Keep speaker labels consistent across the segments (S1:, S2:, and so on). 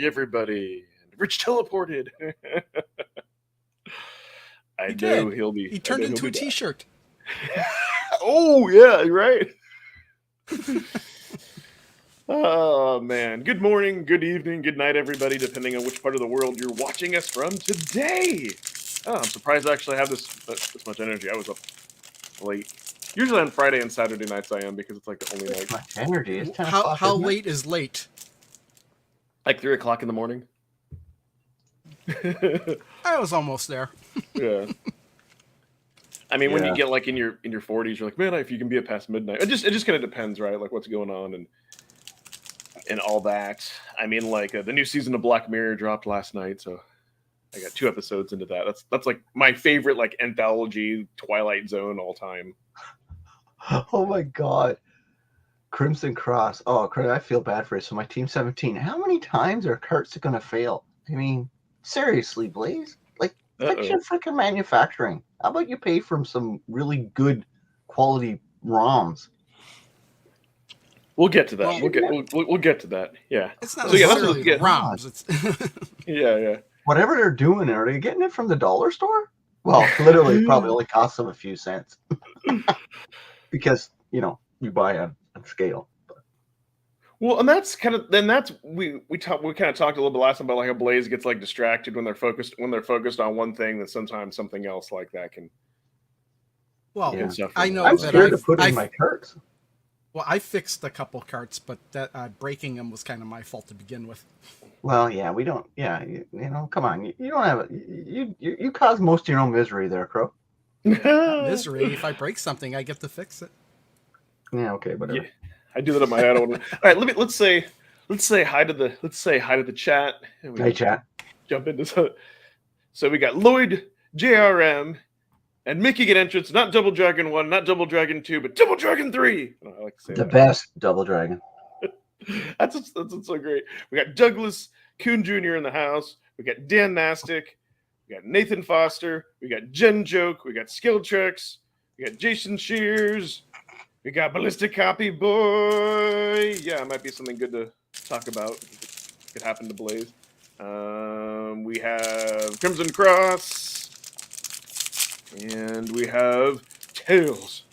S1: everybody. Rich teleported. I
S2: He
S1: know
S2: did.
S1: he'll be.
S2: He turned
S1: I know
S2: into a
S1: he'll be
S2: T-shirt.
S1: back. Oh yeah, right. Oh man. Good morning, good evening, good night, everybody, depending on which part of the world you're watching us from today. Oh, I'm surprised I actually have this much energy. I was up late. Usually on Friday and Saturday nights I am because it's like the only night.
S3: Much energy. It's 10
S2: How
S3: o'clock.
S2: how
S3: isn't it?
S2: late is late?
S1: Like 3 o'clock in the morning.
S2: I was almost there.
S1: Yeah. I mean, when you
S3: Yeah.
S1: get like in your 40s, you're like, man, if you can be up past midnight. It just kind of depends, right? Like what's going on and all that. I mean, like the new season of Black Mirror dropped last night, so I got 2 episodes into that. That's like my favorite like anthology Twilight Zone all time.
S3: Oh my God. Crimson Cross. Oh, I feel bad for it. So my Team 17. How many times are carts going to fail? I mean, seriously, Blaze. Like, fix your freaking manufacturing. How about you pay for some really good quality ROMs?
S1: We'll get to that.
S2: Well,
S1: We'll get to that. Yeah.
S2: It's not
S1: So yeah, that's
S2: necessarily
S1: what,
S2: the
S1: yeah.
S2: ROMs. It's
S1: Yeah.
S3: Whatever they're doing, are they getting it from the dollar store? Well, literally, it probably only costs them a few cents. Because, we buy on scale.
S1: Well, and that's kind of we kind of talked a little bit last time about like how Blaze gets like distracted when they're focused on one thing. That sometimes something else like that can.
S2: well,
S3: Yeah.
S2: I know
S3: I'm
S2: that
S3: scared to put in my carts.
S2: Well, I fixed a couple carts, but that breaking them was kind of my fault to begin with.
S3: Well, yeah, we don't. Yeah, come on. You don't have you cause most of your own misery there, Crow.
S2: Not misery. If I break something, I get to fix it.
S3: Yeah, okay, whatever.
S1: Yeah, I do that on my head. All right, let's say hi to the chat. And
S3: Hey, chat.
S1: Jump into so we got Lloyd, JRM, and Mickey get entrance. Not Double Dragon 1, not Double Dragon 2, but Double Dragon 3. I like to say
S3: The
S1: that.
S3: best Double Dragon.
S1: That's what's so great. We got Douglas Kuhn Jr. in the house. We got Dan Nastic. We got Nathan Foster. We got Jen Joke. We got Skill Tricks. We got Jason Shears. We got Ballistic Copy Boy. Yeah, it might be something good to talk about. It could happen to Blaze. We have Crimson Cross. And we have Tales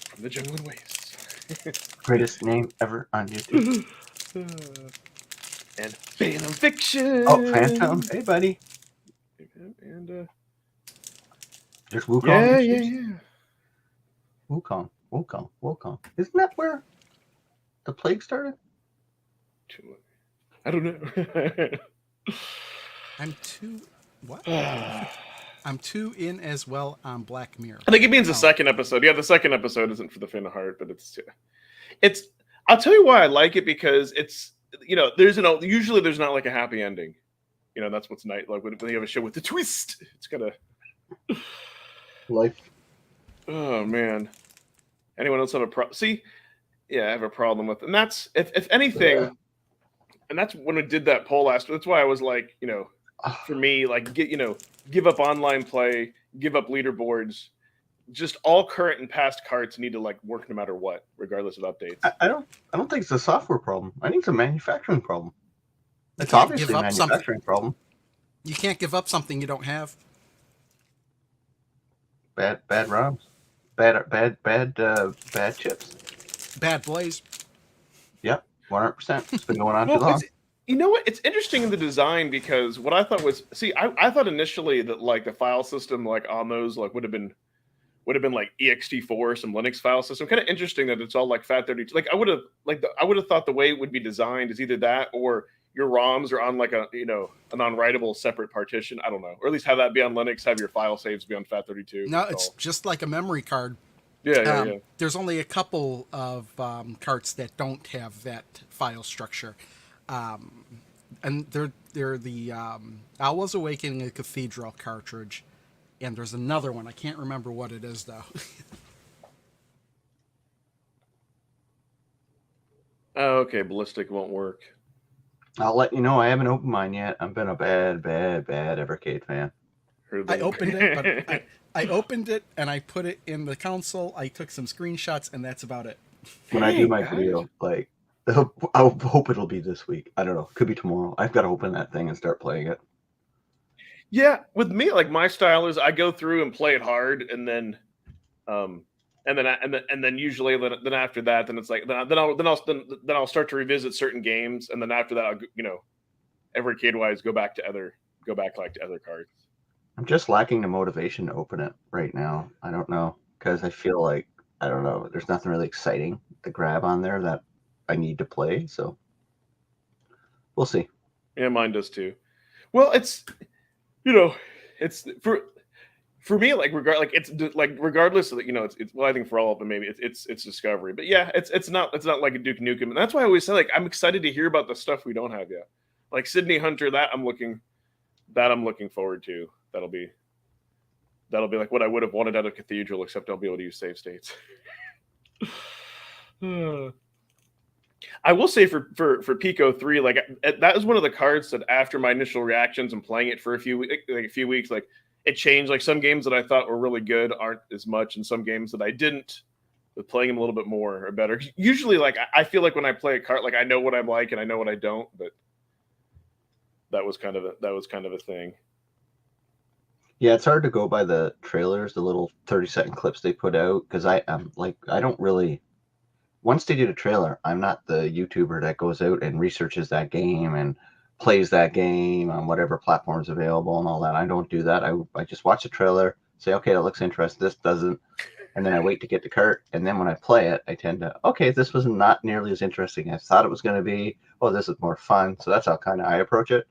S1: from the Jungle and Wastes.
S3: Greatest name ever on YouTube.
S1: And Phantom Fiction.
S3: Oh, Phantom. Hey, buddy.
S1: And
S3: There's Wukong.
S1: yeah.
S3: Wukong. Isn't that where the plague started?
S1: I don't know.
S2: I'm too in as well on Black Mirror.
S1: I think it means the second episode. Yeah, the second episode isn't for the faint of heart, but it's. I'll tell you why I like it, because it's usually there's not like a happy ending. That's what's nice. Like when you have a show with the twist, it's kind of
S3: life.
S1: Oh man. Anyone else have a problem? See, yeah, I have a problem with, and that's if anything, and that's when we did that poll last. That's why I was like, for me, like give up online play, give up leaderboards. Just all current and past carts need to like work no matter what, regardless of updates.
S3: I don't think it's a software problem. I think it's a manufacturing problem. It's obviously a manufacturing problem.
S2: You can't give up something you don't have.
S3: Bad ROMs. Bad chips.
S2: Bad Blaze.
S3: Yep, 100%. It's been going on too long.
S1: You know what? It's interesting in the design, because what I thought was, I thought initially that like the file system like on those like would have been like ext4, some Linux file system. Kind of interesting that it's all like FAT32. Like I would have thought the way it would be designed is either that or your ROMs are on like a a non-writable separate partition. I don't know, or at least have that be on Linux. Have your file saves be on FAT32.
S2: No, it's just like a memory card.
S1: Yeah.
S2: There's only a couple of carts that don't have that file structure, and they're the Owl's Awakening and Cathedral cartridge, and there's another one. I can't remember what it is though.
S1: Oh, okay. Ballistic won't work.
S3: I'll let you know. I haven't opened mine yet. I've been a bad Evercade fan.
S2: I opened it, but I opened it and I put it in the console. I took some screenshots, and that's about it.
S3: When I do my video, like I hope it'll be this week. I don't know. Could be tomorrow. I've got to open that thing and start playing it.
S1: Yeah, with me, like my style is I go through and play it hard, and then usually then after that, then it's like then I'll start to revisit certain games, and then after that, I'll, Evercade wise go back like to other cards.
S3: I'm just lacking the motivation to open it right now. I don't know, because I feel like, I don't know, there's nothing really exciting to grab on there that I need to play. So we'll see.
S1: Yeah, mine does too. Well, it's it's for me, like regardless of it's well, I think for all of them maybe it's discovery, but yeah, it's not like a Duke Nukem, and that's why I always say like I'm excited to hear about the stuff we don't have yet, like Sydney Hunter. I'm looking forward to. That'll be like what I would have wanted out of Cathedral, except I'll be able to use save states. I will say for Pico 3, like that is one of the cards that after my initial reactions and playing it for a few weeks, like it changed. Like some games that I thought were really good aren't as much, and some games that I didn't, with playing them a little bit more or better. Usually, like I feel like when I play a card, like I know what I like and I know what I don't, but that was kind of a thing.
S3: Yeah, it's hard to go by the trailers, the little 30-second clips they put out, because I don't really. Once they did a trailer, I'm not the YouTuber that goes out and researches that game and plays that game on whatever platform's available and all that. I don't do that. I just watch the trailer, say, okay, that looks interesting. This doesn't. And then I wait to get the cart. And then when I play it, I tend to, okay, this was not nearly as interesting as I thought it was going to be. Oh, this is more fun. So that's how kind of I approach it.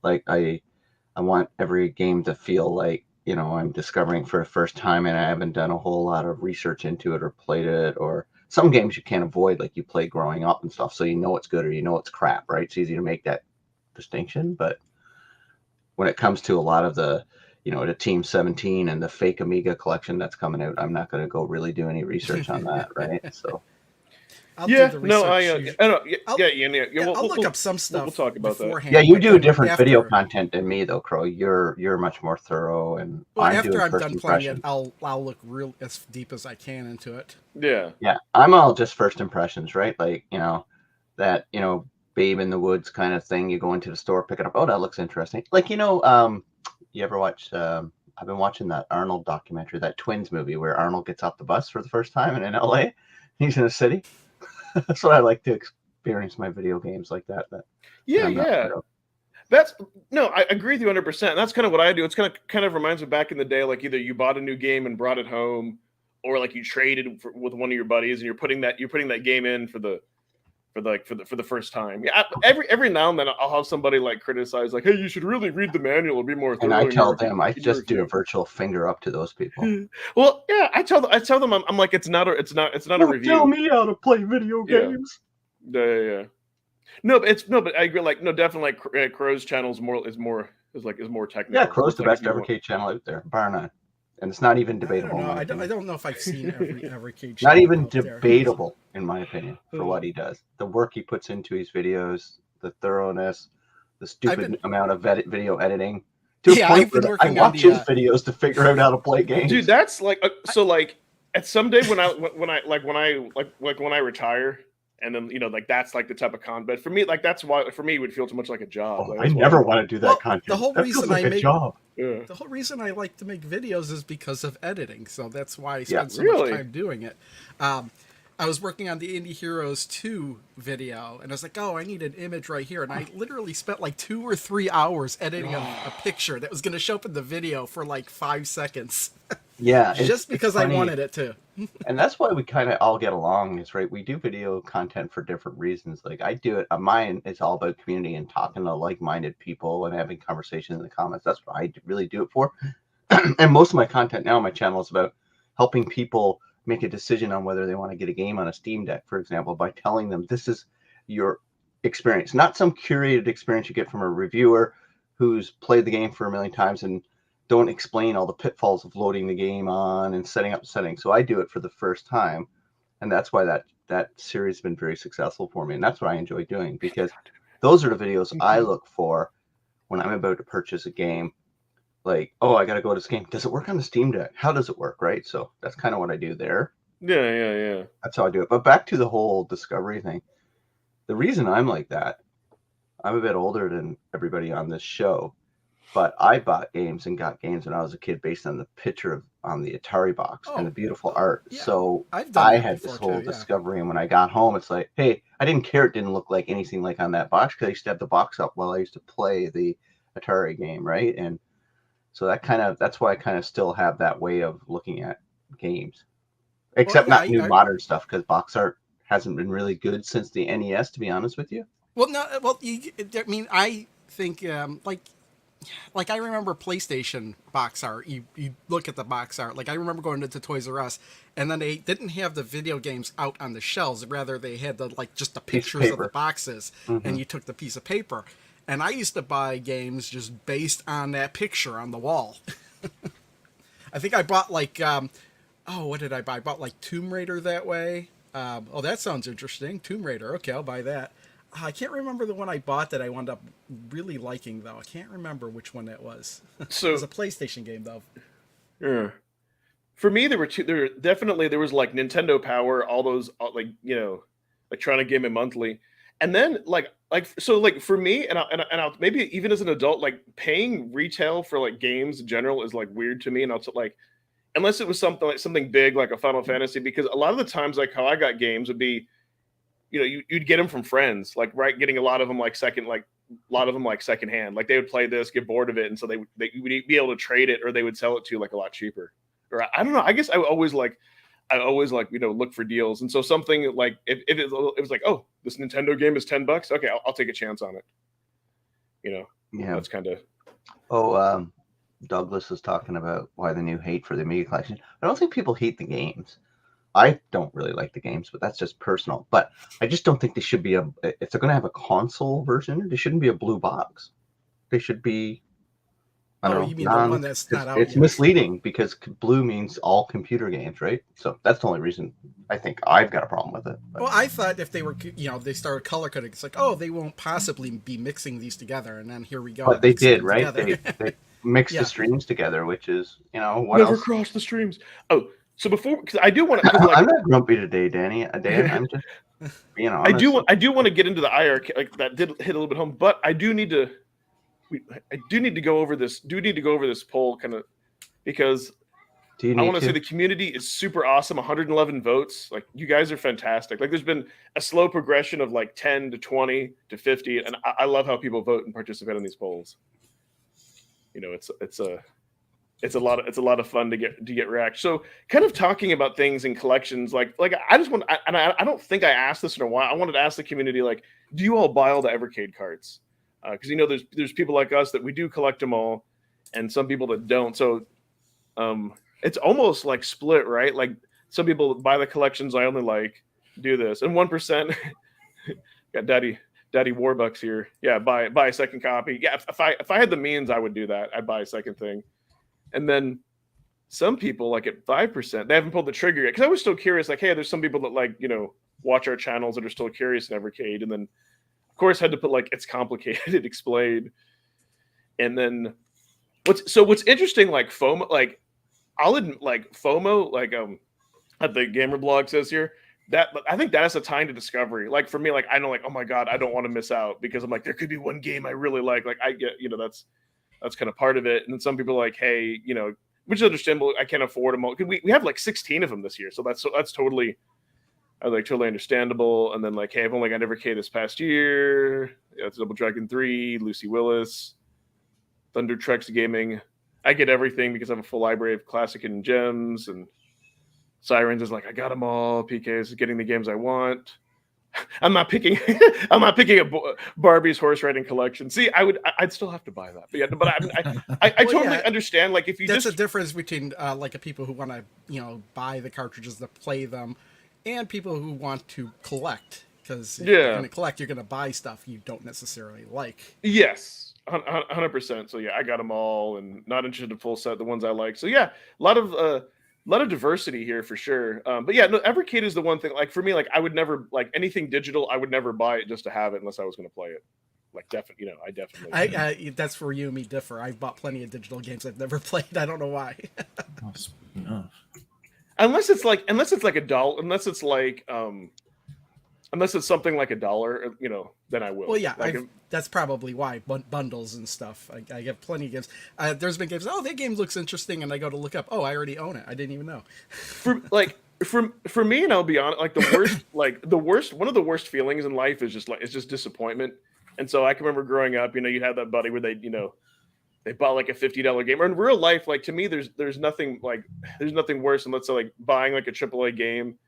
S3: Like I want every game to feel like, I'm discovering for the first time and I haven't done a whole lot of research into it or played it, or some games you can't avoid, like you play growing up and stuff. So it's good or it's crap, right? It's easy to make that distinction. But when it comes to a lot of the, the Team 17 and the fake Amiga collection that's coming out, I'm not going to go really do any research on that, right? So
S2: I'll do the research.
S1: No, I know.
S2: I'll look up some stuff.
S1: We'll talk about
S2: beforehand.
S3: that. Yeah, you do
S2: like,
S3: different video content than me, though, Crow. You're much more thorough, and
S2: after I'm done playing it, I'll look real as deep as I can into it.
S1: Yeah.
S3: I'm all just first impressions, right? Like that Babe in the Woods kind of thing. You go into the store, pick it up. Oh, that looks interesting. Like you ever watch? I've been watching that Arnold documentary, that Twins movie, where Arnold gets off the bus for the first time in LA. He's in a city. That's what I like to experience my video games like that.
S1: That's I agree with you 100%. That's kind of what I do. It's kind of reminds me back in the day, like either you bought a new game and brought it home, or like you traded with one of your buddies and you're putting that game in for the first time. Yeah, every now and then I'll have somebody like criticize, like, hey, you should really read the manual and be more thorough.
S3: And I tell them I just do a virtual finger up to those people.
S1: Well, yeah, I tell them I'm like, it's not a review.
S3: Tell me how to play video games.
S1: Yeah. No, but I agree. Like, no, definitely. Like Crow's channel is more technical.
S3: Yeah, Crow's the best Evercade channel out there, bar none, and it's not even debatable.
S2: I don't know if I've seen every Evercade
S3: Not
S2: channel.
S3: even debatable, in my opinion, for what he does. The work he puts into his videos, the thoroughness, the stupid amount of video editing. To a point where I watch his videos to figure out how to play games.
S1: Dude, that's like so. Like, at someday when I retire. And then like that's like the type of content. For me, like that's why for me it would feel too much like a job.
S3: Oh, I never want to do that content.
S2: The whole reason
S3: I make job.
S2: Yeah. The whole reason I like to make videos is because of editing. So that's why I spend so much time doing it. I was working on the Indie Heroes 2 video, and I was like, oh, I need an image right here. And I literally spent like 2 or 3 hours editing a picture that was going to show up in the video for like 5 seconds.
S3: Yeah.
S2: Just because I wanted it to.
S3: And that's why we kind of all get along, is right. We do video content for different reasons. Like I do it. Mine is all about community and talking to like-minded people and having conversations in the comments. That's what I really do it for. And most of my content now on my channel is about helping people make a decision on whether they want to get a game on a Steam Deck, for example, by telling them this is your experience, not some curated experience you get from a reviewer who's played the game for a million times and don't explain all the pitfalls of loading the game on and setting up settings. So I do it for the first time. And that's why that series has been very successful for me. And that's what I enjoy doing, because those are the videos I look for when I'm about to purchase a game. Like, oh, I got to go to this game. Does it work on the Steam Deck? How does it work, right? So that's kind of what I do there.
S1: Yeah.
S3: That's how I do it. But back to the whole discovery thing. the reason I'm like that, I'm a bit older than everybody on this show, but I bought games and got games when I was a kid based on the picture on the Atari box and the
S2: Oh,
S3: beautiful art.
S2: yeah.
S3: So
S2: I've done
S3: I
S2: that
S3: had this
S2: before
S3: whole
S2: too. Yeah.
S3: discovery, and when I got home, it's like, hey, I didn't care it didn't look like anything like on that box because I used to have the box up while I used to play the Atari game, right? And so that's why I kind of still have that way of looking at games,
S2: Well,
S3: except
S2: yeah.
S3: not new modern stuff because box art hasn't been really good since the NES, to be honest with you.
S2: Well, no. Well, I mean, I think like I remember PlayStation box art. You look at the box art. Like I remember going to Toys R Us, and then they didn't have the video games out on the shelves. Rather, they had just the
S3: Piece of
S2: pictures of the
S3: paper.
S2: boxes, and you took the piece of paper. And I used to buy games just based on that picture on the wall. I think I bought oh, what did I buy? I bought like Tomb Raider that way. Oh, that sounds interesting. Tomb Raider. Okay, I'll buy that. I can't remember the one I bought that I wound up really liking though. I can't remember which one that was. It was
S1: So
S2: a PlayStation game though.
S1: yeah. For me, there were two. There was like Nintendo Power, all those like like trying to game it monthly, and then like for me, and I'll maybe even as an adult, like paying retail for like games in general is like weird to me, and also like unless it was something big like a Final Fantasy, because a lot of the times like how I got games would be you'd get them from friends, like right, getting a lot of them like secondhand, like they would play this, get bored of it, and so they would be able to trade it or they would sell it to you like a lot cheaper. Or I don't know. I guess I always look for deals, and so something like if it was like, oh, this Nintendo game is $10, okay, I'll take a chance on it.
S3: Yeah.
S1: That's kind of
S3: Oh, Douglas is talking about why the new hate for the Amiga collection. I don't think people hate the games. I don't really like the games, but that's just personal. But I just don't think they should be if they're going to have a console version, they shouldn't be a blue box. They should be, I
S2: Oh,
S3: don't
S2: you mean the
S3: know,
S2: one that's not out
S3: it's
S2: yet?
S3: misleading because blue means all computer games, right? So that's the only reason I think I've got a problem with it. But
S2: Well, I thought if they were, they started color coding, it's like, oh, they won't possibly be mixing these together, and then here we go,
S3: they
S2: mixing
S3: did,
S2: them
S3: right?
S2: together.
S3: They mixed the
S2: Yeah.
S3: streams together, which is, what
S1: never
S3: else?
S1: crossed the streams. Oh, so before, because I do want to, because like
S3: I'm not grumpy today, Danny. Dan, I'm just being
S1: I
S3: honest.
S1: do want to get into the IR, like that did hit a little bit home, but I do need to. I do need to go over this. Do need to go over this poll kind of because
S3: Do you
S1: I
S3: need
S1: want to say the community is super awesome. 111 votes. Like you guys are fantastic. Like there's been a slow progression of like 10 to 20 to 50, and I love how people vote and participate in these polls. It's a lot of fun to get react. So kind of talking about things in collections, like I just want, and I don't think I asked this in a while. I wanted to ask the community, like, do you all buy all the Evercade cards? Because there's people like us that we do collect them all, and some people that don't. So it's almost like split, right? Like some people buy the collections I only like, do this, and 1% got Daddy Warbucks here. Yeah, buy a second copy. Yeah, if I had the means, I would do that. I'd buy a second thing. And then some people, like at 5%, they haven't pulled the trigger yet. Because I was still curious, like, hey, there's some people that watch our channels that are still curious in Evercade. And then, of course, had to put like it's complicated, explained. And then what's interesting, like FOMO, like I'll admit, like FOMO, like at the Gamer blog says here, that I think that is a time to discovery. Like for me, like I know, like, oh my god, I don't want to miss out because I'm like, there could be one game I really like. Like I get, that's kind of part of it. And then some people are like, hey, which is understandable. I can't afford them all. We have like 16 of them this year. So that's totally understandable. And then like, hey, I've only got Evercade this past year. Yeah, it's Double Dragon 3, Lucy Willis, Thunder Trex Gaming. I get everything because I have a full library of classic and gems, and Sirens is like, I got them all. PK is getting the games I want. I'm not picking a Barbie's horse riding collection. See, I'd still have to buy that. But yeah, but I
S2: Well,
S1: totally
S2: yeah,
S1: understand. Like if you
S2: that's
S1: just
S2: the difference between like people who want to buy the cartridges to play them, and people who want to collect. Because if you're going to collect, you're going to buy stuff you don't necessarily like.
S1: Yes, 100%. So yeah, I got them all, and not interested in full set. The ones I like. So yeah, a lot of diversity here for sure. But yeah, no, Evercade is the one thing. Like for me, like I would never like anything digital. I would never buy it just to have it unless I was going to play it. Like definitely, I definitely.
S2: I that's where you and me differ. I've bought plenty of digital games I've never played. I don't know why.
S4: Oh, speaking of.
S1: Unless it's like $1, unless it's like unless it's something like $1, then I will.
S2: Well, yeah,
S1: Like,
S2: that's probably why bundles and stuff. I get plenty of games. There's been games. Oh, that game looks interesting, and I go to look up. Oh, I already own it. I didn't even know.
S1: for me, and I'll be honest, like the worst one of the worst feelings in life is just disappointment. And so I can remember growing up, you had that buddy where they bought like a $50 game. Or in real life, like to me, there's nothing worse than, let's say, like buying like a AAA game,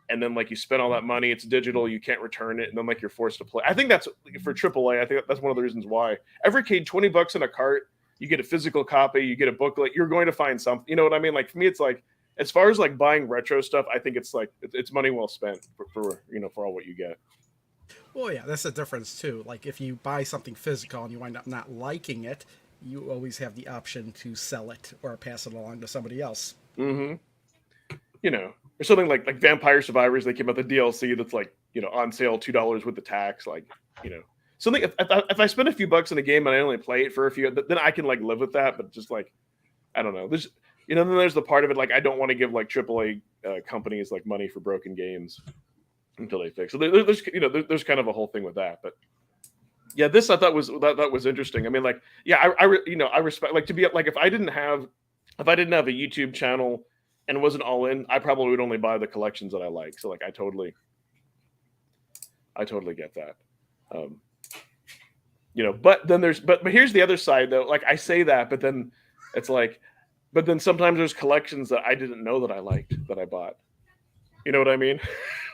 S1: and then like you spend all that money, it's digital, you can't return it, and then like you're forced to play. I think that's for AAA. I think that's one of the reasons why. Evercade, $20 in a cart, you get a physical copy, you get a booklet, you're going to find something. You know what I mean? Like for me, it's like, as far as like buying retro stuff, I think it's like it's money well spent for all what you get.
S2: Well, yeah, that's the difference too. Like if you buy something physical and you wind up not liking it, you always have the option to sell it or pass it along to somebody else.
S1: Mm-hmm. Or something like Vampire Survivors. They came out the DLC that's like on sale $2 with the tax. Like something. If I spend a few bucks in a game and I only play it for a few, then I can like live with that. But just like, I don't know. Then there's the part of it like I don't want to give like AAA companies like money for broken games until they fix. So there's kind of a whole thing with that. But yeah, this I thought was interesting. I mean, like, yeah, I respect, like, to be like, if I didn't have a YouTube channel and wasn't all in, I probably would only buy the collections that I like. So like, I totally get that. But then but here's the other side though. Like I say that, but then it's like, but then sometimes there's collections that I didn't know that I liked that I bought. You know what I mean?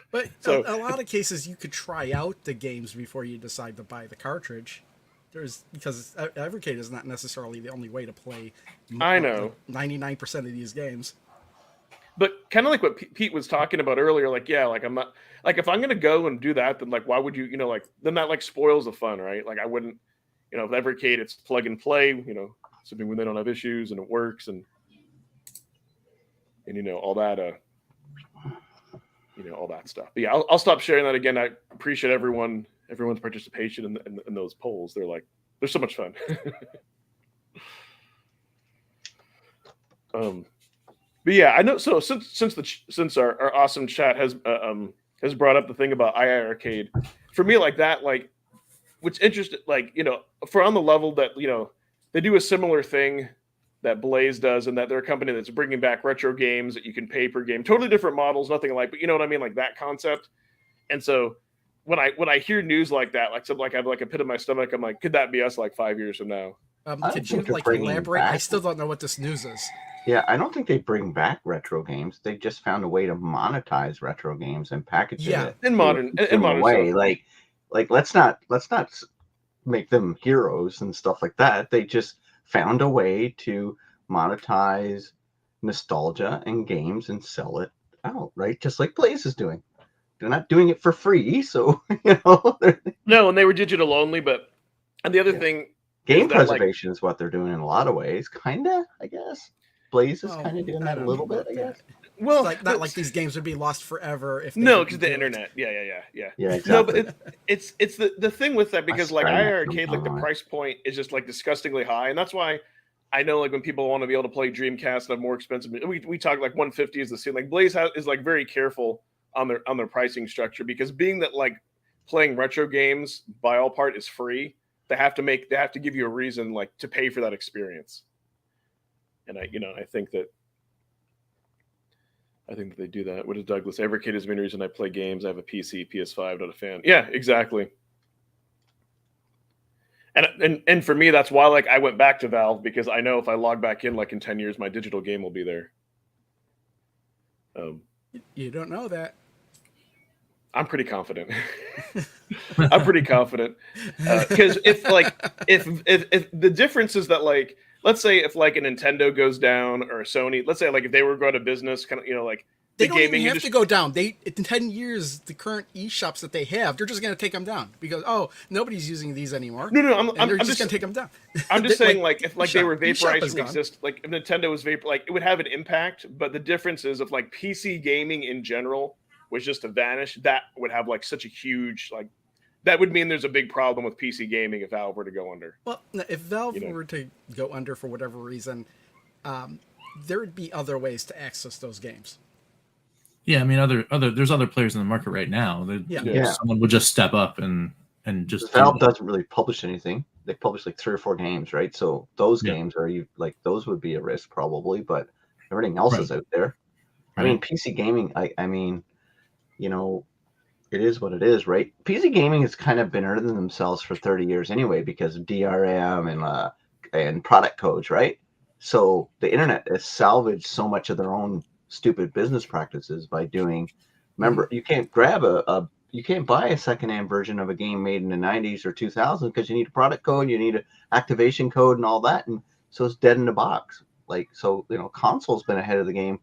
S2: But
S1: So
S2: a lot of cases, you could try out the games before you decide to buy the cartridge. Because Evercade is not necessarily the only way to play.
S1: I know
S2: 99% of these games.
S1: But kind of like what Pete was talking about earlier, like, yeah, like I'm not, like, if I'm gonna go and do that, then like why would you, like, then that like spoils the fun, right? Like I wouldn't, with Evercade, it's plug and play, something when they don't have issues and it works and all that all that stuff. But yeah, I'll stop sharing that again. I appreciate everyone's participation in those polls. They're so much fun. But yeah, I know. So since our awesome chat has brought up the thing about iArcade, for me, like that, like what's interesting, like for on the level that they do a similar thing that Blaze does, and that they're a company that's bringing back retro games that you can pay per game, totally different models, nothing alike, but you know what I mean, like that concept. And so when I hear news like that, like something like I have like a pit in my stomach, I'm like, could that be us like 5 years from now?
S2: Could you like elaborate? I still don't know what this news is.
S3: Yeah, I don't think they bring back retro games. They just found a way to monetize retro games and package it
S1: in modern
S3: way.
S1: Stuff.
S3: Like let's not make them heroes and stuff like that. They just found a way to monetize nostalgia and games and sell it out, right? Just like Blaze is doing. They're not doing it for free, so
S1: No, and they were digital only, but and the other thing,
S3: game preservation is what they're doing in a lot of ways, kinda, I guess. Blaze is kind of doing that a little bit, I guess.
S2: Well, it's not like these games would be lost forever if
S1: because the internet. Yeah,
S3: exactly.
S1: No, but it's the thing with that, because like iArcade, like the price point is just like disgustingly high, and that's why I know like when people want to be able to play Dreamcast and have more expensive, we talk like 150 is the ceiling. Like Blaze is like very careful on their pricing structure, because being that like playing retro games by all part is free, they have to give you a reason like to pay for that experience. And I think that they do that. What is Douglas? Evercade is the main reason I play games. I have a PC, PS5, not a fan. Yeah, exactly. And for me, that's why like I went back to Valve, because I know if I log back in like in 10 years, my digital game will be there.
S2: You don't know that.
S1: I'm pretty confident. I'm pretty confident because if the difference is that, like, let's say if like a Nintendo goes down or a Sony, let's say like if they were going to business, kind of like
S2: they don't even have to go down. In 10 years, the current eShops that they have, they're just going to take them down because nobody's using these anymore.
S1: No, I'm
S2: just going to take them down.
S1: I'm just saying like if like they were vaporized from exist, like if Nintendo was like it would have an impact. But the difference is if like PC gaming in general was just to vanish, that would have like such a huge like. That would mean there's a big problem with PC gaming if Valve were to go under.
S2: Well, if Valve were to go under for whatever reason, there would be other ways to access those games.
S4: Yeah, I mean, there's other players in the market right now.
S2: Yeah.
S4: Someone would just step up and just do
S3: Valve
S4: that.
S3: doesn't really publish anything. They publish like 3 or 4 games, right? So those
S4: Yeah.
S3: games are like those would be a risk probably, but everything else
S4: Right.
S3: is out there. I
S4: Right.
S3: mean, PC gaming. I mean, you know, it is what it is, right? PC gaming has kind of been earning themselves for 30 years anyway because of DRM and product codes, right? So the internet has salvaged so much of their own stupid business practices by doing. Remember, you can't grab you can't buy a secondhand version of a game made in the 90s or 2000 because you need a product code, you need an activation code, and all that, and so it's dead in the box. Like so, console's been ahead of the game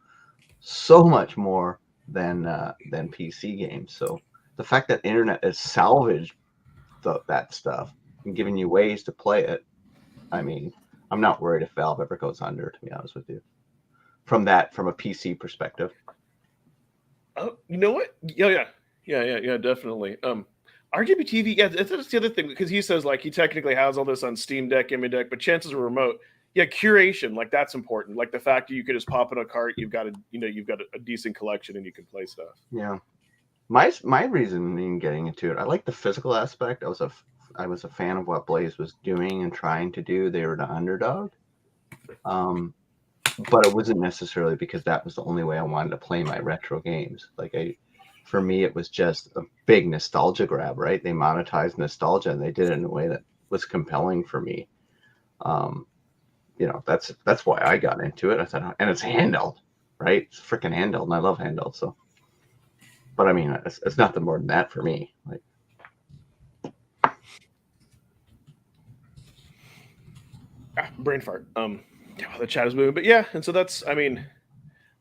S3: so much more than PC games. So the fact that internet has salvaged that stuff and giving you ways to play it, I mean, I'm not worried if Valve ever goes under, to be honest with you. From a PC perspective.
S1: Oh, you know what? Yeah, definitely. RGB TV, yeah, that's the other thing because he says like he technically has all this on Steam Deck, Image Deck, but chances are remote. Yeah, curation, like that's important. Like the fact that you could just pop in a cart, you've got a decent collection and you can play stuff.
S3: Yeah. My reason in getting into it, I like the physical aspect. I was a fan of what Blaze was doing and trying to do. They were the underdog. But it wasn't necessarily because that was the only way I wanted to play my retro games. For me, it was just a big nostalgia grab, right? They monetized nostalgia and they did it in a way that was compelling for me. That's why I got into it. I thought, and it's handheld, right? It's freaking handheld, and I love handheld. So, but I mean, it's nothing more than that for me. Like,
S1: Brain fart. The chat is moving, but yeah, and so that's. I mean,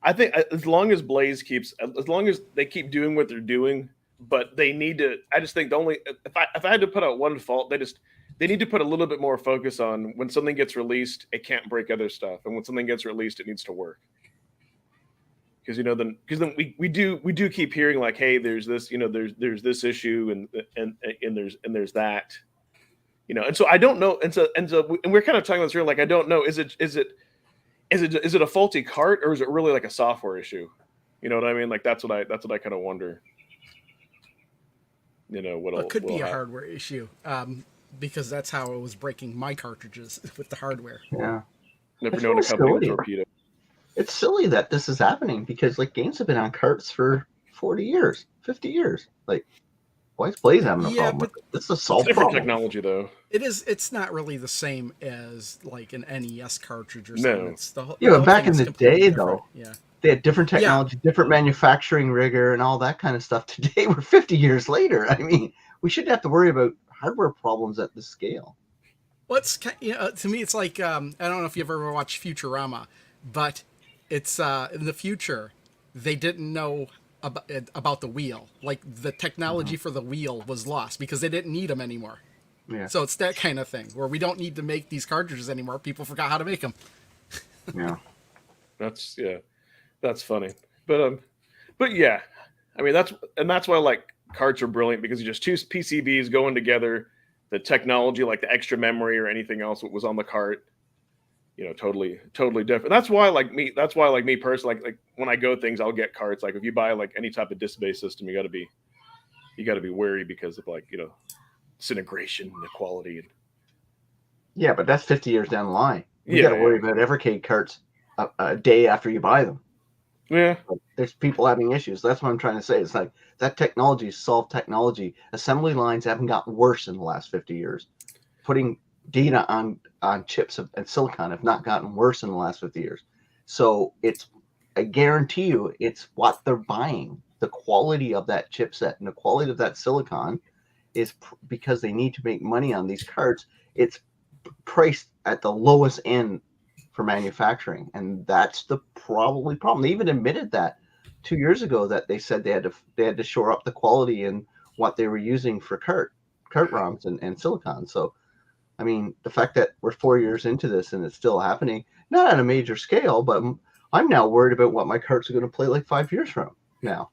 S1: I think as long as Blaze as long as they keep doing what they're doing, but they need to. I just think the only if I had to put out one fault, they need to put a little bit more focus on when something gets released, it can't break other stuff, and when something gets released, it needs to work. Because then we do keep hearing like, hey, there's this, there's this issue and there's that, and so I don't know, and we're kind of talking about this here, like I don't know, is it a faulty cart or is it really like a software issue? You know what I mean? Like that's what I kind of wonder.
S2: It could be a hardware issue, because that's how it was breaking my cartridges with the hardware.
S3: Yeah,
S1: never known a company with torpedo.
S3: It's silly that this is happening because like games have been on carts for 40 years, 50 years. Like, why is Blaze having a problem with it? This is a solved
S1: different
S3: problem.
S1: Technology, though.
S2: It's not really the same as like an NES cartridge or something.
S1: No.
S2: It's the
S3: but back in the day, though,
S2: yeah,
S3: they had different technology, different manufacturing rigor, and all that kind of stuff. Today, we're 50 years later. I mean, we shouldn't have to worry about hardware problems at this scale.
S2: What's to me, it's like I don't know if you've ever watched Futurama, but it's in the future. They didn't know about the wheel. Like the technology for the wheel was lost because they didn't need them anymore.
S3: Yeah.
S2: So it's that kind of thing where we don't need to make these cartridges anymore. People forgot how to make them.
S3: Yeah.
S1: That's funny. But yeah, I mean that's why like carts are brilliant because you just two PCBs going together. The technology, like the extra memory or anything else that was on the cart, totally different. That's why like me personally, like when I go things, I'll get carts. Like if you buy like any type of disk-based system, you got to be wary because of like disintegration and the quality.
S3: Yeah, but that's 50 years down the line. You got to worry about Evercade carts a day after you buy them.
S1: Yeah,
S3: there's people having issues. That's what I'm trying to say. It's like that technology is solved technology. Assembly lines haven't gotten worse in the last 50 years. Putting data on chips and silicon have not gotten worse in the last 50 years. So I guarantee you, it's what they're buying. The quality of that chipset and the quality of that silicon is because they need to make money on these cards. It's priced at the lowest end for manufacturing, and that's the probably problem. They even admitted that 2 years ago that they said they had to shore up the quality in what they were using for cart ROMs and silicon. So, I mean, the fact that we're 4 years into this and it's still happening, not on a major scale, but I'm now worried about what my carts are going to play like 5 years from now.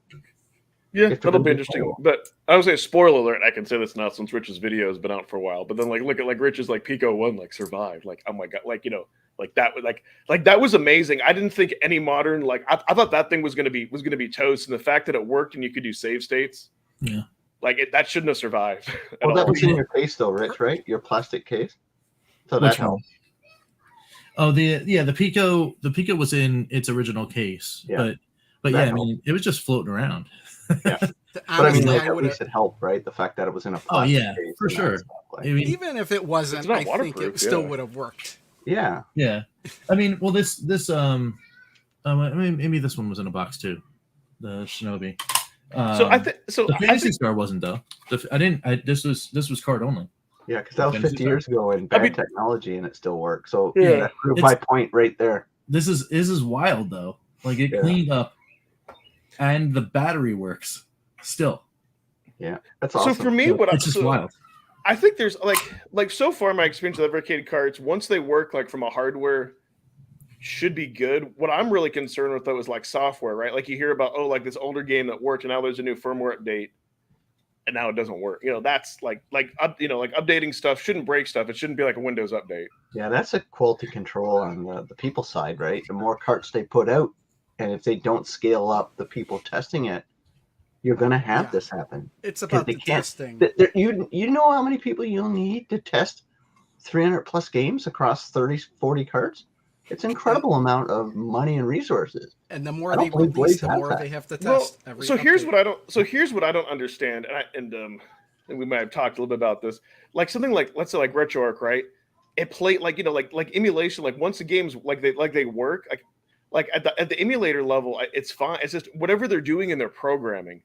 S1: Yeah,
S3: If they're
S1: that'll
S3: gonna
S1: be
S3: be
S1: interesting.
S3: playable.
S1: But I would say, spoiler alert, I can say this now since Rich's video has been out for a while. But then, like, look at like Rich's like Pico 1 like survived. Like, oh my god, like like that was like that was amazing. I didn't think any modern like I thought that thing was gonna be toast, and the fact that it worked and you could do save states,
S4: Yeah.
S1: like that shouldn't have survived at
S3: Well, that
S1: all.
S3: was in your case though, Rich, right? Your plastic case. So
S4: Which
S3: that
S4: one?
S3: helped.
S4: Oh, the Pico was in its original case,
S3: Yeah.
S4: but
S3: That
S4: yeah, I mean, it was just floating around.
S3: Yeah. But I
S2: Honestly,
S3: mean, like,
S2: I
S3: at
S2: would
S3: least
S2: have.
S3: it helped, right? The fact that it was in a
S4: Oh
S3: plastic
S4: yeah,
S3: case
S4: for
S3: and that
S4: sure.
S3: stuff, like,
S4: I mean,
S2: Even if it wasn't,
S1: It's not
S2: I think
S1: waterproof,
S2: it still
S1: yeah.
S2: would have worked.
S3: yeah.
S4: yeah. I mean, well, I mean, maybe this one was in a box too, the Shinobi.
S1: So I think so.
S4: The
S1: I
S4: Fantasy
S1: think,
S4: Star wasn't though. This was card only.
S3: Yeah, because that was
S4: Fantasy
S3: 50
S4: Star.
S3: years ago and
S1: I
S3: bad
S1: mean-
S3: technology and it still works. So
S1: Yeah.
S3: that proved my point right there.
S4: This is wild though. Like it
S3: Yeah.
S4: cleaned up, and the battery works still.
S3: Yeah. That's
S1: so
S3: awesome.
S1: for me, what
S4: It's just wild.
S1: I think there's like so far my experience with Evercade carts, once they work like from a hardware, should be good. What I'm really concerned with though is like software, right? Like you hear about like this older game that worked and now there's a new firmware update and now it doesn't work. That's like updating stuff shouldn't break stuff. It shouldn't be like a Windows update.
S3: Yeah, that's a quality control on the people side, right? The more carts they put out, and if they don't scale up the people testing it, you're going to have
S2: Yeah.
S3: this happen.
S2: It's about
S3: they
S2: the
S3: can't-
S2: testing.
S3: You know how many people you'll need to test 300 plus games across 30, 40 carts? It's an incredible amount of money and resources.
S2: And the more
S3: I don't
S2: they
S3: believe
S2: release,
S3: Blaze
S2: the
S3: has
S2: more
S3: that.
S2: they have to
S1: Well,
S2: test. Every
S1: so here's
S2: update.
S1: what I don't understand, and we might have talked a little bit about this. Like something like, let's say like RetroArch, right? It played like like emulation. Like once the games like they work, like at the emulator level, it's fine. It's just whatever they're doing in their programming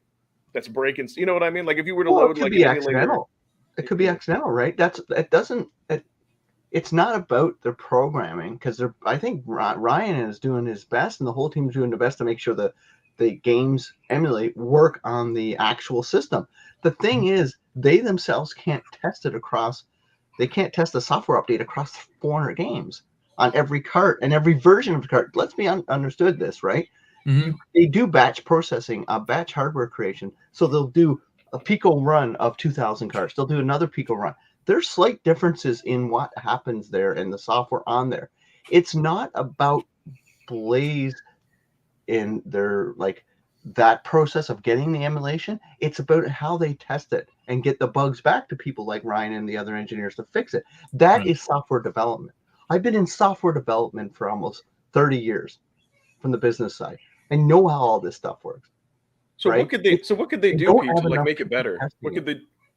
S1: that's breaking. You know what I mean? Like if you were to
S3: Well, it
S1: load
S3: could
S1: like
S3: be
S1: an emulator,
S3: accidental. It could be accidental, right? It's not about their programming because I think Ryan is doing his best and the whole team's doing the best to make sure that the games emulate work on the actual system. The thing is, they themselves can't test it across. They can't test the software update across 400 games on every cart and every version of the cart. Let's be understood this, right?
S4: Mhm.
S3: They do batch processing, batch hardware creation. So they'll do a Pico run of 2,000 carts. They'll do another Pico run. There's slight differences in what happens there and the software on there. It's not about Blaze in their that process of getting the emulation. It's about how they test it and get the bugs back to people like Ryan and the other engineers to fix it. That
S4: Right.
S3: is software development. I've been in software development for almost 30 years from the business side. I know how all this stuff works.
S1: so
S3: right?
S1: what could they
S3: They
S1: do,
S3: don't
S1: Pete,
S3: have
S1: to like
S3: enough
S1: make it
S3: people
S1: better?
S3: testing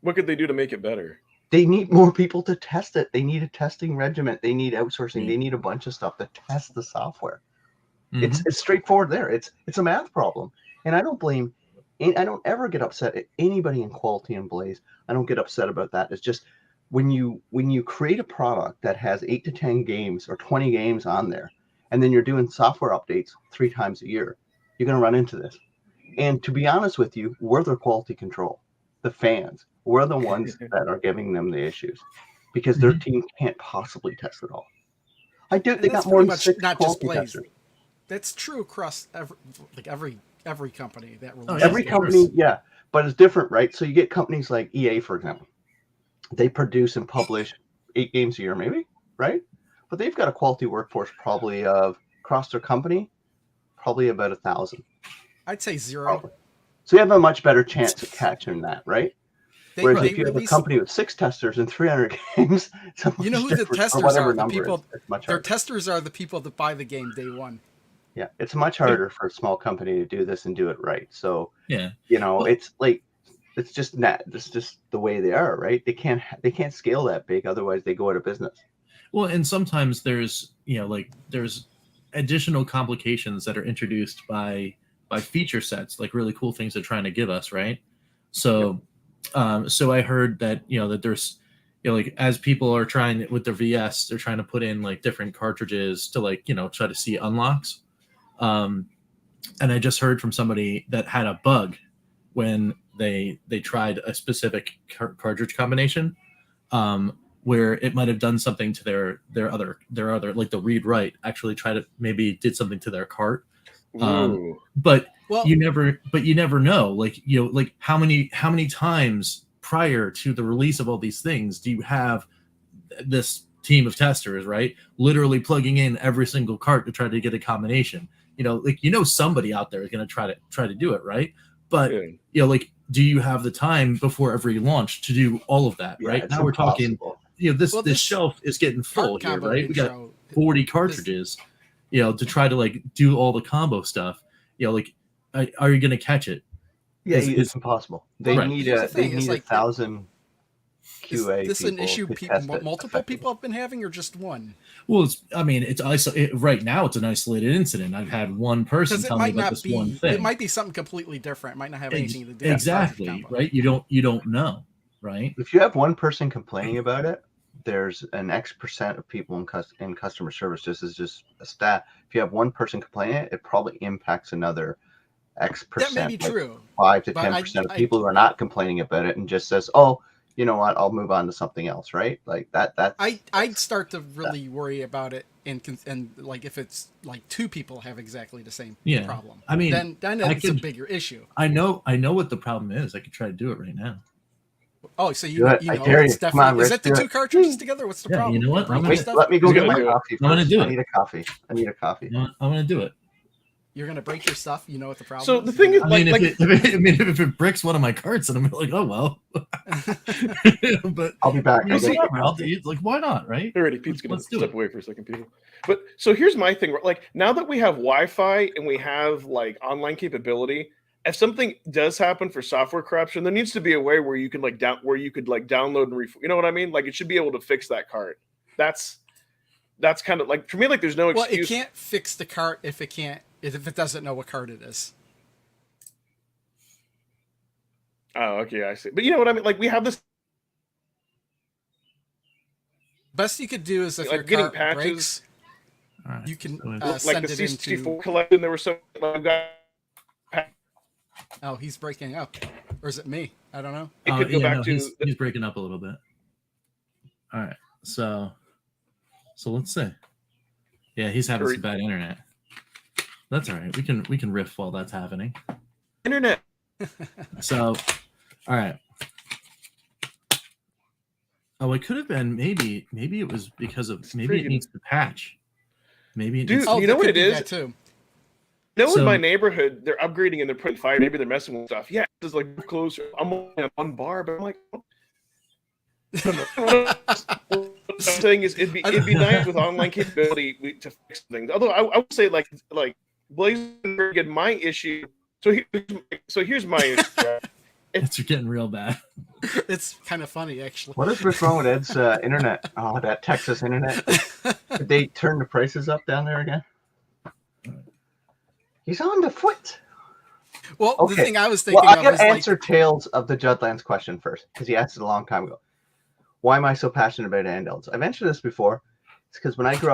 S1: What could they do to make it better?
S3: They need more people to test it. They need a testing regiment. They need outsourcing.
S4: Yeah.
S3: They need a bunch of stuff to test the software.
S4: Mhm.
S3: It's straightforward there. It's a math problem. And I don't blame, I don't ever get upset at anybody in quality and Blaze. I don't get upset about that. It's just when you create a product that has 8 to 10 games or 20 games on there, and then you're doing software updates 3 times a year, you're going to run into this. And to be honest with you, we're their quality control. The fans, we're the ones that are giving them the issues because their team can't possibly test it all. I do.
S2: And
S3: They
S2: that's
S3: got more
S2: pretty
S3: than
S2: much
S3: 6
S2: not just
S3: quality
S2: Blaze.
S3: testers.
S2: That's true across every company that
S4: Oh,
S2: releases.
S4: yeah.
S3: Every
S2: games.
S3: company, yeah, but it's different, right? So you get companies like EA, for example. They produce and publish 8 games a year, maybe, right? But they've got a quality workforce probably of across their company, probably about 1,000.
S2: I'd say 0.
S3: Probably. So you have a much better chance of catching that, right? Whereas if you have a
S2: release.
S3: company with 6 testers and 300 games, it's a
S2: You know
S3: much
S2: who the
S3: different- or
S2: testers
S3: whatever
S2: are? The
S3: number
S2: people.
S3: is, it's much
S2: Their
S3: harder.
S2: testers are the people that buy the game day one.
S3: Yeah, it's much harder for a small company to do this and do it right. So
S4: Yeah.
S3: Well, it's like it's just the way they are, right? They can't scale that big, otherwise they go out of business.
S4: Well, and sometimes there's there's additional complications that are introduced by feature sets, like really cool things they're trying to give us, right? So, so I heard that that there's like as people are trying with their VS, they're trying to put in like different cartridges to try to see unlocks. And I just heard from somebody that had a bug when they tried a specific cartridge combination, where it might have done something to their other like the read write actually tried to maybe did something to their cart
S1: Ooh.
S4: But
S2: Well,
S4: you never know. Like, like how many times prior to the release of all these things do you have this team of testers, right? Literally plugging in every single cart to try to get a combination. Like somebody out there is going to try to do it, right? But
S1: Yeah.
S4: like, do you have the time before every launch to do all of that,
S3: Yeah,
S4: right?
S3: it's
S4: Now we're talking,
S3: impossible.
S2: Well,
S4: this
S2: this
S4: shelf is getting full
S2: cart
S4: here,
S2: combo
S4: right? We got
S2: intro.
S4: 40 cartridges, to try to like do all the combo stuff. Like, are you going to catch it?
S3: Yeah,
S4: Is-
S3: it's impossible. They
S2: Well,
S4: Right.
S3: need
S2: here's the
S3: they
S2: thing, is
S3: need
S2: like,
S3: 1,000
S2: is
S3: QA
S2: this an
S3: people
S2: issue
S3: to test it
S2: multiple
S3: effectively.
S2: people have been having, or just one?
S4: Well, right now it's an isolated incident. I've had one person
S2: Because it
S4: tell me
S2: might
S4: about
S2: not
S4: this one
S2: be.
S4: thing.
S2: It might be something completely different. It might not have anything to do with
S4: Exactly,
S2: cartridge combo.
S4: right? You don't know, right?
S3: If you have one person complaining about it, there's an X% of people in customer service. This is just a stat. If you have one person complaining, it probably impacts another X%.
S2: That may be
S3: like
S2: true.
S3: 5 to
S2: but
S3: 10% of
S2: I
S3: people who are not complaining about it and just says, "Oh, you know what? I'll move on to something else." Right? Like that.
S2: I'd start to really worry about it, and like if it's like two people have exactly the same
S4: Yeah.
S2: problem.
S4: I mean,
S2: then it's a bigger issue.
S4: I know what the problem is. I could try to do it right now.
S2: Oh, so
S3: Do it. I dare
S2: it's
S3: you. Come on,
S2: definitely. Is
S3: Rich,
S2: that the
S3: do
S2: two
S3: it.
S2: cartridges together? What's the
S4: Yeah,
S2: problem?
S4: you know what?
S2: Break
S4: I'm
S2: your
S3: Wait,
S2: stuff?
S3: let me go
S1: He's
S3: get
S1: gonna
S3: my
S1: do it.
S3: coffee
S4: I'm gonna
S3: first.
S4: do
S3: I
S4: it.
S3: need a coffee. I need a coffee.
S4: I'm gonna do it.
S2: You're gonna break your stuff. You know what the problem
S1: So
S2: is?
S1: the thing is,
S4: I mean,
S1: like,
S4: if it bricks one of my carts, then I'm like, oh well. But
S3: I'll be back.
S4: you
S3: I'll
S4: see,
S3: get
S4: I'll do it. Like, why not, right?
S1: already, Pete's gonna
S4: Let's do
S1: step
S4: it.
S1: away for a second, people. But so here's my thing. Like, now that we have Wi-Fi and we have like online capability, if something does happen for software corruption, there needs to be a way where you can like download and you know what I mean? Like, it should be able to fix that cart. That's kind of like, for me, like, there's no
S2: Well,
S1: excuse.
S2: it can't fix the cart if it doesn't know what cart it is.
S1: Oh, okay, I see. But you know what I mean? Like, we have this
S2: Best you could do is if
S1: like
S2: your
S1: getting
S2: cart
S1: patches.
S2: breaks,
S4: All right.
S2: you can
S4: So
S1: Like
S2: send
S1: the
S2: it
S1: C64
S2: into.
S1: collection, there were some like,
S2: Oh, he's breaking up, or is it me? I don't know.
S1: it could go back to
S4: he's breaking up a little bit. All right, so let's see. Yeah, he's having some bad internet. That's all right. We can riff while that's happening.
S1: internet.
S4: So, all right. Oh, it could have been maybe it was because of it needs to patch. Maybe it
S1: Dude,
S4: needs
S2: Oh,
S1: you
S2: that
S1: know what
S2: could
S1: it
S2: be
S1: is?
S2: that too.
S1: You know, in
S4: So-
S1: my neighborhood, they're upgrading and they're putting fire. Maybe they're messing with stuff. Yeah, it's like closer. I'm only at one bar, but I'm like, what I'm saying is, it'd be nice with online capability to fix things. Although I would say like Blaze get my issue. So here's my issue.
S4: It's getting real bad.
S2: It's kind of funny, actually.
S3: What is wrong with Ed's internet? Oh, that Texas internet. Did they turn the prices up down there again? He's on the foot.
S2: Well,
S3: Okay.
S2: the thing I was thinking
S3: Well, I
S2: of
S3: got
S2: is
S3: to
S2: like,
S3: answer Tails of the Judlands question first, because he asked it a long time ago. Why am I so passionate about handhelds? I mentioned this before. It's because when I grew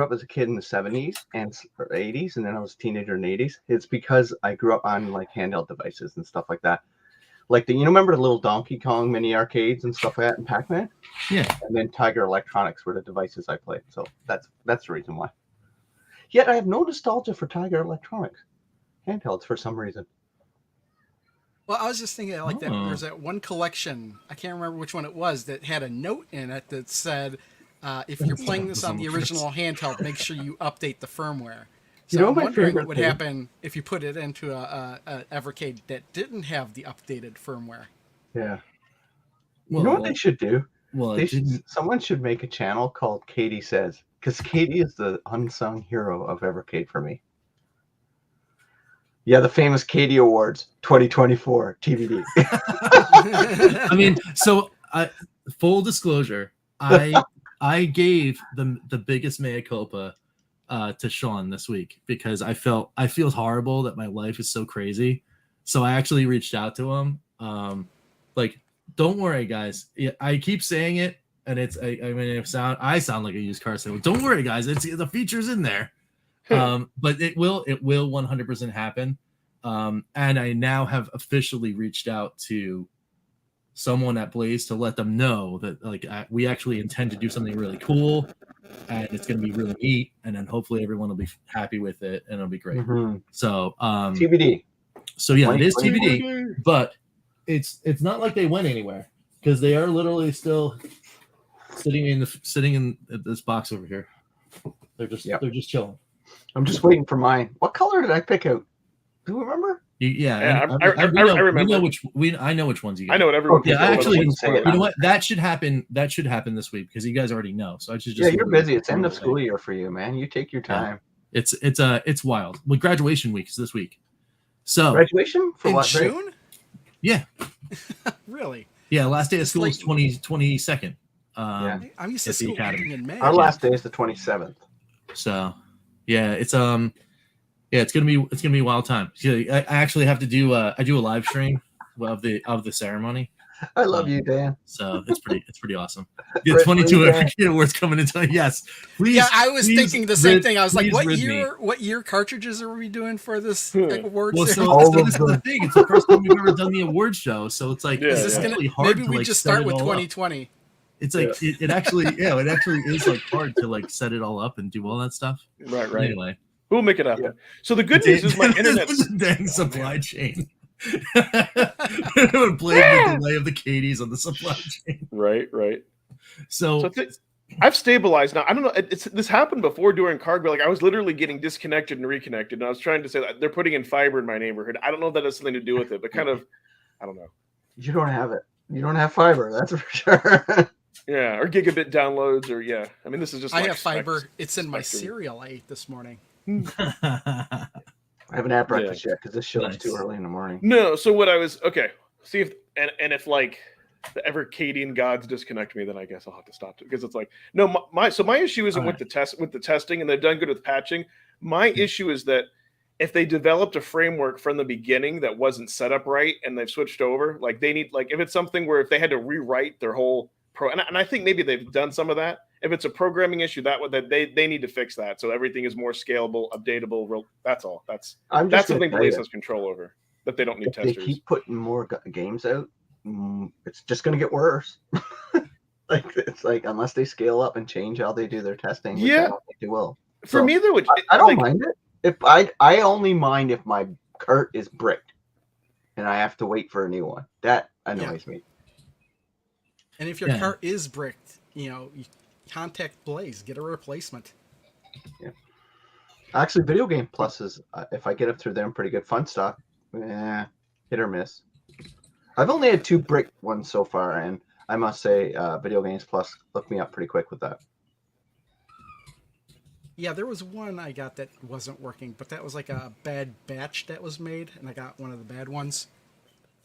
S3: up as a kid in the 70s and or 80s, and then I was a teenager in the 80s. It's because I grew up on like handheld devices and stuff like that. Like remember the little Donkey Kong mini arcades and stuff like that in Pac-Man?
S4: Yeah.
S3: And then Tiger Electronics were the devices I played. So that's the reason why. Yet I have no nostalgia for Tiger Electronics handhelds for some reason.
S2: well, I was just thinking like that.
S4: Oh.
S2: There's that one collection. I can't remember which one it was that had a note in it that said, "If you're playing this on the original handheld, make sure you update the firmware." So
S3: You know
S2: I'm
S3: my
S2: wondering
S3: favorite
S2: what would
S3: thing?
S2: happen if you put it into a Evercade that didn't have the updated firmware.
S3: Yeah.
S4: Well,
S3: You know what they should do?
S4: well,
S3: They
S4: it
S3: should,
S4: didn't.
S3: someone should make a channel called Katie Says, because Katie is the unsung hero of Evercade for me. Yeah, the famous Katie Awards 2024 TBD.
S4: I mean, so full disclosure, I gave the biggest mea culpa to Sean this week because I feel horrible that my life is so crazy. So I actually reached out to him. Like, don't worry, guys. I keep saying it, and it's I sound like a used car salesman. Don't worry, guys. It's the feature's in there. But it will 100% happen. And I now have officially reached out to someone at Blaze to let them know that like we actually intend to do something really cool, and it's going to be really neat, and then hopefully everyone will be happy with it, and it'll be great.
S3: Mm-hmm.
S4: So
S3: TBD.
S4: So yeah, it is
S3: 2020.
S4: TBD, but it's not like they went anywhere because they are literally still sitting in this box over here. They're just chilling.
S3: I'm just waiting for mine. What color did I pick out? Do you remember?
S1: I remember.
S4: I know which ones you got.
S1: I know what everyone.
S3: Okay,
S4: Yeah, I actually,
S3: wouldn't say it.
S4: you know what? That should happen. That should happen this week because you guys already know. So I should just.
S3: Yeah, you're busy. It's end of school year for you, man. You take your time.
S4: Yeah. It's wild. Well, graduation week is this week. So
S3: graduation for
S2: in
S3: what?
S2: June?
S4: Yeah.
S2: Really?
S4: Yeah. Last day of
S2: It's
S4: school
S2: like-
S4: is 22nd.
S3: Yeah.
S2: I'm used to
S4: At the
S2: school
S4: academy.
S2: being in May.
S3: Our last day is the 27th.
S4: So, yeah, it's gonna be a wild time. I actually have to do I do a live stream of the ceremony.
S3: I love you, Dan.
S4: So it's pretty awesome. The
S3: Rid-
S4: 22
S3: rid-
S4: Evercade Awards coming into yes. Please.
S2: Yeah, I was
S4: please
S2: thinking the same thing. I was like,
S4: please
S2: what
S4: rid me.
S2: year? What year cartridges are we doing for this
S1: Hmm.
S2: award
S4: Well,
S2: ceremony?
S4: so this is the thing. It's the first time we've ever done the award show, so it's like
S1: Yeah,
S2: Is this
S1: yeah.
S2: gonna?
S4: really hard
S2: Maybe
S4: to
S2: we
S4: like
S2: just
S4: set
S2: start
S4: it
S2: with
S4: all up.
S2: 2020.
S4: It's like it actually it actually is like hard to like set it all up and do all that stuff.
S1: Right.
S4: But anyway,
S1: We'll make it happen.
S3: Yeah.
S1: So the good news is my internet.
S4: This is a dang supply chain. It would blame the delay of the Cadies on the supply chain.
S1: Right.
S4: So
S1: So I've stabilized now. I don't know. This happened before during Cargo. Like I was literally getting disconnected and reconnected, and I was trying to say that they're putting in fiber in my neighborhood. I don't know if that has something to do with it, but kind of, I don't know.
S3: You don't have it. You don't have fiber. That's for sure.
S1: Yeah, or gigabit downloads, or yeah. I mean, this is just.
S2: I
S1: like
S2: have fiber.
S1: specs-
S2: It's in my
S1: spectrum.
S2: cereal I ate this morning.
S3: I haven't had breakfast yet because this show's
S4: Nice.
S3: too early in the morning.
S1: No, so what I was okay. See if and if like the Evercadian gods disconnect me, then I guess I'll have to stop it because it's like no my issue isn't with the testing, and they've done good with patching. My issue is that if they developed a framework from the beginning that wasn't set up right and they've switched over, like they need like if it's something where if they had to rewrite their whole and I think maybe they've done some of that. If it's a programming issue, that they need to fix that so everything is more scalable, updatable. That's all. That's something Blaze has control over. That they don't need
S3: If they
S1: testers.
S3: keep putting more games out, it's just going to get worse. It's like unless they scale up and change how they do their testing, which I don't think they will.
S1: For me, though,
S3: I don't mind it. If I only mind if my cart is bricked and I have to wait for a new one. That annoys me.
S2: And if your cart is bricked, you contact Blaze, get a replacement.
S3: Yeah. Actually, Video Game Plus is if I get it through them, pretty good. Fun stock, hit or miss. I've only had 2 bricked ones so far, and I must say, Video Games Plus looked me up pretty quick with that.
S2: Yeah, there was one I got that wasn't working, but that was like a bad batch that was made, and I got one of the bad ones.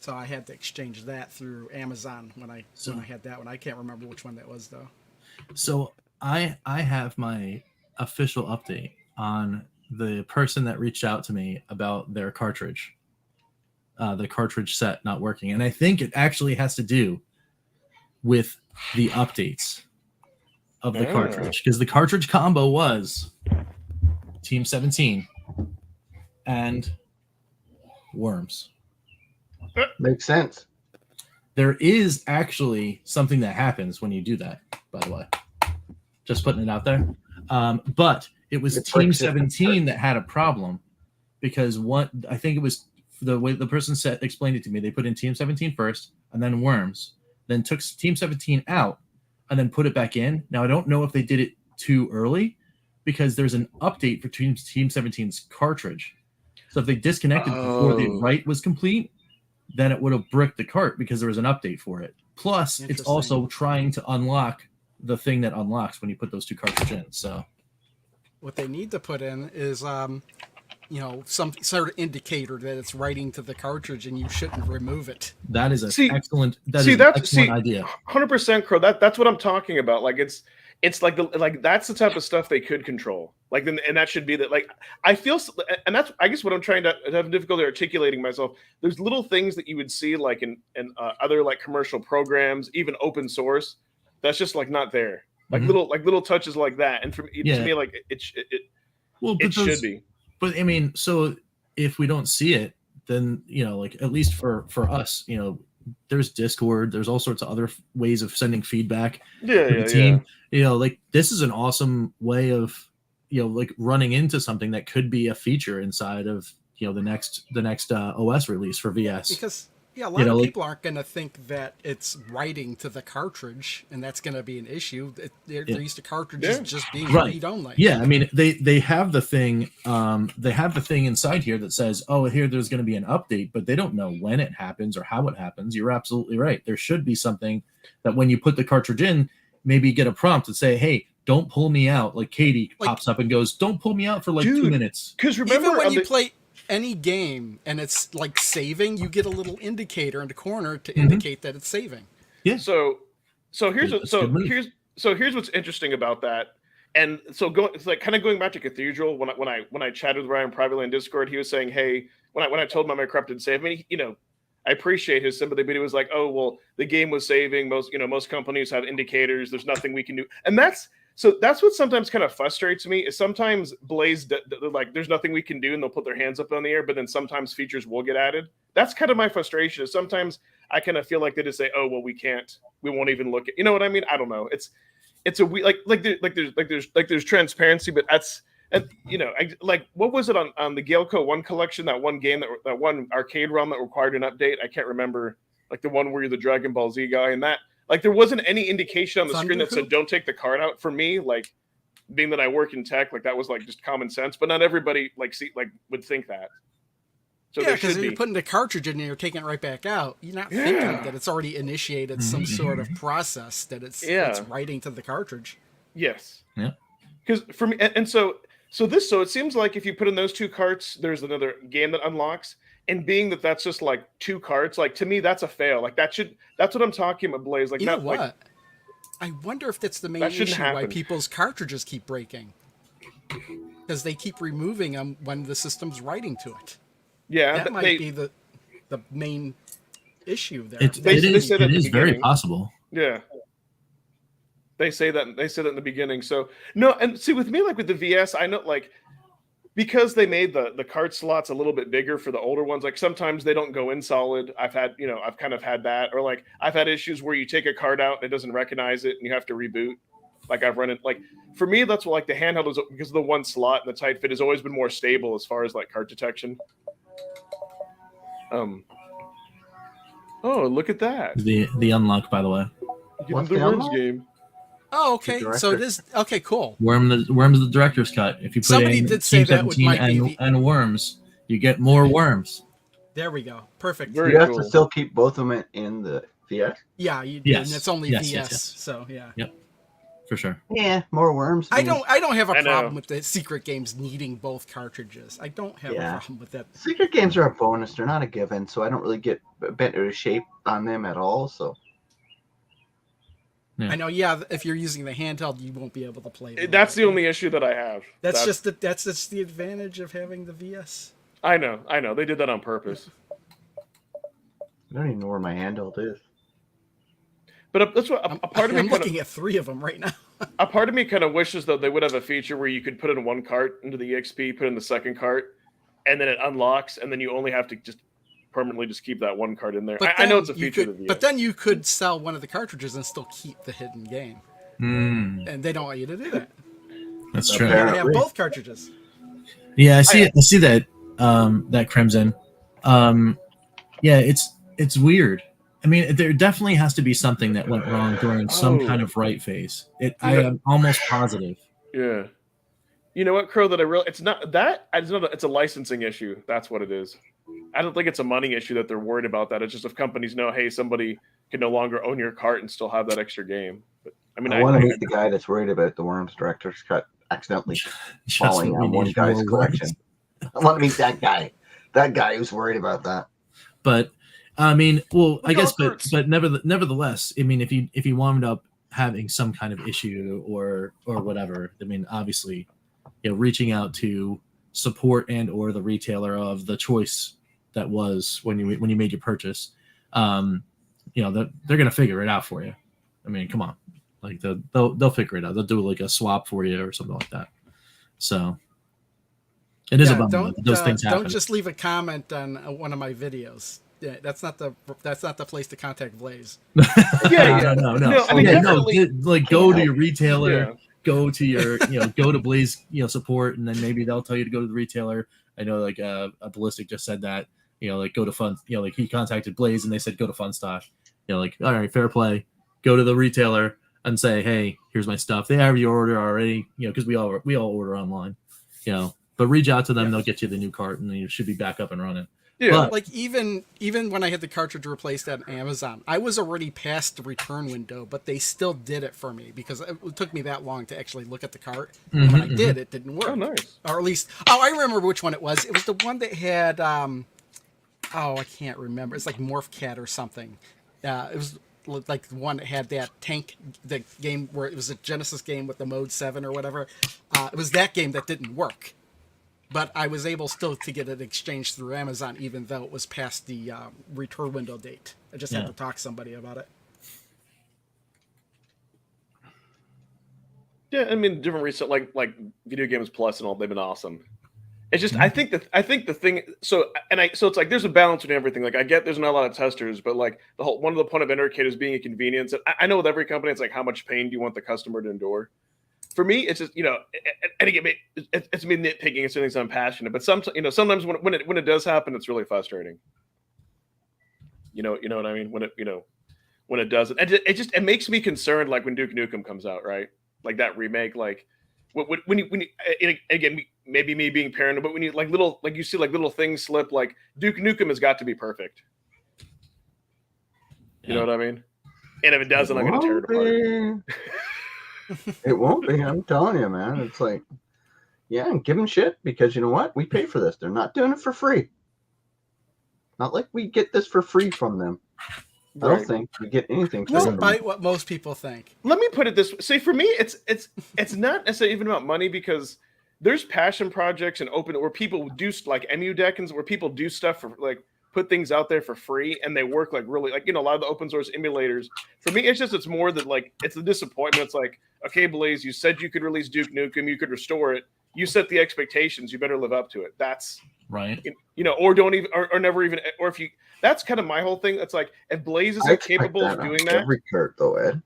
S2: So I had to exchange that through Amazon when I had that one. I can't remember which one that was though.
S4: So I have my official update on the person that reached out to me about their cartridge, the cartridge set not working, and I think it actually has to do with the updates of the cartridge because the cartridge combo was Team 17 and Worms.
S3: Makes sense.
S4: There is actually something that happens when you do that, by the way. Just putting it out there. But it was Team 17 that had a problem because I think it was the way the person explained it to me. They put in Team 17 first and then Worms, then took Team 17 out and then put it back in. Now, I don't know if they did it too early because there's an update for Team 17's cartridge. So if they disconnected before the write was complete, then it would have bricked the cart because there was an update for it. Plus, it's also trying to unlock the thing that unlocks when you put those 2 cartridges in. So,
S2: what they need to put in is, some sort of indicator that it's writing to the cartridge, and you shouldn't remove it.
S4: that is an excellent. That's an idea.
S1: 100% Crow. That's what I'm talking about. Like it's like that's the type of stuff they could control. Like then, and that should be that. Like I feel, and that's I guess what I'm trying to have difficulty articulating myself. There's little things that you would see like in other like commercial programs, even open source. That's just like not there. Like little touches like that. And to me, like it should be.
S4: But I mean, so if we don't see it, then like at least for us, there's Discord, there's all sorts of other ways of sending feedback
S1: Yeah,
S4: to the
S1: yeah,
S4: team.
S1: yeah.
S4: Like this is an awesome way of like running into something that could be a feature inside of the next OS release for VS.
S2: Because a lot of people aren't going to think that it's writing to the cartridge, and that's going to be an issue. They're used to cartridges just being read only.
S4: Yeah, I mean they have the thing inside here that says, oh, here there's going to be an update, but they don't know when it happens or how it happens. You're absolutely right. There should be something that when you put the cartridge in, maybe get a prompt and say, hey, don't pull me out. Like Katie pops up and goes, don't pull me out for 2 minutes.
S1: Because remember
S2: even when you play any game and it's like saving, you get a little indicator in the corner to indicate that it's saving.
S4: Yeah.
S1: So here's what's interesting about that. And so it's like kind of going back to Cathedral, when I chatted with Ryan privately on Discord, he was saying, hey, when I told him my corrupted save, I mean, I appreciate his sympathy, but he was like, oh, well, the game was saving. Most companies have indicators. There's nothing we can do. And that's what sometimes kind of frustrates me is sometimes Blaze, like, there's nothing we can do, and they'll put their hands up on the air, but then sometimes features will get added. That's kind of my frustration is sometimes I kind of feel like they just say, oh, well, we won't even look at, you know what I mean? I don't know. It's a there's transparency, but that's, and what was it on the Galeco 1 collection, that one game, that one arcade ROM that required an update? I can't remember, like the one where you're the Dragon Ball Z guy, and that, like, there wasn't any indication on the screen that said don't take the card out. For me, like, being that I work in tech, like, that was like just common sense, but not everybody would think that. So
S2: because you're putting the cartridge in and you're taking it right back out, you're not thinking that it's already initiated some sort of process that it's writing to the cartridge.
S1: Yes.
S4: Yeah.
S1: Because for me, and so it seems like if you put in those 2 carts, there's another game that unlocks. And being that that's just like 2 carts, like, to me, that's a fail. Like, that's what I'm talking about, Blaze. Like,
S2: you know what? Like, I wonder if that's the main issue why people's cartridges keep breaking. Because they keep removing them when the system's writing to it.
S1: Yeah,
S2: that might be the main issue there.
S4: It is very possible.
S1: Yeah. They say that in the beginning. So no, and see, with me, like with the VS, I know, like, because they made the cart slots a little bit bigger for the older ones, like sometimes they don't go in solid. I've kind of had that, or like I've had issues where you take a card out and it doesn't recognize it and you have to reboot. Like, I've run it, like, for me, that's what, like, the handheld is, because of the 1 slot and the tight fit, has always been more stable as far as like card detection. Oh, look at that.
S4: The unlock, by the way.
S1: What's the Worms game?
S2: Oh, okay. So it is okay. Cool.
S4: Worms the director's cut. If you put
S2: somebody did say that might be
S4: and Worms, you get more Worms.
S2: There we go. Perfect.
S3: You have to still keep both of them in the VS.
S2: Yeah, you do. Yes. And it's only VS. Yes. So yeah.
S4: Yep. For sure.
S3: Yeah, more Worms.
S2: I don't have a problem with the secret games needing both cartridges. I don't have a problem with that.
S3: Secret games are a bonus. They're not a given, so I don't really get bent out of shape on them at all. So.
S2: Yeah. I know. Yeah, if you're using the handheld, you won't be able to play it.
S1: That's the only issue that I have.
S2: That's just the advantage of having the VS.
S1: I know. They did that on purpose.
S3: I don't even know where my handheld is.
S1: But that's what a part of me.
S2: I'm looking at 3 of them right now.
S1: A part of me kind of wishes that they would have a feature where you could put in 1 cart into the EXP, put in the second cart, and then it unlocks, and then you only have to just permanently just keep that 1 card in there. I know it's a feature of the VS.
S2: But then you could sell one of the cartridges and still keep the hidden game. And they don't want you to do that.
S4: That's true.
S2: You have both cartridges.
S4: Yeah, I see that that Crimson. Yeah, it's weird. I mean, there definitely has to be something that went wrong during some kind of write phase. I am almost positive.
S1: Yeah. You know what, Crow? It's not that. It's a licensing issue. That's what it is. I don't think it's a money issue that they're worried about. That it's just if companies know, hey, somebody can no longer own your cart and still have that extra game. But I mean,
S3: I want to meet the guy that's worried about the Worms director's cut accidentally falling on one guy's collection. I want to meet that guy. That guy who's worried about that.
S4: But I mean, well, I guess, but nevertheless, I mean, if you wound up having some kind of issue or whatever, I mean, obviously, reaching out to support and or the retailer of the choice that was when you made your purchase, that they're gonna figure it out for you. I mean, come on, like they'll figure it out. They'll do like a swap for you or something like that. So it is a bummer. Those things happen.
S2: Don't just leave a comment on one of my videos. Yeah, that's not the place to contact Blaze.
S1: Yeah.
S4: no.
S1: No, I mean,
S4: Yeah,
S1: definitely.
S4: like go to your retailer,
S1: Yeah.
S4: go to your, go to Blaze, support, and then maybe they'll tell you to go to the retailer. I know, like, a Ballistic just said that, like, go to Fun, like, he contacted Blaze and they said go to Funstock. Like, all right, fair play. Go to the retailer and say, hey, here's my stuff. They have your order already, because we all order online, But reach out to them; they'll get you the new cart, and you should be back up and running.
S1: Yeah.
S4: But,
S2: Like even when I had the cartridge replaced at Amazon, I was already past the return window, but they still did it for me because it took me that long to actually look at the cart. And when I did, it didn't work.
S1: Oh, nice.
S2: Or at least, I remember which one it was. It was the one that had, I can't remember. It's like Morph Cat or something. It was like the one that had that tank, the game where it was a Genesis game with the Mode 7 or whatever. It was that game that didn't work. But I was able still to get it exchanged through Amazon, even though it was past the return window date. I just had to talk to somebody about it.
S1: Yeah, I mean, different research, like Video Games Plus and all, they've been awesome. It's just, I think the thing. So it's like there's a balance in everything. Like I get there's not a lot of testers, but like one of the point of Evercade is being a convenience. I know with every company, it's like how much pain do you want the customer to endure? For me, it's just and again, it's me nitpicking. It's things I'm passionate, but sometimes when it does happen, it's really frustrating. You know what I mean? When it doesn't, it makes me concerned. Like when Duke Nukem comes out, right? Like that remake, like when you again, maybe me being paranoid, but when you you see little things slip, like Duke Nukem has got to be perfect. You know what I mean? And if it doesn't, I'm going to tear it apart.
S3: It won't be. I'm telling you, man. It's like, yeah, and give them shit because you know what? We pay for this. They're not doing it for free. Not like we get this for free from them. I don't think we get anything.
S2: Despite what most people think.
S1: Let me put it this way. See, for me, it's not necessarily even about money because there's passion projects and open where people do like MU Deckins, where people do stuff for like put things out there for free and they work like really like a lot of the open source emulators. For me, it's more that like it's the disappointment. It's like, okay, Blaze, you said you could release Duke Nukem, you could restore it. You set the expectations, you better live up to it. That's
S4: right.
S1: Or don't even or never even or if you that's kind of my whole thing. It's like if Blaze isn't capable of doing that.
S3: Every cart though, Ed.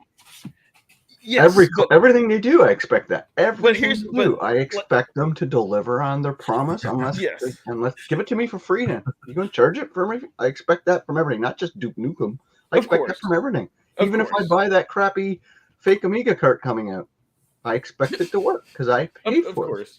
S1: Yes,
S3: everything they do, I expect that. I
S1: expect
S3: them to deliver on their promise, unless give it to me for free. Then you're going to charge it for everything. I expect that from everything, not just Duke Nukem. I expect that from everything. Even if I buy that crappy fake Amiga cart coming out, I expect it to work because I paid for it.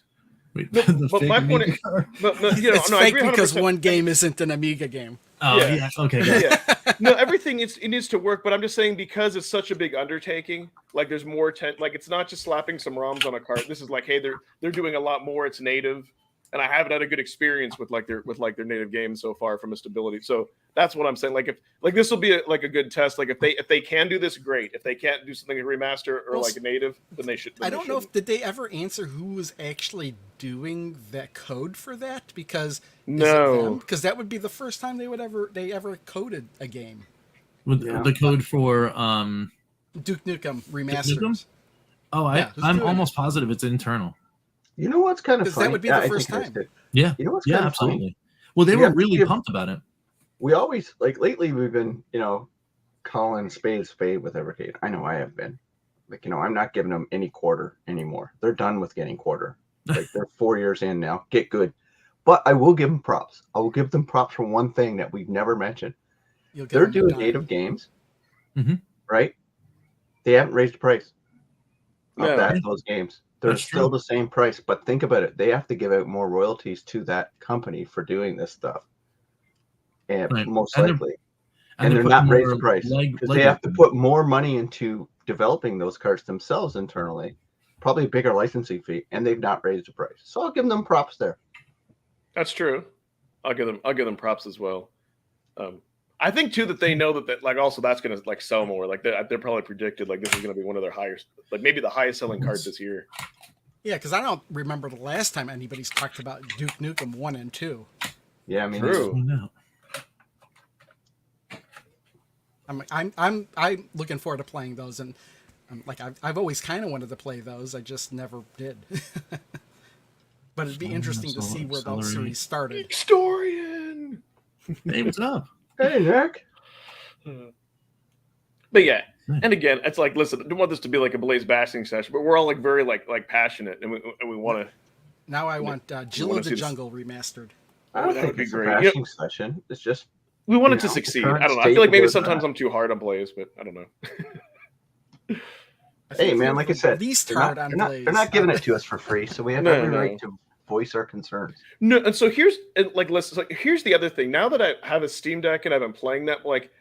S1: But my point is,
S2: it's fake because one game isn't an Amiga game.
S4: Oh yeah. Okay.
S1: Yeah. No, everything it needs to work, but I'm just saying because it's such a big undertaking. Like there's more like it's not just slapping some ROMs on a cart. This is like, hey, they're doing a lot more. It's native, and I haven't had a good experience with their native games so far from a stability. So that's what I'm saying. Like if this will be a good test. Like if they can do this, great. If they can't do something a remaster or like a native, then they should.
S2: I don't know if did they ever answer who was actually doing that code for that because because that would be the first time they ever coded a game.
S4: With the code for
S2: Duke Nukem remasters.
S4: Oh, I'm almost positive it's internal.
S3: You know what's kind of funny?
S2: That would be the first time.
S4: Yeah.
S3: You know what's kind of
S4: absolutely.
S3: Funny?
S4: Well, they were really pumped about it.
S3: We always lately we've been calling spade with Evercade. I know I have been. I'm not giving them any quarter anymore. They're done with getting quarter. They're 4 years in now. Get good. But I will give them props. I will give them props for one thing that we've never mentioned. They're doing native games, right? They haven't raised the price of those games. They're still the same price. But think about it. They have to give out more royalties to that company for doing this stuff. And most likely. And they're not raising the price. Because they have to put more money into developing those carts themselves internally. Probably a bigger licensing fee. And they've not raised the price. So I'll give them props there.
S1: That's true. I'll give them props as well. I think too that they know that also that's going to sell more. Like they're probably predicted like this is going to be one of their highest, like maybe the highest selling cards this year.
S2: Yeah, because I don't remember the last time anybody's talked about Duke Nukem 1 and 2.
S3: Yeah, I mean,
S1: true.
S2: I'm looking forward to playing those, and I've always kind of wanted to play those. I just never did. But it'd be interesting to see where those series started.
S1: Historian.
S4: Hey, what's up?
S3: Hey, Nick.
S1: But yeah, and again, it's like, listen, I don't want this to be like a Blaze bashing session, but we're all like very like passionate, and we want to.
S2: Now I want Jill
S1: wanna
S2: of the
S1: see this-
S2: Jungle remastered.
S3: I don't
S1: that
S3: think
S1: would be
S3: it's
S1: great.
S3: a bashing session. It's just
S1: We want it
S3: you
S1: to
S3: know, the
S1: succeed.
S3: current
S1: I don't know. I
S3: state
S1: feel like
S3: of
S1: maybe
S3: where
S1: sometimes
S3: they're
S1: I'm too hard on Blaze, but I don't know.
S2: I
S3: Hey
S2: think
S3: man,
S2: you're
S3: like I
S2: the
S3: said,
S2: least
S3: they're
S2: hard
S3: not,
S2: on
S3: they're not,
S2: Blaze.
S3: they're not giving it to us for free, so we have
S1: No,
S3: every right
S1: no.
S3: to voice our concerns.
S1: No, and so here's and like listen, like here's the other thing. Now that I have a Steam Deck and I've been playing that, like,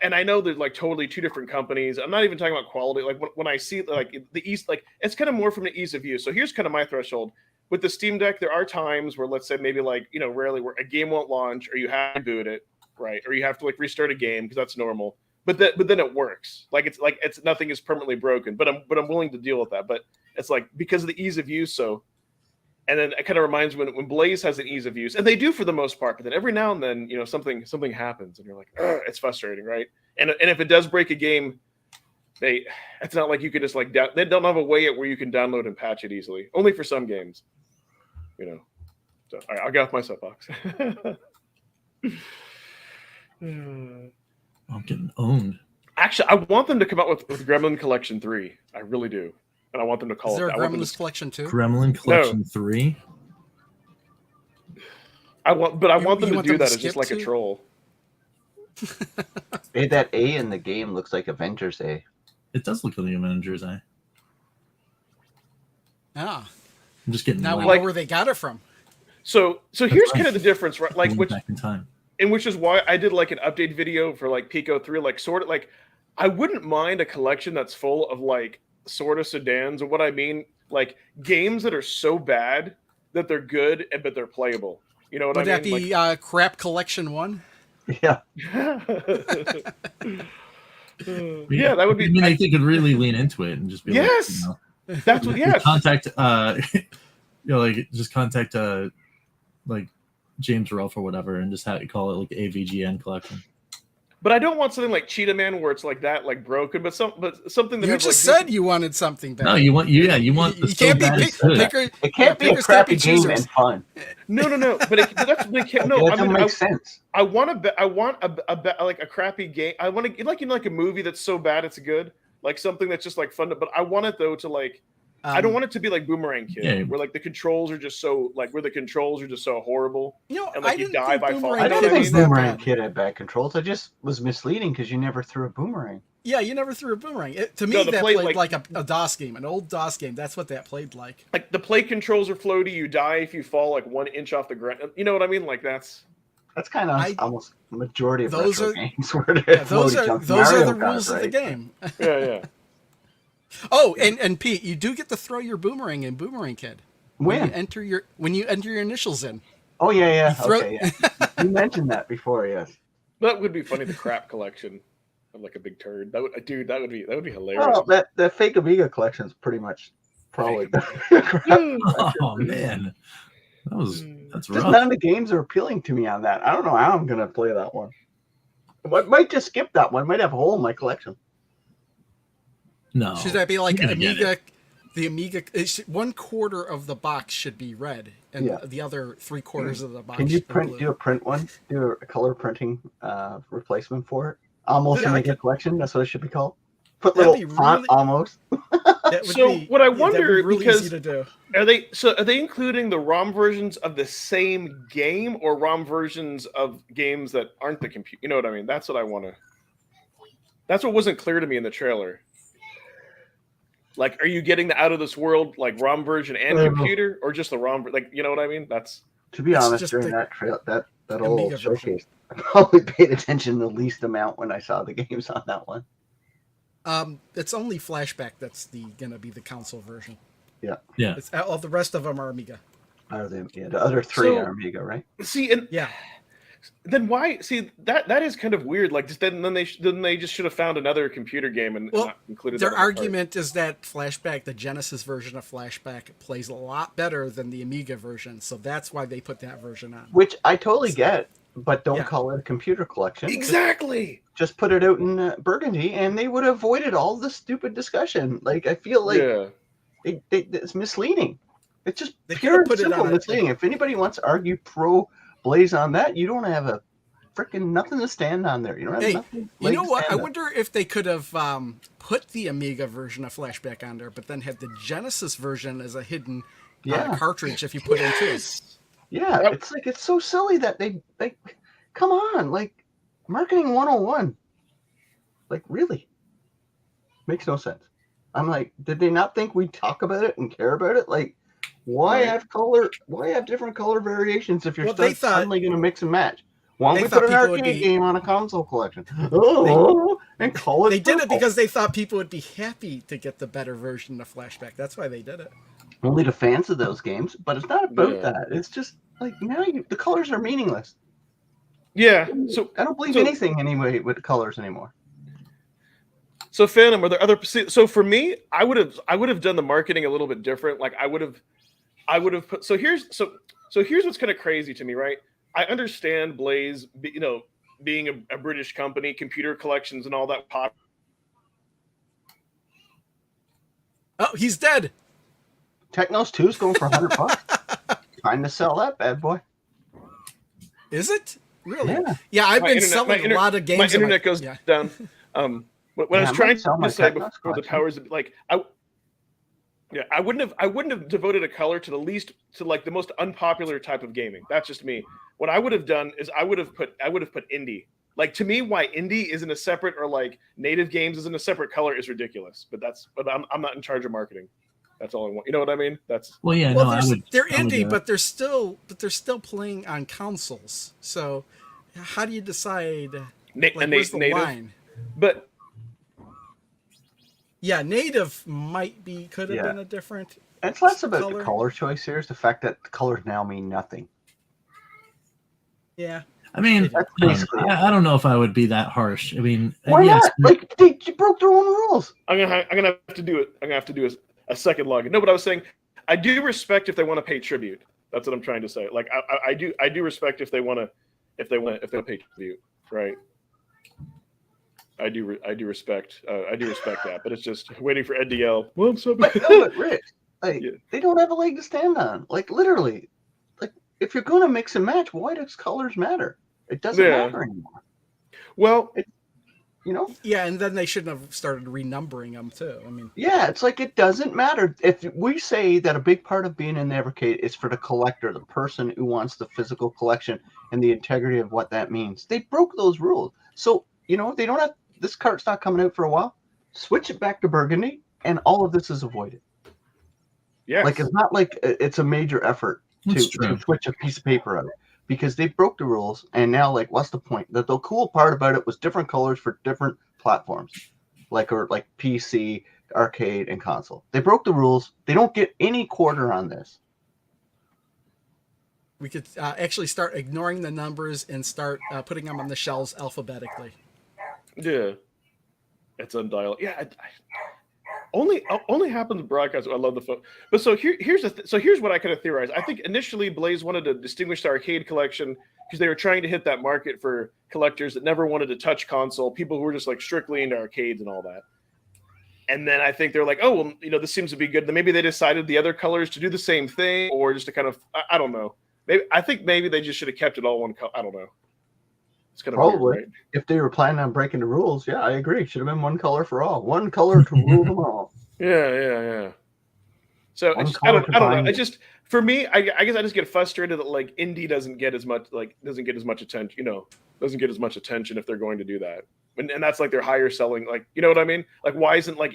S1: and I know there's like totally two different companies. I'm not even talking about quality. Like when I see like the ease, like it's kind of more from the ease of use. So here's kind of my threshold with the Steam Deck. There are times where, let's say, maybe like rarely where a game won't launch, or you have to boot it, right, or you have to like restart a game because that's normal. But then it works. Like it's nothing is permanently broken. But I'm willing to deal with that. But it's like because of the ease of use. So. And then it kind of reminds me when Blaze has an ease of use, and they do for the most part. But then every now and then, something happens, and you're like, it's frustrating, right? And if it does break a game, it's not like you can just like they don't have a way where you can download and patch it easily. Only for some games, So all right, I'll get off my soapbox.
S4: I'm getting owned.
S1: Actually, I want them to come out with Gremlin Collection 3. I really do. And I want them to call
S2: Is there
S1: it.
S2: a Gremlins Collection 2?
S4: Gremlin Collection 3.
S1: I want them
S2: you
S1: to
S2: want
S1: do
S2: them to
S1: that as just
S2: skip
S1: like a
S2: to?
S1: troll.
S3: Hey, that A in the game looks like Avengers A.
S4: It does look like Avengers.
S2: Ah,
S4: I'm just getting
S2: now we
S1: Like-
S2: know where they got it from.
S1: So here's kind of the difference, right? Like
S4: going back in time.
S1: and which is why I did like an update video for like Pico 3, like sort of like I wouldn't mind a collection that's full of like sort of sedans, or what I mean, like games that are so bad that they're good but they're playable. You know what
S2: Would
S1: I
S2: that
S1: mean?
S2: be Crap Collection 1?
S3: Yeah.
S1: Yeah, that would be.
S4: I mean, I think it could really lean into it and just be
S1: Yes!
S4: like,
S1: That's what. Yeah,
S4: contact just contact like James Rolfe or whatever, and just call it like AVGN collection.
S1: but I don't want something like Cheetah Man where it's like that, like broken, but something that
S2: You
S1: has
S2: just
S1: like
S2: said you wanted something bad.
S4: No, you want
S2: You
S4: the so
S2: can't be
S4: bad it's good.
S2: picker.
S3: It can't be a
S2: pickers
S3: crappy
S2: can't be
S3: game
S2: choosers.
S3: and fun.
S1: no. But it can't. No,
S3: That
S1: I
S3: doesn't
S1: mean,
S3: make sense.
S1: I want like a crappy game. I want to like a movie that's so bad it's good, like something that's just like fun. But I want it though to like. I don't want it to be like Boomerang Kid,
S4: Yeah.
S1: where like the controls are just so horrible. And, like,
S2: I
S1: you
S2: didn't
S1: die
S2: think
S1: by fall.
S2: Boomerang
S3: I
S1: know
S3: don't
S1: what
S2: Kid
S1: I
S3: think
S2: was
S1: mean?
S2: that
S3: Boomerang
S2: bad.
S3: Kid had bad controls. I just was misleading because you never threw a boomerang.
S2: Yeah, you never threw a boomerang. To me,
S1: No, the
S2: that
S1: play,
S2: played
S1: like-
S2: like a DOS game, an old DOS game. That's what that played like.
S1: Like the play controls are floaty. You die if you fall like 1 inch off the ground. You know what I mean? Like that's.
S3: That's kind of almost the majority of
S2: Those
S3: retro
S2: are-
S3: games where
S2: Yeah, those are the
S3: Kart,
S2: rules of the
S3: right?
S2: game.
S1: Yeah.
S2: Oh, and Pete, you do get to throw your boomerang in Boomerang Kid. When you enter your initials in.
S3: Oh yeah.
S2: throw-
S3: Okay, yeah. You mentioned that before, yes.
S1: That would be funny. The crap collection of like a big turd. That would be hilarious.
S3: Well, that fake Amiga collection is pretty much probably.
S4: Oh man, that's
S3: Just
S4: rough.
S3: none of the games are appealing to me on that. I don't know how I'm gonna play that one. I might just skip that one. Might have a hole in my collection.
S4: No,
S2: Should that be like
S4: you're gonna get
S2: Amiga?
S4: it.
S2: The Amiga, 1/4 of the box should be red, and
S3: Yeah.
S2: the other 3/4 of the box.
S3: Can you
S2: should be blue.
S3: do a print one? Do a color printing replacement for it? Almost
S2: Yeah, I
S3: Amiga
S2: could-
S3: collection. That's what it should be called. Put
S2: That'd
S3: little
S2: be
S3: font
S2: really-
S3: almost.
S2: That would
S1: So,
S2: be,
S1: what I
S2: that'd be
S1: wonder,
S2: really
S1: because-
S2: easy to do.
S1: Are they including the ROM versions of the same game or ROM versions of games that aren't the computer? You know what I mean? That's what I want to. That's what wasn't clear to me in the trailer. Like, are you getting the out of this world like ROM version and computer, or just the ROM? Like, you know what I mean? That's
S3: To be
S2: It's
S3: honest,
S2: just
S3: during
S2: the
S3: that trail, that
S2: Amiga
S3: old
S2: version.
S3: showcase, I probably paid attention the least amount when I saw the games on that one.
S2: It's only Flashback that's gonna be the console version.
S3: Yeah.
S2: It's all the rest of them are Amiga.
S3: The other three
S1: So-
S3: are Amiga, right?
S1: see, and
S2: Yeah.
S1: then why? See, that is kind of weird. Like, just then they just should have found another computer game and
S2: Well,
S1: not included
S2: Their
S1: that in the cart.
S2: argument is that Flashback, the Genesis version of Flashback, plays a lot better than the Amiga version, so that's why they put that version on.
S3: Which I totally get, but don't
S2: Yeah.
S3: call it a computer collection.
S1: Exactly.
S3: Just put it out in Burgundy, and they would have avoided all the stupid discussion. Like I feel like
S1: Yeah.
S3: it's misleading. It's just
S2: They
S3: pure and
S2: could've put it
S3: simple
S2: on a-
S3: misleading. If anybody wants to argue pro Blaze on that, you don't have a freaking nothing to stand on there. You don't have
S2: Hey,
S3: nothing.
S2: you know
S3: leg to
S2: what? I
S3: stand on.
S2: wonder if they could have put the Amiga version of Flashback on there, but then had the Genesis version as a hidden
S3: Yeah.
S2: cartridge if you put in two.
S3: Yeah,
S1: Yep.
S3: it's like it's so silly that they come on, like marketing 101. Like really? Makes no sense. I'm like, did they not think we'd talk about it and care about it? Like, why
S1: Right.
S3: have color? Why have different color variations if you're
S2: Well, they thought-
S3: suddenly going to mix and match? Why don't
S2: they
S3: we
S2: thought
S3: put an
S2: people would
S3: arcade
S2: be-
S3: game on a console collection? Oh, and call it.
S2: They did it
S3: purple.
S2: because they thought people would be happy to get the better version of Flashback. That's why they did it.
S3: Only the fans of those games, but it's not about
S1: Yeah.
S3: that. It's just like now the colors are meaningless.
S1: Yeah. So
S3: I don't believe
S1: so-
S3: anything anyway with colors anymore.
S1: So Phantom, are there other? So for me, I would have done the marketing a little bit different. Like I would have put. So here's what's kind of crazy to me, right? I understand Blaze, being a British company, computer collections and all that pop.
S2: Oh, he's dead.
S3: Technos 2 is going for $100. Trying to sell that bad boy.
S2: Is it? Really?
S3: Yeah.
S2: Yeah, I've
S1: My
S2: been
S1: internet-
S2: selling
S1: my
S2: a lot of games.
S1: My
S2: on
S1: internet goes
S2: yeah.
S1: down. When I
S3: Yeah,
S1: was
S3: I
S1: trying
S3: might sell my
S1: to say
S3: Technos
S1: before the
S3: collection.
S1: powers of like I wouldn't have devoted a color to the most unpopular type of gaming. That's just me. What I would have done is I would have put indie. Like to me, why indie isn't a separate or like native games isn't a separate color is ridiculous. But I'm not in charge of marketing. That's all I want. You know what I mean? That's
S4: Well, yeah,
S2: Well,
S4: no,
S2: they're
S4: I would
S2: indie,
S4: do
S2: but they're still playing on consoles. So, how do you decide? Where's the
S1: native.
S2: line?
S1: But
S2: Yeah, native could have
S3: Yeah.
S2: been a different.
S3: It's less about
S2: Color.
S3: the color choice here. It's the fact that the colors now mean nothing.
S2: Yeah.
S4: I mean,
S3: That's basically it.
S4: I don't know if I would be that harsh. I mean,
S3: Why
S4: yes,
S3: not? Like they broke their own rules.
S1: I'm gonna have to do it. I'm gonna have to do a second login. No, but I was saying I do respect if they want to pay tribute. That's what I'm trying to say. Like I do respect if they want to pay tribute, right? I do respect that, but it's just waiting for Ed to yell. Well, I'm so
S3: But no, but Rich, like
S1: Yeah.
S3: they don't have a leg to stand on. Like literally, like if you're gonna mix and match, why does colors matter? It doesn't
S1: Yeah.
S3: matter anymore.
S1: Well,
S3: You know?
S2: Yeah, and then they shouldn't have started renumbering them too. I mean,
S3: Yeah, it's like it doesn't matter. If we say that a big part of being in Evercade is for the collector, the person who wants the physical collection and the integrity of what that means, they broke those rules. So, they don't have this cart's not coming out for a while. Switch it back to Burgundy, and all of this is avoided.
S1: yes.
S3: Like it's not like it's a major effort
S4: That's
S3: to
S4: true.
S3: switch a piece of paper out because they broke the rules, and now like what's the point? The cool part about it was different colors for different platforms, like PC, arcade, and console. They broke the rules. They don't get any quarter on this.
S2: we could actually start ignoring the numbers and start putting them on the shelves alphabetically.
S1: Yeah, it's undialed. Yeah, only happens in broadcast. I love the phone. But so here's what I kind of theorize. I think initially Blaze wanted to distinguish the arcade collection because they were trying to hit that market for collectors that never wanted to touch console, people who were just like strictly into arcades and all that. And then I think they're like, oh, well, this seems to be good. Then maybe they decided the other colors to do the same thing, or just to kind of, I don't know. I think maybe they just should have kept it all one color. I don't know. It's kind of
S3: Probably.
S1: weird, right?
S3: If they were planning on breaking the rules, yeah, I agree. Should have been one color for all. One color to rule them all.
S1: Yeah. So
S3: One
S1: I don't
S3: color
S1: know.
S3: combined.
S1: It's just for me. I guess I just get frustrated that like indie doesn't get as much attention. Doesn't get as much attention if they're going to do that. And that's like their higher selling. Like you know what I mean? Like why isn't like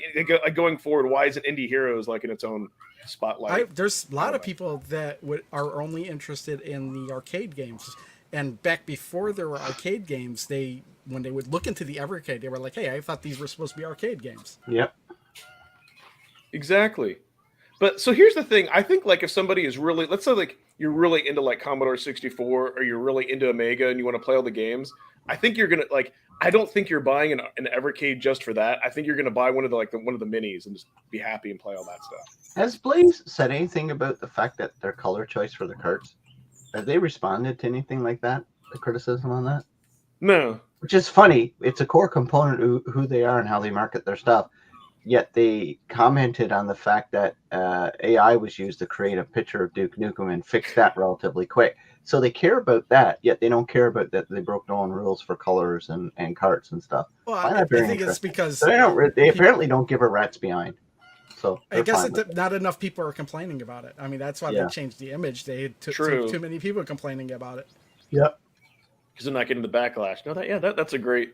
S1: going forward? Why isn't Indie Heroes like in its own spotlight?
S2: There's a lot of people that are only interested in the arcade games. And back before there were arcade games, when they would look into the Evercade, they were like, "Hey, I thought these were supposed to be arcade games."
S3: Yep.
S1: Exactly. But so here's the thing. I think like if somebody is really, let's say like you're really into like Commodore 64 or you're really into Amiga and you want to play all the games, I think you're gonna like. I don't think you're buying an Evercade just for that. I think you're gonna buy one of the minis and just be happy and play all that stuff.
S3: Has Blaze said anything about the fact that their color choice for the carts? Have they responded to anything like that? The criticism on that?
S1: No.
S3: Which is funny. It's a core component of who they are and how they market their stuff. yet they commented on the fact that AI was used to create a picture of Duke Nukem and fix that relatively quick. So they care about that, yet they don't care about that they broke their own rules for colors and carts and stuff.
S2: Well,
S3: I find
S2: I
S3: that very
S2: think it's
S3: interesting.
S2: because
S3: So they apparently don't give a rat's behind. So
S2: I
S3: they're
S2: guess
S3: fine with it.
S2: not enough people are complaining about it. I mean, that's why
S3: Yeah.
S2: they changed the image. They had
S1: True.
S2: too many people complaining about it.
S3: Yep.
S1: Because they're not getting the backlash. No, that's a great.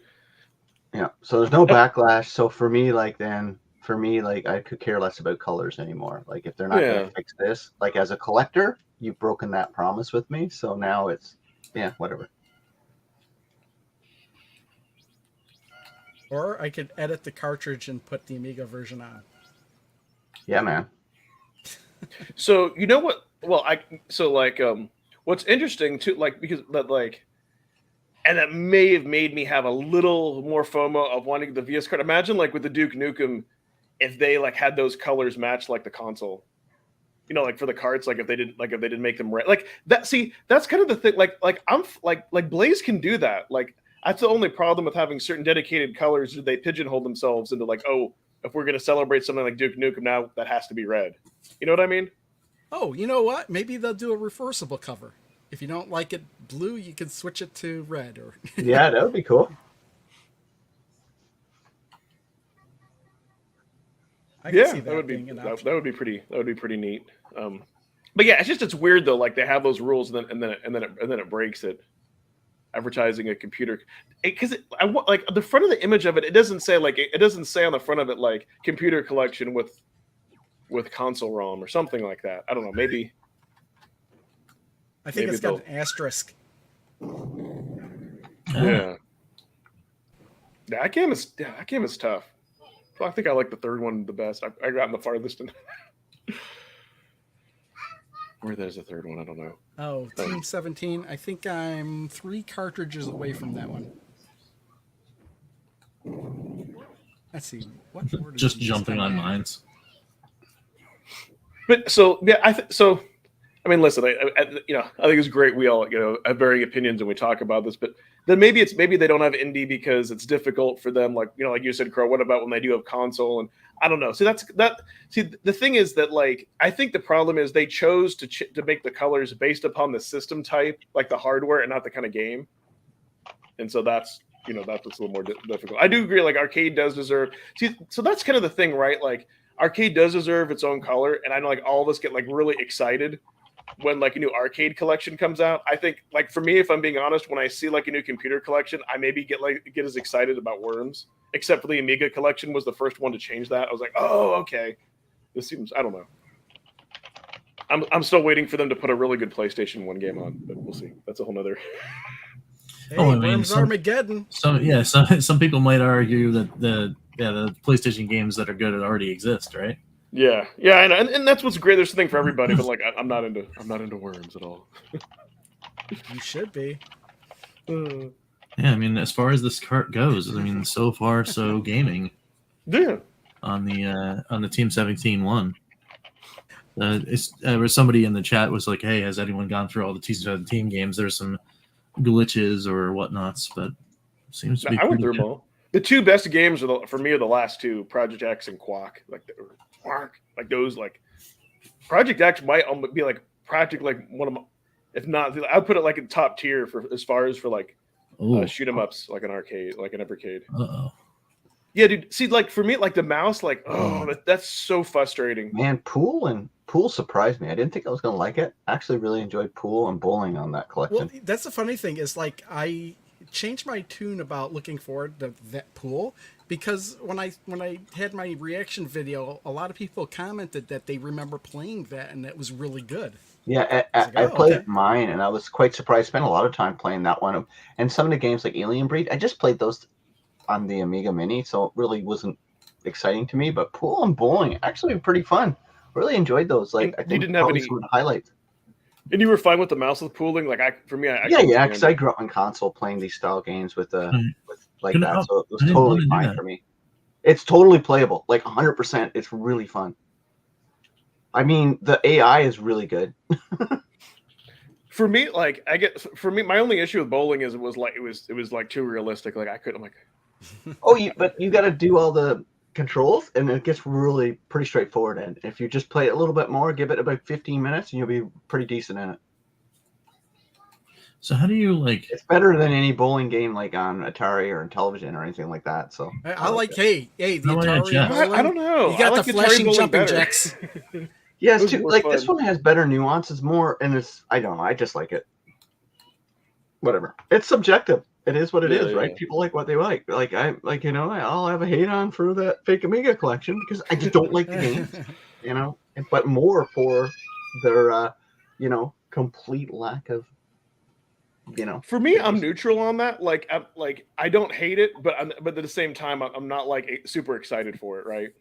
S3: Yeah. So there's no backlash. So for me, I could care less about colors anymore. Like if they're not going to fix this, like as a collector, you've broken that promise with me. So now it's whatever.
S2: Or I could edit the cartridge and put the Amiga version on.
S3: Yeah, man.
S1: So you know what? Well, what's interesting too, like because that like, and that may have made me have a little more FOMO of wanting the VS card. Imagine like with the Duke Nukem, if they like had those colors match like the console. You know, like for the carts, like if they didn't make them red, like that. See, that's kind of the thing. Like Blaze can do that. Like that's the only problem with having certain dedicated colors. They pigeonhole themselves into like, oh, if we're going to celebrate something like Duke Nukem, now that has to be red. You know what I mean?
S2: Oh, you know what? Maybe they'll do a reversible cover. If you don't like it blue, you can switch it to red. Or
S3: yeah, that would be cool.
S2: I can see that
S1: would be
S2: being an
S1: that
S2: option.
S1: would be pretty neat. But yeah, it's weird though. Like they have those rules, and then it breaks it. Advertising a computer, because I want like the front of the image of it. It doesn't say on the front of it like computer collection with console ROM or something like that. I don't know. Maybe.
S2: I think
S1: maybe
S2: it's got an asterisk.
S1: Yeah. That game is tough. I think I like the third one the best. I got in the farthest. Or there's a third one. I don't know.
S2: Oh, Team 17. I think I'm 3 cartridges away from that one. Let's see. What order
S4: Just
S2: did these
S4: jumping
S2: come
S4: on
S2: in?
S4: mines.
S1: But so yeah, I mean, listen, I think it's great. We all have varying opinions and we talk about this, but then maybe they don't have indie because it's difficult for them. Like like you said, Crow. What about when they do have console? And I don't know. See, the thing is that like I think the problem is they chose to make the colors based upon the system type, like the hardware, and not the kind of game. And so that's what's a little more difficult. I do agree. Like arcade does deserve. See, so that's kind of the thing, right? Like arcade does deserve its own color, and I know like all of us get like really excited when like a new arcade collection comes out. I think like for me, if I'm being honest, when I see like a new computer collection, I maybe get as excited about Worms, except for the Amiga collection was the first one to change that. I was like, oh, okay. This seems, I don't know. I'm still waiting for them to put a really good PlayStation 1 game on, but we'll see. That's a whole nother.
S2: Hey,
S4: Oh, I mean,
S2: Worms Armageddon.
S4: Some people might argue that the PlayStation games that are good already exist, right?
S1: Yeah, I know, and that's what's great. There's something for everybody, but like I'm not into Worms at all.
S2: You should be.
S4: Yeah, I mean, as far as this cart goes, I mean, so far so gaming.
S1: Yeah.
S4: On the Team 17 one. There was somebody in the chat was like, "Hey, has anyone gone through all the Team 17 games? There's some glitches or whatnots, but seems to be."
S1: I went through them all. The two best games for me are the last two, Project X and Quack. Like those, like Project X might be like practically like one of my, if not, I'd put it like in top tier for as far as for like shoot 'em ups, like an arcade, like an Evercade.
S4: Uh-oh.
S1: Yeah, dude. See, like for me, like the mouse, like that's so frustrating.
S3: Man, Pool surprised me. I didn't think I was gonna like it. I actually really enjoyed Pool and bowling on that collection.
S2: Well, that's the funny thing is like I changed my tune about looking forward to that Pool because when I had my reaction video, a lot of people commented that they remember playing that and it was really good.
S3: Yeah, I played mine and I was quite surprised. Spent a lot of time playing that one, and some of the games like Alien Breed. I just played those on the Amiga Mini, so it really wasn't exciting to me. But Pool and bowling actually pretty fun. Really enjoyed those. Like I think
S1: you didn't have any
S3: some of the highlights.
S1: And you were fine with the mouse with pooling, like
S3: because I grew up on console playing these style games with that, so it was totally fine for me. It's totally playable, like 100%. It's really fun. I mean, the AI is really good.
S1: For me, my only issue with bowling is it was like too realistic. Like I couldn't like.
S3: But you got to do all the controls, and it gets really pretty straightforward. And if you just play it a little bit more, give it about 15 minutes, and you'll be pretty decent in it.
S4: So how do you like?
S3: It's better than any bowling game like on Atari or on television or anything like that. So
S2: I like, the
S4: How about
S2: Atari
S4: Jeff?
S2: bowling.
S1: I don't know.
S2: You got
S1: I like
S2: the
S1: Atari
S2: flashing
S1: bowling
S2: jumping
S1: better.
S2: jacks.
S3: yes,
S1: Those
S3: too,
S1: were
S3: like
S1: fun.
S3: this one has better nuance. It's more, and it's I don't know. I just like it. Whatever. It's subjective. It is what it is, right?
S1: Yeah.
S3: People like what they like. Like I'll have a hate on for that fake Amiga collection because I just don't like the games, but more for their complete lack of
S1: For me, I'm neutral on that. Like I don't hate it, but at the same time, I'm not like super excited for it, right?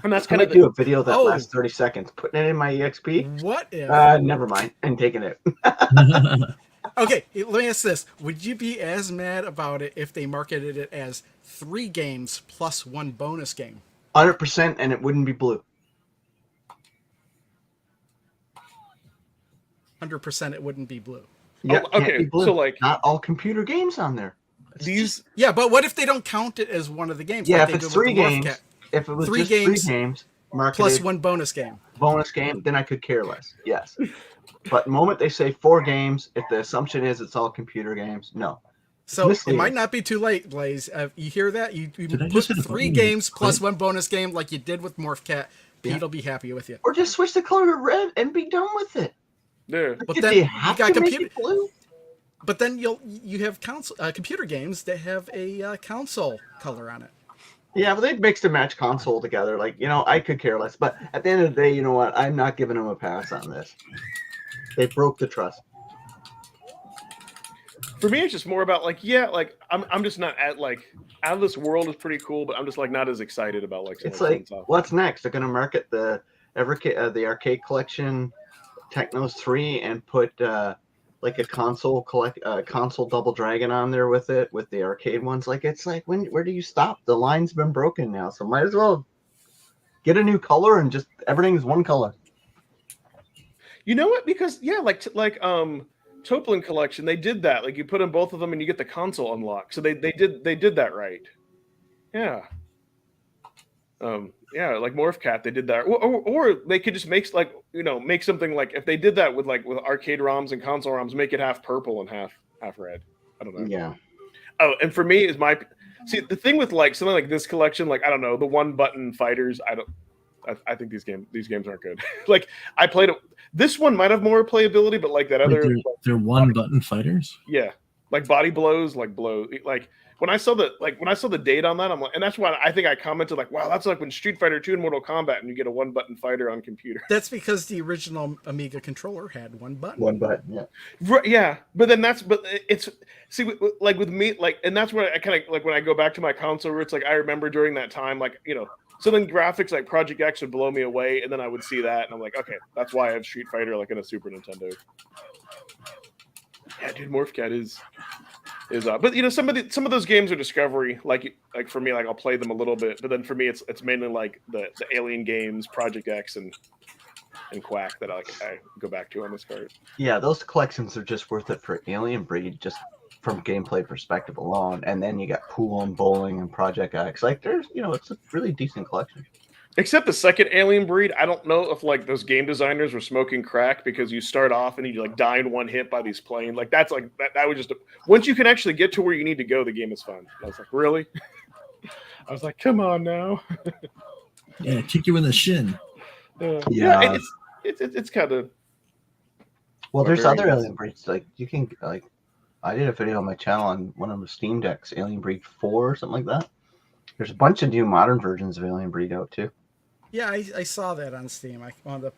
S1: And that's
S3: Can
S1: kind
S3: I
S1: of
S3: do a video that
S2: Oh.
S3: lasts 30 seconds, putting it in my EXP?
S2: What if?
S3: Never mind. And taking it.
S2: Okay, let me ask this: would you be as mad about it if they marketed it as 3 games plus 1 bonus game?
S3: 100%, and it wouldn't be blue.
S2: 100%, it wouldn't be blue.
S3: Yeah,
S1: Oh, okay,
S3: can't be blue.
S1: so, like-
S3: not all computer games on there.
S1: these.
S2: Yeah, but what if they don't count it as one of the games?
S3: Yeah,
S2: like
S3: if
S2: they
S3: it's
S2: did with
S3: 3
S2: the Morph
S3: games,
S2: Cat?
S3: if it was
S2: 3
S3: just
S2: games
S3: 3 games, marketed
S2: plus 1 bonus game.
S3: bonus game, then I could care less. Yes. But the moment they say 4 games, if the assumption is it's all computer games, no.
S2: So it
S3: misleading.
S2: might not be too late, Blaze. You hear that? You
S4: Did I
S2: put
S4: just hit a
S2: 3
S4: button?
S2: games plus
S4: Click?
S2: 1 bonus game like you did with Morph Cat.
S3: Yeah.
S2: Pete'll be happy with you.
S3: Or just switch the color to red and be done with it.
S1: Yeah.
S2: But
S3: Did
S2: then
S3: they
S2: you
S3: have
S2: got
S3: to make
S2: computer-
S3: it blue?
S2: But then you have computer games that have a console color on it.
S3: Yeah, but they'd mixed and match console together. Like, I could care less. But at the end of the day, you know what? I'm not giving them a pass on this. They broke the trust.
S1: For me, it's just more about I'm just not at Out of This World is pretty cool, but I'm just not as excited about some
S3: It's
S1: of the fun
S3: like,
S1: stuff.
S3: what's next? They're going to market the Evercade, the arcade collection, Technos 3, and put a console console Double Dragon on there with it, with the arcade ones. Where do you stop? The line's been broken now, so might as well get a new color and just everything's one color.
S1: You know what? Because Toplin Collection, they did that. Like you put in both of them and you get the console unlocked. So they did that right. Yeah. Like Morph Cat, they did that. Or they could just make make something like if they did that with arcade ROMs and console ROMs, make it half purple and half red. I don't know.
S3: Yeah.
S1: Oh, and for me is the thing with something like this collection, I don't know, the 1-button fighters, I think these games aren't good. I played it. This one might have more playability, but that other,
S4: they're 1-button fighters.
S1: yeah, body blows, blow. When I saw the date on that, I'm and that's why I think I commented wow, that's when Street Fighter 2 and Mortal Kombat, and you get a 1-button fighter on computer.
S2: That's because the original Amiga controller had 1 button.
S3: 1 button, yeah.
S1: Right, yeah, but it's with me, and that's where I kind of when I go back to my console roots, I remember during that time, something graphics like Project X would blow me away, and then I would see that, and I'm okay, that's why I have Street Fighter in a Super Nintendo. Yeah, dude, Morph Cat is but some of those games are discovery. For me, I'll play them a little bit, but then for me, it's mainly the Alien games, Project X, and Quack that I go back to on this card.
S3: Yeah, those collections are just worth it for Alien Breed, just from gameplay perspective alone. And then you got Pool and Bowling and Project X. There's, it's a really decent collection.
S1: Except the second Alien Breed, I don't know if those game designers were smoking crack, because you start off and you die in one hit by these planes. That's that was just once you can actually get to where you need to go, the game is fun. I was really? I was come on now.
S4: Yeah, kick you in the shin.
S1: Yeah, it's kind of.
S3: Well, there's
S1: very
S3: other
S1: nice.
S3: Alien Breeds. You can I did a video on my channel on one of the Steam decks, Alien Breed 4 or something like that. There's a bunch of new modern versions of Alien Breed out too.
S2: Yeah, I saw that on Steam. I wound up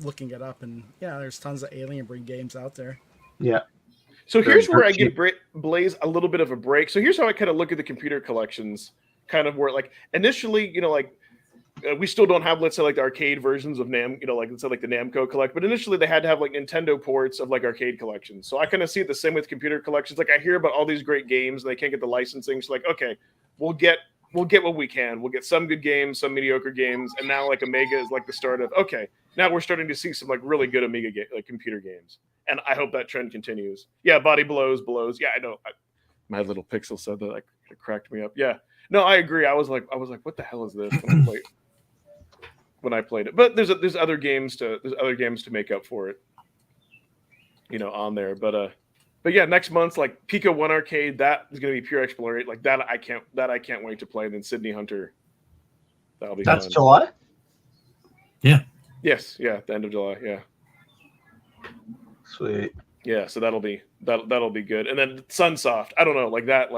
S2: looking it up, and yeah, there's tons of Alien Breed games out there.
S3: Yeah.
S1: So
S3: They're
S1: here's where I
S3: cheap.
S1: give Blaze a little bit of a break. So here's how I kind of look at the computer collections, kind of where initially, we still don't have, let's say, the arcade versions of let's say the Namco collect, but initially they had to have Nintendo ports of arcade collections. So I kind of see it the same with computer collections. I hear about all these great games and they can't get the licensing. So okay, we'll get what we can. We'll get some good games, some mediocre games, and now Amiga is the start of okay. Now we're starting to see some really good Amiga computer games, and I hope that trend continues. Yeah, body blows. Yeah, I know. My little pixel said that. It cracked me up. Yeah, No, I agree. I was like, what the hell is this when I played it? But there's other games to make up for it, on there. But yeah, next month, like Pico 1 Arcade, that is going to be pure exploration. Like that I can't wait to play. And then Sydney Hunter, that'll be
S3: That's
S1: fun.
S3: July?
S4: Yeah.
S1: Yes, yeah, the end of July, yeah.
S3: Sweet.
S1: Yeah, so that'll be good. And then Sunsoft, I don't know, like that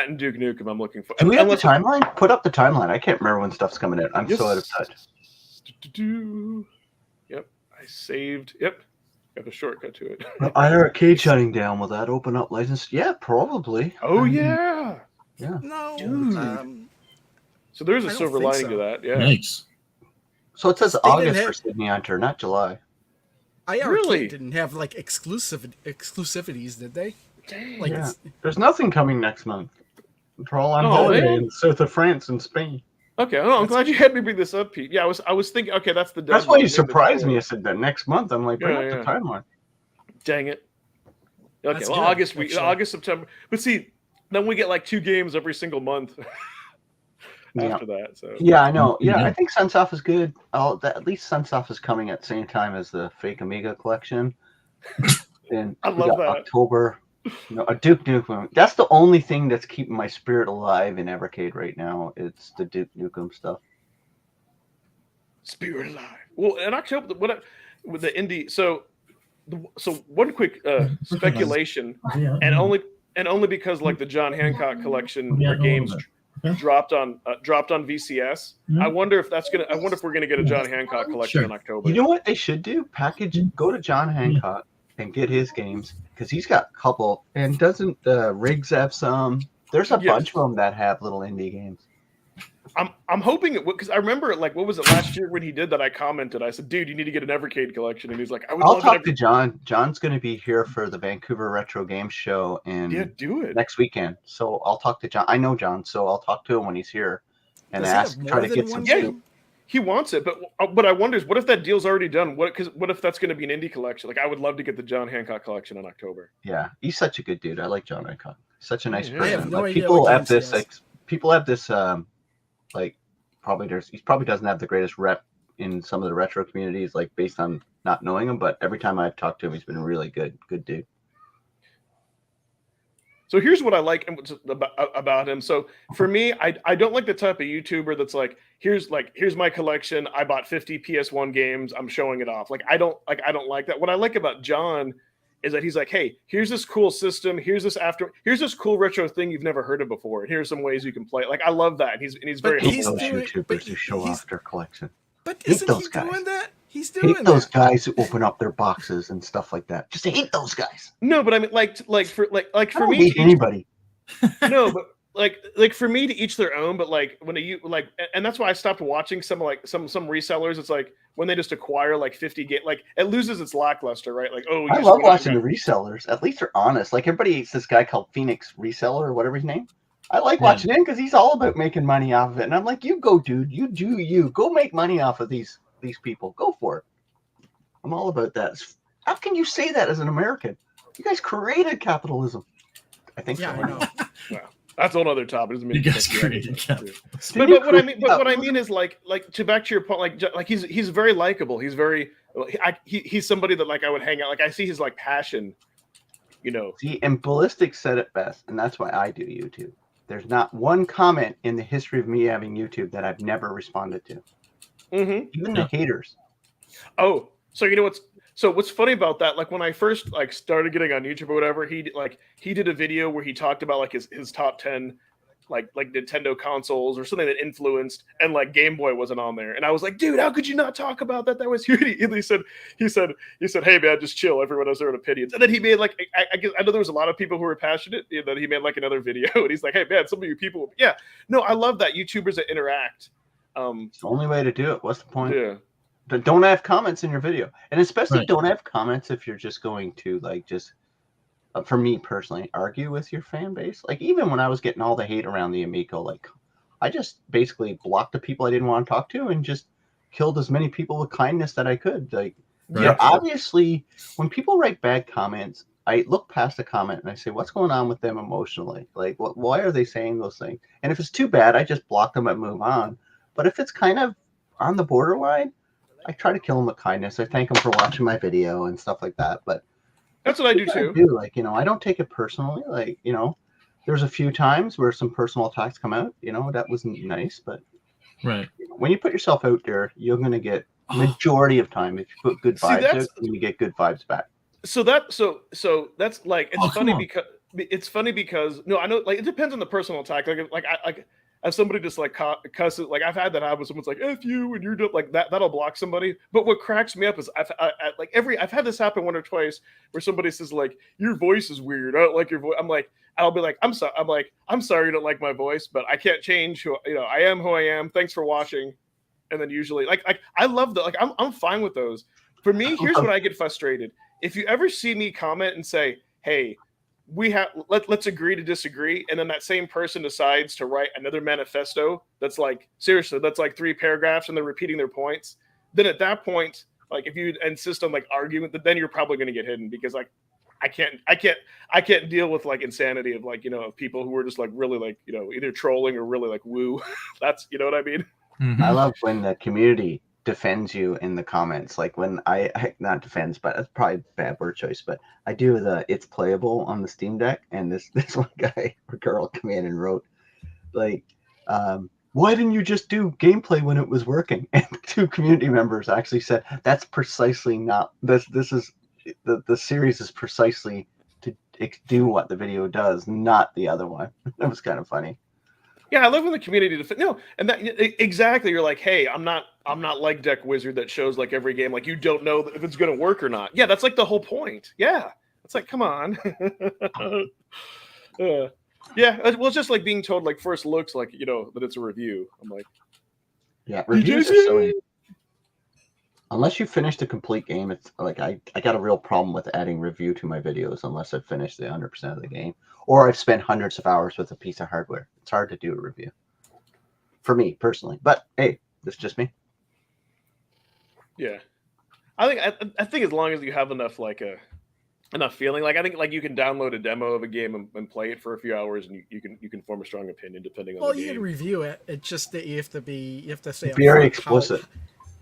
S1: and Duke Nukem I'm looking for.
S3: Do we have the timeline? Put up the timeline. I can't remember when stuff's coming in. I'm so out of touch.
S1: Yep, I saved. Yep, got a shortcut to it.
S3: Arcade shutting down. Will that open up license? Yeah, probably.
S1: Oh yeah.
S3: Yeah.
S2: No.
S1: Dude. So there's a
S2: I don't
S1: silver
S2: think
S1: lining
S2: so.
S1: to that. Yeah.
S4: Nice.
S3: So it says
S2: They
S3: August
S2: didn't
S3: for
S2: have-
S3: Sydney Hunter, not July.
S2: IRK
S1: Really?
S2: didn't have like exclusivities, did they?
S1: Dang.
S2: Like
S3: Yeah.
S2: it's,
S3: There's nothing coming next month. We're all on
S1: Oh,
S3: holiday
S1: man.
S3: in the south of France and Spain.
S1: Okay, well, I'm glad you had me bring this up, Pete. Yeah, I was thinking. Okay, that's the.
S3: That's why you
S1: deadline.
S3: surprised me. I said that next month. I'm like, bring
S1: Yeah,
S3: up the timeline.
S1: Dang it. Okay,
S2: That's
S1: well,
S2: good,
S1: August,
S2: actually.
S1: August, September. But see, then we get like 2 games every single month after that. So
S3: Yeah, I know. Yeah,
S4: Yeah.
S3: I think Sunsoft is good. At least Sunsoft is coming at the same time as the fake Amiga collection. And
S1: I
S3: we
S1: love
S3: got
S1: that.
S3: October. A Duke Nukem. That's the only thing that's keeping my spirit alive in Evercade right now. It's the Duke Nukem stuff.
S1: Spirit alive. Well, in October, with the indie. So one quick speculation,
S4: Yeah.
S1: and only because like the John Hancock collection
S4: Yeah,
S1: or games
S4: a little bit.
S1: dropped on VCS.
S4: Yeah.
S1: I wonder if we're gonna get a John Hancock collection
S4: Sure.
S1: in October.
S3: You know what they should do? Go to John Hancock and get his games because he's got a couple. And doesn't Riggs have some? There's a
S1: Yes.
S3: bunch of them that have little indie games.
S1: I'm hoping it because I remember like what was it last year when he did that? I commented. I said, "Dude, you need to get an Evercade collection," and he's like,
S3: I'll
S1: love
S3: talk
S1: an
S3: to John. John's going to be here for the Vancouver Retro Game Show
S1: Yeah, do it.
S3: next weekend. So I'll talk to John. I know John, so I'll talk to him when he's here and
S2: Does he
S3: ask,
S2: have
S3: try
S2: more
S3: to
S2: than
S3: get some.
S2: one
S1: Yeah,
S2: game?
S1: he wants it, but what I wonder is, what if that deal's already done? What if that's going to be an indie collection? Like, I would love to get the John Hancock collection in October.
S3: Yeah, he's such a good dude. I like John Hancock. Such a nice
S1: Yeah.
S3: person.
S1: I
S2: have no
S3: Like,
S2: idea
S3: people
S2: what
S3: have
S2: games he
S3: this.
S2: has.
S3: Like, people have this. He probably doesn't have the greatest rep in some of the retro communities, like based on not knowing him. But every time I've talked to him, he's been really good dude.
S1: So here's what I like about him. So for me, I don't like the type of YouTuber that's like, here's my collection. I bought 50 PS1 games. I'm showing it off. I don't like that. What I like about John is that he's like, hey, here's this cool system. Here's this cool retro thing you've never heard of before. And here's some ways you can play it. Like, I love that. And he's very
S2: But
S3: Hate
S2: he's
S1: humble.
S3: those
S2: doing-
S3: YouTubers
S2: but
S3: who show
S2: he's-
S3: off their collection.
S2: But
S3: Hate
S2: isn't
S3: those
S2: he
S3: guys.
S2: doing that? He's doing
S3: Hate those
S2: that.
S3: guys who open up their boxes and stuff like that. Just hate those guys.
S1: No, but I mean, like for
S3: I
S1: for
S3: don't
S1: me,
S3: hate
S1: to each,
S3: anybody.
S1: no, but like for me to each their own. But like when you like, and that's why I stopped watching some resellers. It's like when they just acquire like 50 like it loses its lackluster, right? Like, oh, you
S3: I
S1: just
S3: love
S1: went out
S3: watching
S1: and
S3: the resellers. At least they're honest. Like everybody hates this guy called Phoenix Reseller or whatever his name. I like
S4: Yeah.
S3: watching him because he's all about making money off of it. And I'm like, you go, dude. You do you. Go make money off of these people. Go for it. I'm all about that. How can you say that as an American? You guys created capitalism. I think
S2: Yeah,
S3: so.
S2: I know.
S1: Well, that's a whole other topic. Doesn't mean
S4: You
S1: it
S4: guys
S1: can't be
S4: created
S1: anything.
S4: capitalism.
S1: But what I mean is like to back to your point, like he's very likable. He's very he's somebody that like I would hang out. Like I see his like passion, you know.
S3: See, and Ballistic said it best, and that's why I do YouTube. There's not one comment in the history of me having YouTube that I've never responded to.
S1: Mm-hmm.
S3: Even the haters.
S1: Oh, so you know what's funny about that? Like when I first like started getting on YouTube or whatever, he did a video where he talked about like his top 10 like Nintendo consoles or something that influenced, and like Game Boy wasn't on there. And I was like, dude, how could you not talk about that? That was huge. He said, hey man, just chill. Everyone has their own opinions. And then he made like I know there was a lot of people who were passionate, and then he made like another video and he's like, hey man, some of you people, yeah, no, I love that YouTubers that interact.
S3: It's the only way to do it. What's the point?
S1: Yeah.
S3: Don't have comments in your video, and especially
S4: Right.
S3: don't have comments if you're just going to like just for me personally argue with your fan base. Like even when I was getting all the hate around the Amico, like I just basically blocked the people I didn't want to talk to and just killed as many people with kindness that I could. Like
S4: Right.
S3: yeah, obviously when people write bad comments, I look past the comment and I say, what's going on with them emotionally? Like, why are they saying those things? And if it's too bad, I just block them and move on. But if it's kind of on the borderline, I try to kill them with kindness. I thank them for watching my video and stuff like that. But
S1: That's what I do
S3: I
S1: too.
S3: do. Like, I don't take it personally. Like, there's a few times where some personal attacks come out. That wasn't nice. But
S4: Right.
S3: when you put yourself out there, you're going to get majority of time, if you put good
S1: See,
S3: vibes out,
S1: that's
S3: you're going to get good vibes back.
S1: so that's like
S4: Oh, come on.
S1: it's funny because no, I know like it depends on the personal attack. Like if somebody just like cusses, like I've had that happen. Someone's like "f you" and you're like that'll block somebody. But what cracks me up is I've had this happen one or twice where somebody says like your voice is weird. I don't like your voice. I'm like I'll be like I'm sorry. I'm like I'm sorry you don't like my voice, but I can't change who I am who I am. Thanks for watching. And then usually like I love that. Like I'm fine with those. For me, here's what I get frustrated. If you ever see me comment and say, "Hey, let's agree to disagree," and then that same person decides to write another manifesto that's like seriously, that's like 3 paragraphs and they're repeating their points, then at that point, like if you insist on like argument, then you're probably going to get hidden because like I can't deal with like insanity of like of people who are just like really like either trolling or really like woo. That's what I mean.
S4: Mhm.
S3: I love when the community defends you in the comments. Like when I not defends, but that's probably a bad word choice. But I do it's playable on the Steam Deck, and this one guy or girl come in and wrote like, why didn't you just do gameplay when it was working? And 2 community members actually said that's precisely not this. This is the series is precisely to do what the video does, not the other one. That was kind of funny.
S1: Yeah, I love when the community no, and that exactly. You're like, hey, I'm not like Deck Wizard that shows like every game like you don't know if it's going to work or not. Yeah, that's like the whole point. Yeah, it's like come on. Yeah, well, it's just like being told like first looks like that it's a review. I'm like,
S3: yeah, reviews are so easy. Unless you finish the complete game, it's like I got a real problem with adding review to my videos unless I've finished the 100% of the game or I've spent hundreds of hours with a piece of hardware. It's hard to do a review for me personally, but hey, this is just me.
S1: Yeah, I think as long as you have enough like enough feeling, like I think like you can download a demo of a game and play it for a few hours, and you can form a strong opinion depending on the game.
S2: Well, you can review it. It's just that you have to say
S3: Very explicit.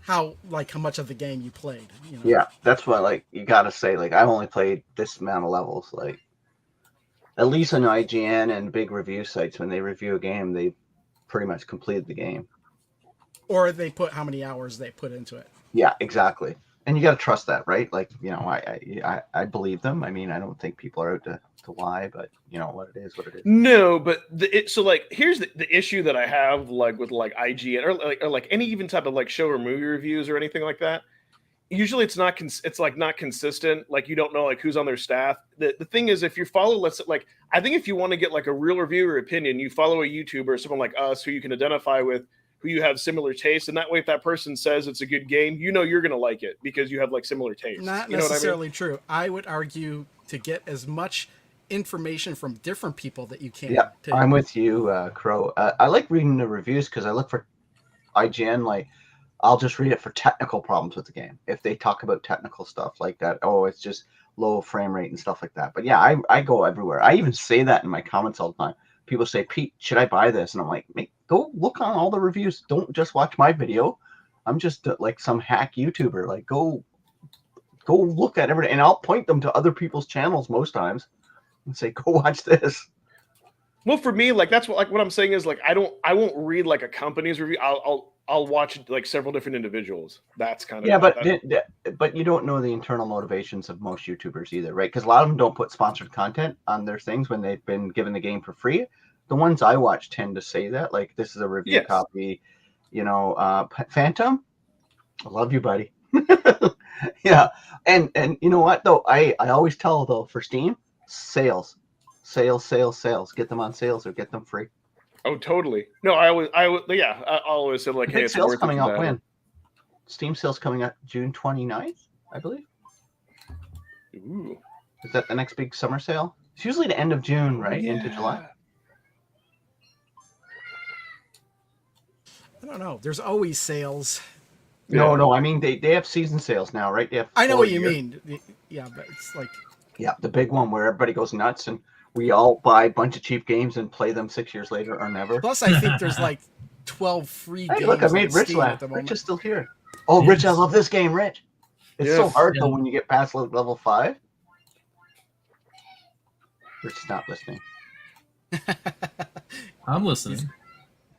S2: How much of the game you played.
S3: Yeah, that's what like you got to say. Like I've only played this amount of levels. Like at least on IGN and big review sites, when they review a game, they pretty much completed the game.
S2: Or they put how many hours they put into it.
S3: Yeah, exactly. And you got to trust that, right? Like, I believe them. I mean, I don't think people are out to lie, but what it is.
S1: No, but so like here's the issue that I have like with like IGN or like any even type of like show or movie reviews or anything like that. Usually it's not it's like not consistent. Like you don't know like who's on their staff. The thing is if you follow like I think if you want to get like a real review or opinion, you follow a YouTuber or someone like us who you can identify with, who you have similar tastes, and that way if that person says it's a good game, you're gonna like it because you have like similar tastes.
S2: Not necessarily true. I would argue to get as much information from different people that you can.
S3: Yeah, I'm with you, Crow. I like reading the reviews because I look for IGN. Like, I'll just read it for technical problems with the game. If they talk about technical stuff like that, it's just low frame rate and stuff like that. But yeah, I go everywhere. I even say that in my comments all the time. People say, Pete, should I buy this? And I'm like, go look on all the reviews. Don't just watch my video. I'm just like some hack YouTuber. Like, go look at everything. And I'll point them to other people's channels most times and say, go watch this.
S1: Well, for me, like that's what I'm saying is like I won't read like a company's review. I'll watch like several different individuals. That's kind of
S3: but you don't know the internal motivations of most YouTubers either, right? Because a lot of them don't put sponsored content on their things when they've been given the game for free. The ones I watch tend to say that, like this is a review copy. Phantom, I love you, buddy. Yeah, and you know what though? I always tell though for Steam, sales, get them on sales or get them free.
S1: Oh, totally. No, I always said like, hey, it's
S3: sales
S1: worth
S3: coming
S1: it
S3: out when? Steam sales coming out June 29th, I believe.
S1: Ooh.
S3: Is that the next big summer sale? It's usually the end of June, right?
S1: Yeah.
S3: Into July.
S2: I don't know. There's always sales.
S3: No. I mean, they have season sales now, right? They have
S2: I know what you mean. Yeah, but it's like
S3: Yeah, the big one where everybody goes nuts and we all buy a bunch of cheap games and play them 6 years later or never.
S2: Plus, I think there's like 12 free
S3: Hey,
S2: games
S3: look, I
S2: on
S3: made Rich
S2: Steam at
S3: laugh.
S2: the
S3: Rich
S2: moment.
S3: is still here. Oh, Rich, I
S4: Yes.
S3: love this game, Rich. It's so
S1: Yes.
S3: hard though
S4: Yeah.
S3: when you get past level 5. Rich is not listening.
S4: I'm listening.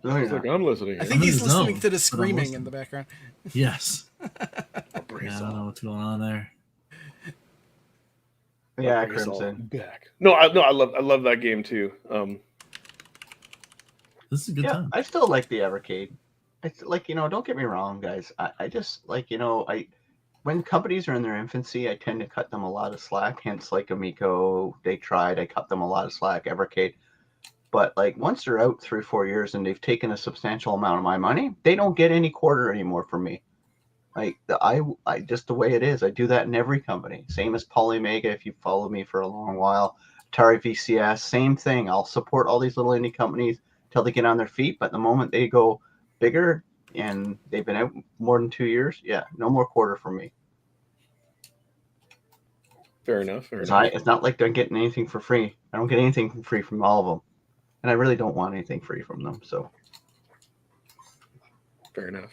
S3: No, you're
S1: It's like
S3: not.
S1: I'm listening.
S2: I
S1: here.
S2: think
S4: I'm in
S2: he's
S4: the
S2: listening
S4: zone,
S2: to the
S4: but I'm
S2: screaming in
S4: listening.
S2: the background.
S4: Yes.
S1: I'll bring
S4: Yeah,
S1: us
S4: I don't know
S1: all.
S4: what's going on there.
S3: Yeah,
S1: I'll bring us all
S3: Crimson.
S1: back. No, I love that game too.
S4: This is a good
S3: Yeah,
S4: time.
S3: I still like the Evercade. It's like, don't get me wrong, guys. I just like, when companies are in their infancy, I tend to cut them a lot of slack. Hence, like Amico, they tried. I cut them a lot of slack. Evercade. But like once they're out 3 or 4 years and they've taken a substantial amount of my money, they don't get any quarter anymore from me. Like I just the way it is. I do that in every company. Same as Polymega. If you follow me for a long while, Atari VCS, same thing. I'll support all these little indie companies till they get on their feet. But the moment they go bigger and they've been out more than 2 years, yeah, no more quarter from me.
S1: Fair enough. Fair
S3: It's
S1: enough.
S3: not like they're getting anything for free. I don't get anything for free from all of them, and I really don't want anything free from them. So
S1: Fair enough.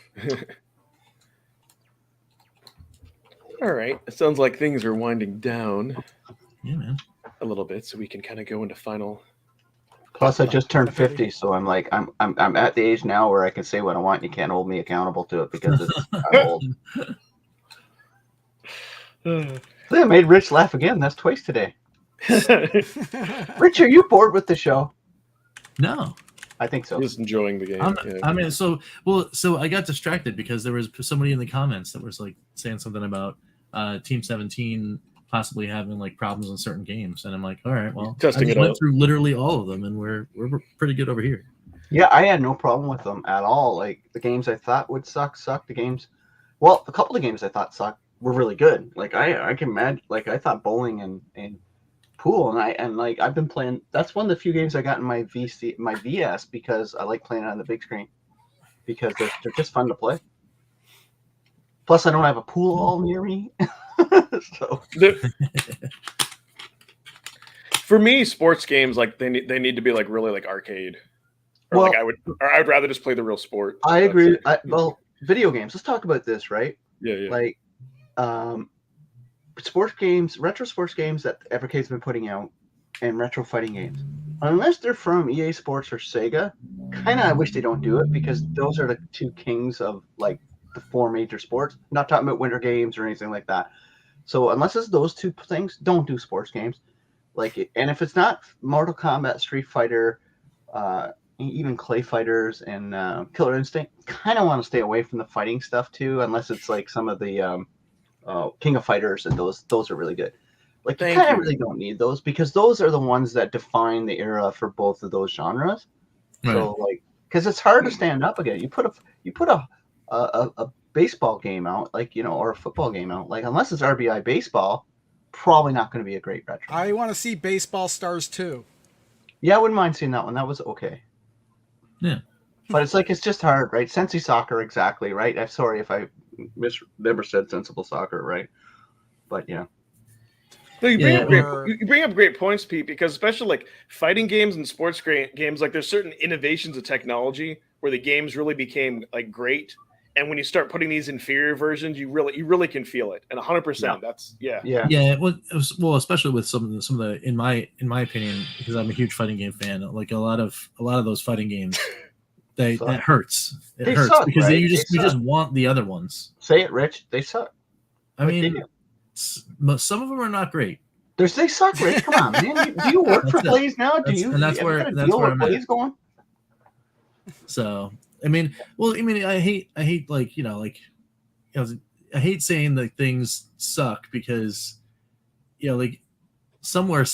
S1: All right. It sounds like things are winding down
S4: Yeah, man.
S1: a little bit, so we can kind of go into final.
S3: plus I just turned 50, so I'm like I'm at the age now where I can say what I want. And you can't hold me accountable to it because I'm old. I made Rich laugh again. That's twice today. Rich, are you bored with the show?
S4: No.
S3: I think so.
S1: Just enjoying the game. Yeah.
S4: I mean, so I got distracted because there was somebody in the comments that was like saying something about Team 17 possibly having like problems in certain games, and I'm like, all right, well,
S1: Testing
S4: I just
S1: it
S4: went
S1: out.
S4: through literally all of them, and we're pretty good over here.
S3: Yeah, I had no problem with them at all. Like the games I thought would suck. The games, well, a couple of games I thought sucked were really good. Like I can imagine. Like I thought bowling and pool, and like I've been playing. That's one of the few games I got in my VS because I like playing on the big screen because they're just fun to play. Plus, I don't have a pool all near me, so
S1: For me, sports games like they need to be like really like arcade. Or
S3: well,
S1: I'd rather just play the real sport.
S3: I
S1: That's
S3: agree.
S1: it.
S3: Well, video games. Let's talk about this, right?
S1: Yeah.
S3: Like, sports games, retro sports games that Evercade's been putting out, and retro fighting games. Unless they're from EA Sports or Sega, kind of I wish they don't do it because those are the two kings of like the 4 major sports. Not talking about Winter Games or anything like that. So unless it's those two things, don't do sports games. And if it's not Mortal Kombat, Street Fighter, even Clay Fighters and Killer Instinct, kind of want to stay away from the fighting stuff too, unless it's like some of the King of Fighters, and those are really good. Like you
S1: Thank
S3: kind of
S1: you.
S3: really don't need those because those are the ones that define the era for both of those genres.
S4: Right.
S3: So like, because it's hard to stand up again. You put a baseball game out, like or a football game out, like unless it's RBI baseball, probably not going to be a great retro.
S2: I want to see Baseball Stars too.
S3: Yeah, I wouldn't mind seeing that one. That was okay.
S4: Yeah.
S3: But it's just hard, right? Sensi Soccer, exactly, right? I'm sorry if I never said Sensible Soccer, right? But yeah.
S1: No, you
S2: Yeah.
S1: bring up great points, Pete, because especially like fighting games and sports games, like there's certain innovations of technology where the games really became like great. And when you start putting these inferior versions, you really can feel it. And 100%, that's
S3: Yeah.
S4: Yeah, well, especially with some of the in my opinion, because I'm a huge fighting game fan. Like a lot of those fighting games, that hurts.
S3: They
S4: hurts
S3: suck,
S4: because
S3: right?
S4: you
S3: They
S4: just want the other ones.
S3: Say it, Rich. They suck.
S4: I
S3: Like they
S4: mean,
S3: do.
S4: some of them are not great.
S3: They suck, Rich. Come on, man. Do you work for
S4: That's it.
S3: Blaze now?
S4: That's where
S3: got a deal
S4: where
S3: with
S4: I'm
S3: Blaze
S4: at.
S3: going?
S4: So I mean, I hate like I hate saying that things suck because like somewhere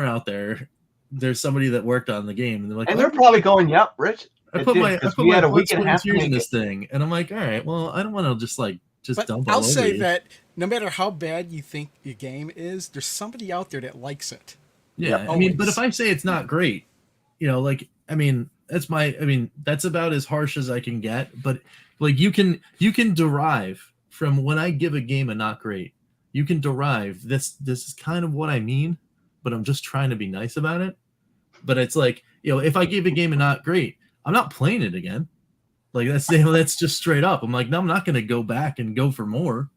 S4: out there, there's somebody that worked on the game and they're like,
S3: And they're probably going, "Yep, Rich."
S4: I put my
S3: we had a
S4: blood,
S3: week
S4: sweat,
S3: and a
S4: and
S3: half to
S4: tears in
S3: make
S4: this
S3: it.
S4: thing, and I'm like, all right, well, I don't want to just
S2: But
S4: dump all
S2: I'll
S4: over
S2: say
S4: you.
S2: that no matter how bad you think your game is, there's somebody out there that likes it.
S4: Yeah,
S3: Yep,
S4: I mean, but
S2: always.
S4: if I say it's not great, that's about as harsh as I can get. But like you can derive from when I give a game a not great, you can derive this is kind of what I mean, but I'm just trying to be nice about it. But it's like, if I gave a game a not great, I'm not playing it again. Like that's just straight up. I'm like, no, I'm not going to go back and go for more.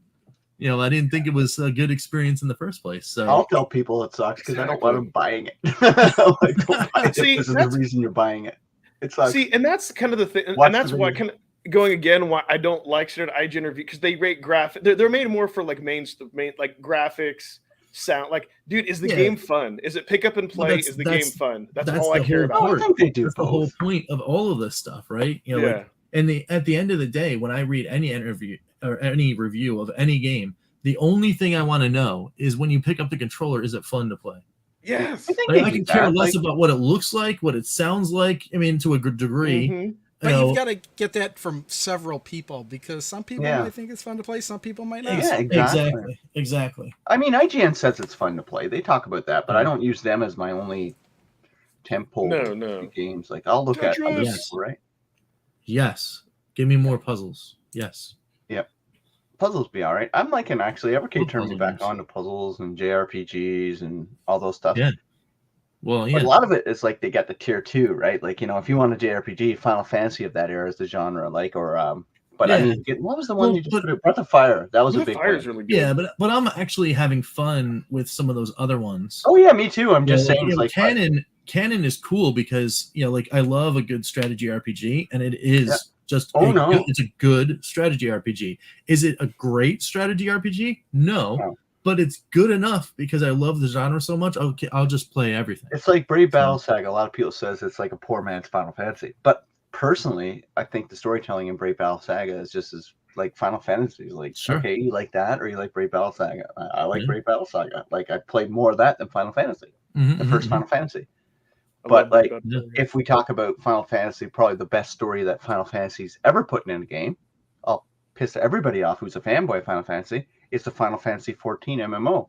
S4: I didn't think it was a good experience in the first place. So
S3: I'll tell people it sucks because I don't want them buying it. Like, don't buy it.
S1: See,
S3: This is the reason you're buying it. It sucks.
S1: See, and that's kind of the thing,
S3: Watch
S1: and that's
S3: the
S1: why
S3: video.
S1: kind of going again why I don't like standard IGN review, because they rate graphic. They're made more for like main like graphics, sound. Like, dude, is the
S4: Yeah.
S1: game fun? Is it pick up and play? Is the game fun? That's all I
S4: the
S1: care
S4: whole
S1: about.
S3: Oh, I
S4: part.
S3: think they do
S4: That's the
S3: both.
S4: whole point of all of this stuff, right?
S1: Yeah.
S4: And at the end of the day, when I read any interview or any review of any game, the only thing I want to know is when you pick up the controller, is it fun to play?
S1: Yes.
S3: I think
S4: Like,
S3: they
S4: I
S3: do
S4: can care
S3: that.
S4: less
S3: Like,
S4: about what it looks like, what it sounds like. I mean, to a good degree.
S1: Mhm.
S2: But you've got to get that from several people, because some people
S3: Yeah.
S2: might think it's fun to play, some people might not.
S3: yeah,
S4: Exactly.
S3: I mean, IGN says it's fun to play. They talk about that, but I
S4: Yeah.
S3: don't use them as my only tempo
S1: No.
S3: games. Like, I'll look at other
S4: Tetris.
S3: people, right?
S4: Yes. Give me more puzzles. Yes.
S3: Puzzles be all right. I'm liking actually. Evercade
S4: Love
S3: turned me
S4: puzzle
S3: back
S4: games.
S3: on to puzzles and JRPGs and all those stuff.
S4: Yeah. Well,
S3: But
S4: yeah.
S3: a lot of it is like they get the tier 2, right? Like, if you want a JRPG, Final Fantasy of that era is the genre, like, or but I
S4: Yeah.
S3: mean, what was the one
S4: Well,
S3: you just put it? Breath of Fire. That was a
S1: The
S3: big
S1: fire's
S3: one.
S1: really good.
S4: Yeah, but I'm actually having fun with some of those other ones.
S3: Oh yeah, me too. I'm just
S4: Like,
S3: saying, it's like
S4: canon is cool because like I love a good strategy RPG, and it is
S3: Yeah.
S4: just
S3: no.
S4: it's a good strategy RPG. Is it a great strategy RPG? No. But it's good enough because I love the genre so much. I'll just play everything.
S3: It's like Brave Battle Saga. A lot of people says it's like a poor man's Final Fantasy, but personally, I think the storytelling in Brave Battle Saga is just as like Final Fantasy. Like,
S4: Sure.
S3: okay, you like that, or you like Brave Battle Saga? I like
S4: Yeah.
S3: Brave Battle Saga. Like, I played more of that than Final Fantasy,
S4: Mhm,
S3: the
S4: mhm,
S3: first
S4: mhm.
S3: Final Fantasy.
S1: I
S3: But,
S1: love
S3: like,
S1: that.
S4: Yeah.
S3: If we talk about Final Fantasy, probably the best story that Final Fantasy's ever put in a game, I'll piss everybody off who's a fanboy of Final Fantasy, is the Final Fantasy 14 MMO.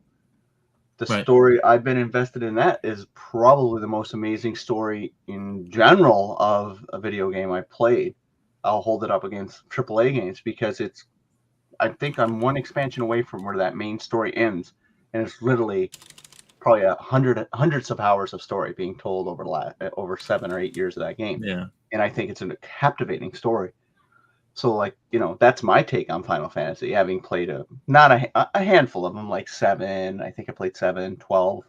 S3: The
S4: Right.
S3: story I've been invested in that is probably the most amazing story in general of a video game I played. I'll hold it up against AAA games because I think I'm one expansion away from where that main story ends, and it's literally probably hundreds of hours of story being told over 7 or 8 years of that game.
S4: Yeah.
S3: And I think it's a captivating story. So, like, that's my take on Final Fantasy, having played not a handful of them, like 7. I think I played 7, 12.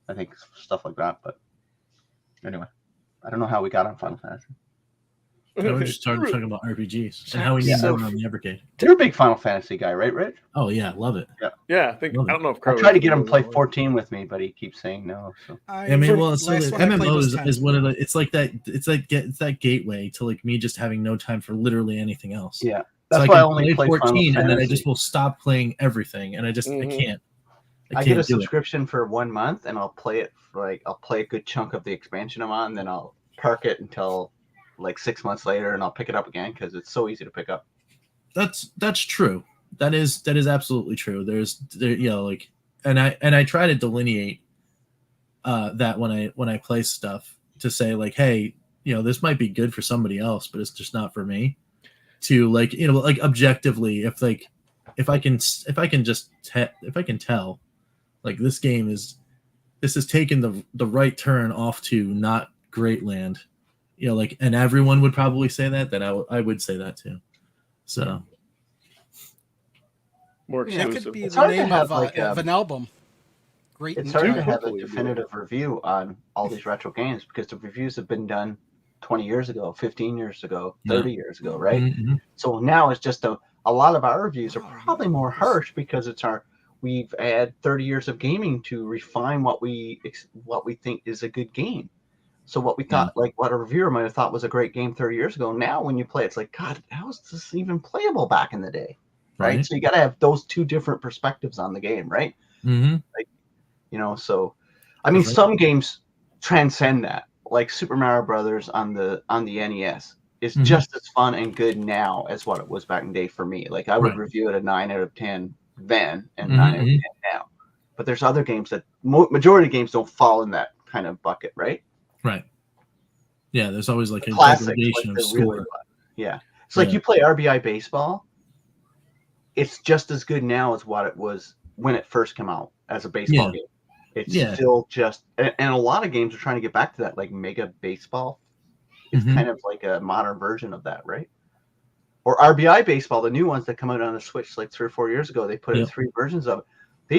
S3: I think stuff like that. But anyway, I don't know how we got on Final Fantasy.
S4: Now we just started talking about RPGs and how we need
S1: So-
S4: more on the Evercade.
S3: You're a big Final Fantasy guy, right, Rich?
S4: Oh yeah, love it.
S1: Yeah, I think
S4: Love it.
S1: I don't know if
S3: I
S1: Crow
S3: tried to
S1: is,
S3: get him to
S1: but-
S3: play 14 with me, but he keeps saying no. So
S4: I mean, well, so
S2: last
S4: the
S2: one I played was
S4: MMOs
S2: 10.
S4: is one of the. It's like that. It's that gateway to like me just having no time for literally anything else.
S3: yeah,
S4: So
S3: that's
S4: I
S3: why I
S4: can
S3: only play
S4: 14,
S3: Final
S4: and then I
S3: Fantasy.
S4: just will stop playing everything, and I
S1: Mhm.
S4: can't.
S3: I get a
S4: can't do it.
S3: subscription for 1 month, and I'll play it for I'll play a good chunk of the expansion I'm on, and then I'll park it until like 6 months later, and I'll pick it up again because it's so easy to pick up.
S4: That's true. That is absolutely true. And I try to delineate that when I play stuff to say like, hey, this might be good for somebody else, but it's just not for me. To like, like objectively, if I can tell, like this has taken the right turn off to not great land, and everyone would probably say that, then I would say that too. So
S1: more
S2: That
S1: exclusive.
S2: could be
S3: It's
S2: the
S3: hard to
S2: name
S3: have,
S2: of an album. Great.
S3: It's
S2: and
S3: hard to
S2: Giant.
S3: have a
S1: hopefully,
S3: definitive review on all these retro games because the reviews have been done 20 years ago, 15 years ago, 30 years ago, right?
S4: Mhm.
S3: So now it's just a lot of our reviews are probably more harsh because we've had 30 years of gaming to refine what we think is a good game. So what we thought, like what a reviewer might have thought was a great game 30 years ago, now when you play, it's like, God, how was this even playable back in the day? Right? So you got to have those two different perspectives on the game, right?
S4: Mm-hmm.
S3: So I mean, some games transcend that, like Super Mario Brothers on the NES is
S4: Mhm.
S3: just as fun and good now as what it was back in the day for me. Like I would
S4: Right.
S3: review it a 9 out of 10 then and
S4: Mhm,
S3: 9 out of
S4: mhm.
S3: 10 now. But there's other games that majority of games don't fall in that kind of bucket, right?
S4: Right. Yeah, there's always like a
S3: Classics,
S4: degradation
S3: like
S4: of
S3: the
S4: score.
S3: really, yeah. It's like
S4: Yeah.
S3: you play RBI baseball. it's just as good now as what it was when it first came out as a baseball game. It's still just, and a lot of games are trying to get back to that, like Mega Baseball. It's kind of like a modern version of that, right? Or RBI Baseball, the new ones that come out on the Switch like 3 or 4 years ago. They put in 3 versions of it. They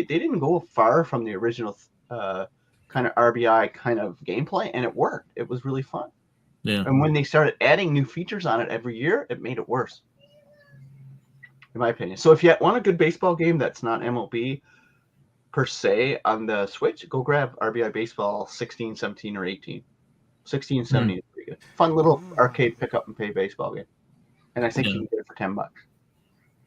S3: didn't go far from the original kind of RBI kind of gameplay, and it worked. It was really fun.
S4: Yeah.
S3: And when they started adding new features on it every year, it made it worse, in my opinion. So if you want a good baseball game that's not MLB per se on the Switch, go grab RBI Baseball 16, 17, or 18. 16, 17 is pretty good. Fun little arcade pick up and pay baseball game. And I think you can get it for $10.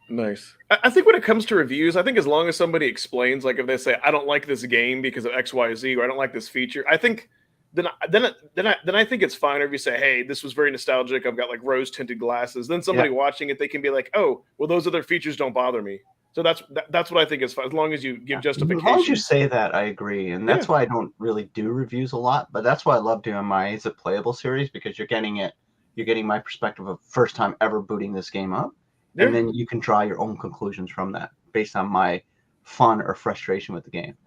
S1: Nice. I think when it comes to reviews, I think as long as somebody explains, like if they say I don't like this game because of X, Y, Z, or I don't like this feature, I think then I think it's fine. Or if you say, hey, this was very nostalgic, I've got like rose tinted glasses, then somebody watching it, they can be like, oh, well, those other features don't bother me. So that's what I think is fine, as long as you give justification.
S3: As long as you say that, I agree, and that's why I don't really do reviews a lot. But that's why I love doing my Is It Playable series, because you're getting my perspective of first time ever booting this game up, and then you can draw your own conclusions from that based on my fun or frustration with the game.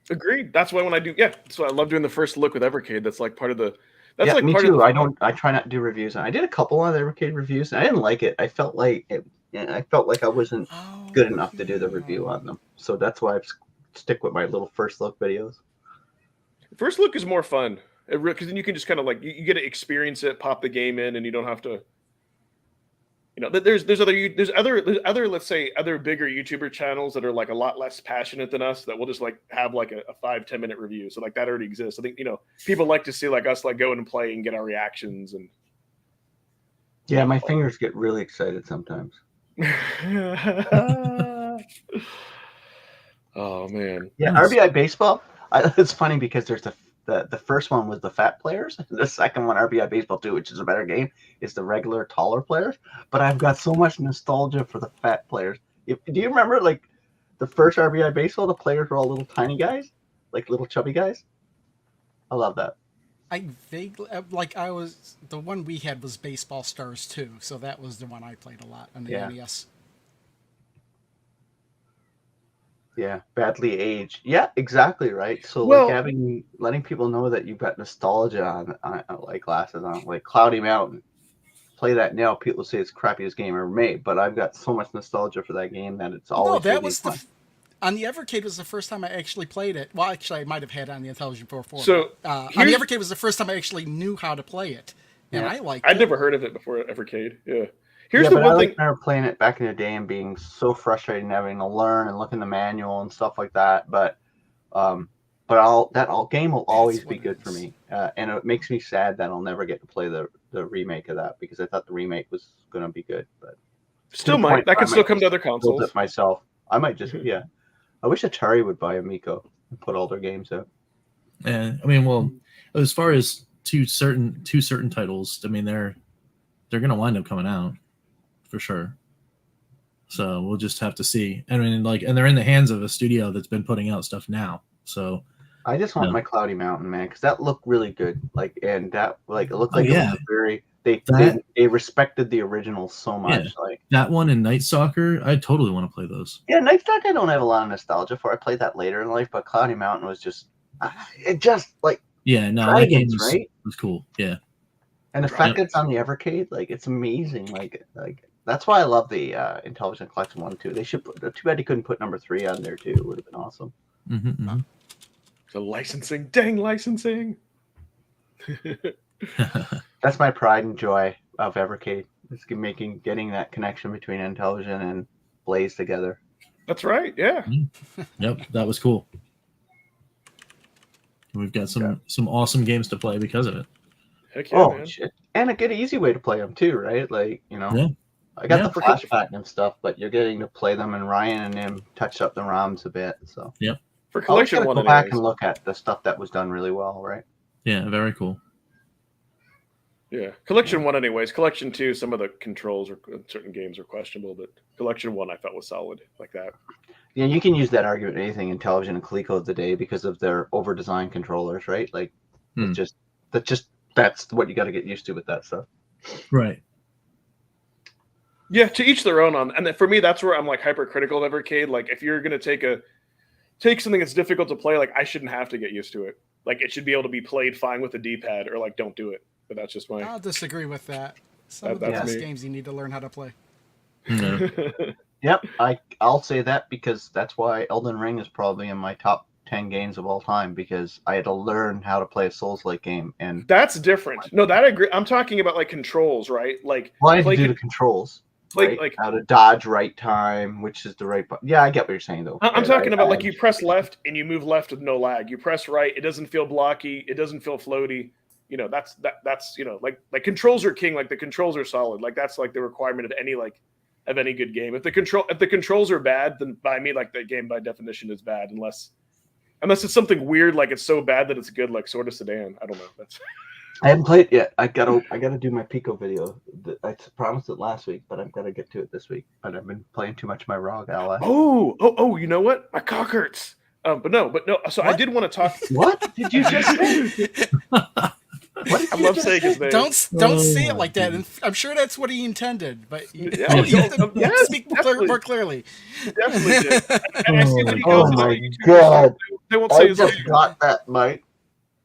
S1: Agreed. That's why when I do, so I love doing the first look with Evercade. That's like part of the.
S3: That's like me part too. Of I try not to do reviews. I did a couple on the Evercade reviews, and I didn't like it. I felt like I wasn't good enough to do the review on them. So that's why I stick with my little first look videos. First look is more fun because then you can just kind of like you get to experience it, pop the game in, and you don't have to. There's other let's say other bigger YouTuber channels that are like a lot less passionate than us that will just like have like a 5-10 minute review. So like that already exists. I think people like to see like us like go in and play and get our reactions and. Yeah, my fingers get really excited sometimes. Oh man. Yeah, nice. RBI Baseball. It's funny because there's the first one was the fat players. The second one, RBI Baseball 2, which is a better game, is the regular taller players. But I've got so much nostalgia for the fat players. Do you remember like the first RBI Baseball? The players were all little tiny guys, like little chubby guys. I love that.
S2: I vaguely the one we had was Baseball Stars 2, so that was the one I played a lot on the NES. Yeah, badly aged. Yeah, exactly right. So letting people know that you've got nostalgia on like glasses on, like Cloudy Mountain. Play that now, people say it's the crappiest game ever made, but I've got so much nostalgia for that game that it's always. No, that was fun. On the Evercade was the first time I actually played it. Well, actually, I might have had it on the Intellivision 440. So on the Evercade was the first time I actually knew how to play it, and I liked it. I'd never heard of it before Evercade. Yeah. Here's the one thing. I remember playing it back in the day and being so frustrated and having to learn and look in the manual and stuff like that. But that game will always be good for me, and it makes me sad that I'll never get to play the remake of that because I thought the remake was going to be good. But still might that could still come to other consoles. Build it myself. I might just I wish Atari would buy Amico and put all their games out.
S4: And I mean, well, as far as two certain titles, I mean they're going to wind up coming out for sure. So we'll just have to see. I mean, and they're in the hands of a studio that's been putting out stuff now. So I just want my Cloudy Mountain, man, because that looked really good. It looked like it was very. They respected the original so much. Yeah. Like that one and Night Stalker, I totally want to play those.
S3: Yeah, Night Stalker I don't have a lot of nostalgia for. I played that later in life, but Cloudy Mountain was just that game
S4: was cool. Yeah,
S3: and the fact that it's on the Evercade, it's amazing. Like that's why I love the Intelligent Collection 1 too. They should too bad they couldn't put number 3 on there too. It would have been awesome.
S4: Mm-hmm.
S1: The licensing, dang licensing.
S3: That's my pride and joy of Evercade. It's getting that connection between Intellivision and Blaze together. That's right. Yeah.
S4: Yep, that was cool. We've got some awesome games to play because of it.
S1: Heck yeah, man.
S3: Shit! And a good easy way to play them too, right? I got the flashback and stuff, but you're getting to play them, and Ryan and him touched up the ROMs a bit. So
S1: for collection one,
S3: go back and look at the stuff that was done really well, right?
S4: Yeah, very cool.
S1: Yeah, collection 1 anyways. Collection 2, some of the controls or certain games are questionable, but collection 1 I thought was solid like that.
S3: Yeah, you can use that argument in anything Intellivision and Coleco today because of their over-designed controllers, right? That's what you got to get used to with that stuff.
S4: Right.
S1: Yeah, to each their own on, and then for me, that's where I'm like hypercritical of Evercade. Like, if you're gonna take something that's difficult to play, like I shouldn't have to get used to it. Like, it should be able to be played fine with a D-pad, or like don't do it. But that's just my.
S2: I'll disagree with that. Some of the
S1: That's
S2: best
S1: me.
S2: games you need to learn how to play.
S4: No.
S3: Yep, I'll say that because that's why Elden Ring is probably in my top 10 games of all time, because I had to learn how to play a Souls-like game. And
S1: That's different. No, that I agree. I'm talking about like controls, right? Like
S3: well, I had to
S1: play
S3: do
S1: con-
S3: the controls,
S1: play
S3: right?
S1: like
S3: How to dodge right time, which is the right button. Yeah, I get what you're saying though.
S1: I'm
S3: Ed.
S1: talking about
S3: I
S1: like you press left and you move left with no lag. You press right, it doesn't feel blocky, it doesn't feel floaty. You know, that's like controls are king. Like the controls are solid. Like that's like the requirement of any good game. If the controls are bad, then by me like the game by definition is bad unless it's something weird like it's so bad that it's good, like Sword of Sedan. I don't know. That's
S3: I haven't played it yet. I gotta do my Pico video. I promised it last week, but I'm gonna get to it this week. But I've been playing too much of my ROG ally.
S1: oh, you know what? My cock hurts. But no. So I
S2: What?
S1: did want to talk.
S3: What did you just say? What did
S1: I
S3: you
S1: love
S3: just
S1: saying
S3: say?
S1: his name.
S2: Don't
S4: Oh,
S2: say it
S4: my
S2: like that. And
S4: goodness.
S2: I'm sure that's what he intended, but you
S1: Yeah,
S2: have to
S1: yes,
S2: speak
S1: definitely.
S2: more clearly.
S1: Definitely did. And I see when he
S3: Oh
S1: goes on
S3: my
S1: other YouTube
S3: God.
S1: they won't say
S3: I
S1: his
S3: just
S1: name.
S3: got that, Mike.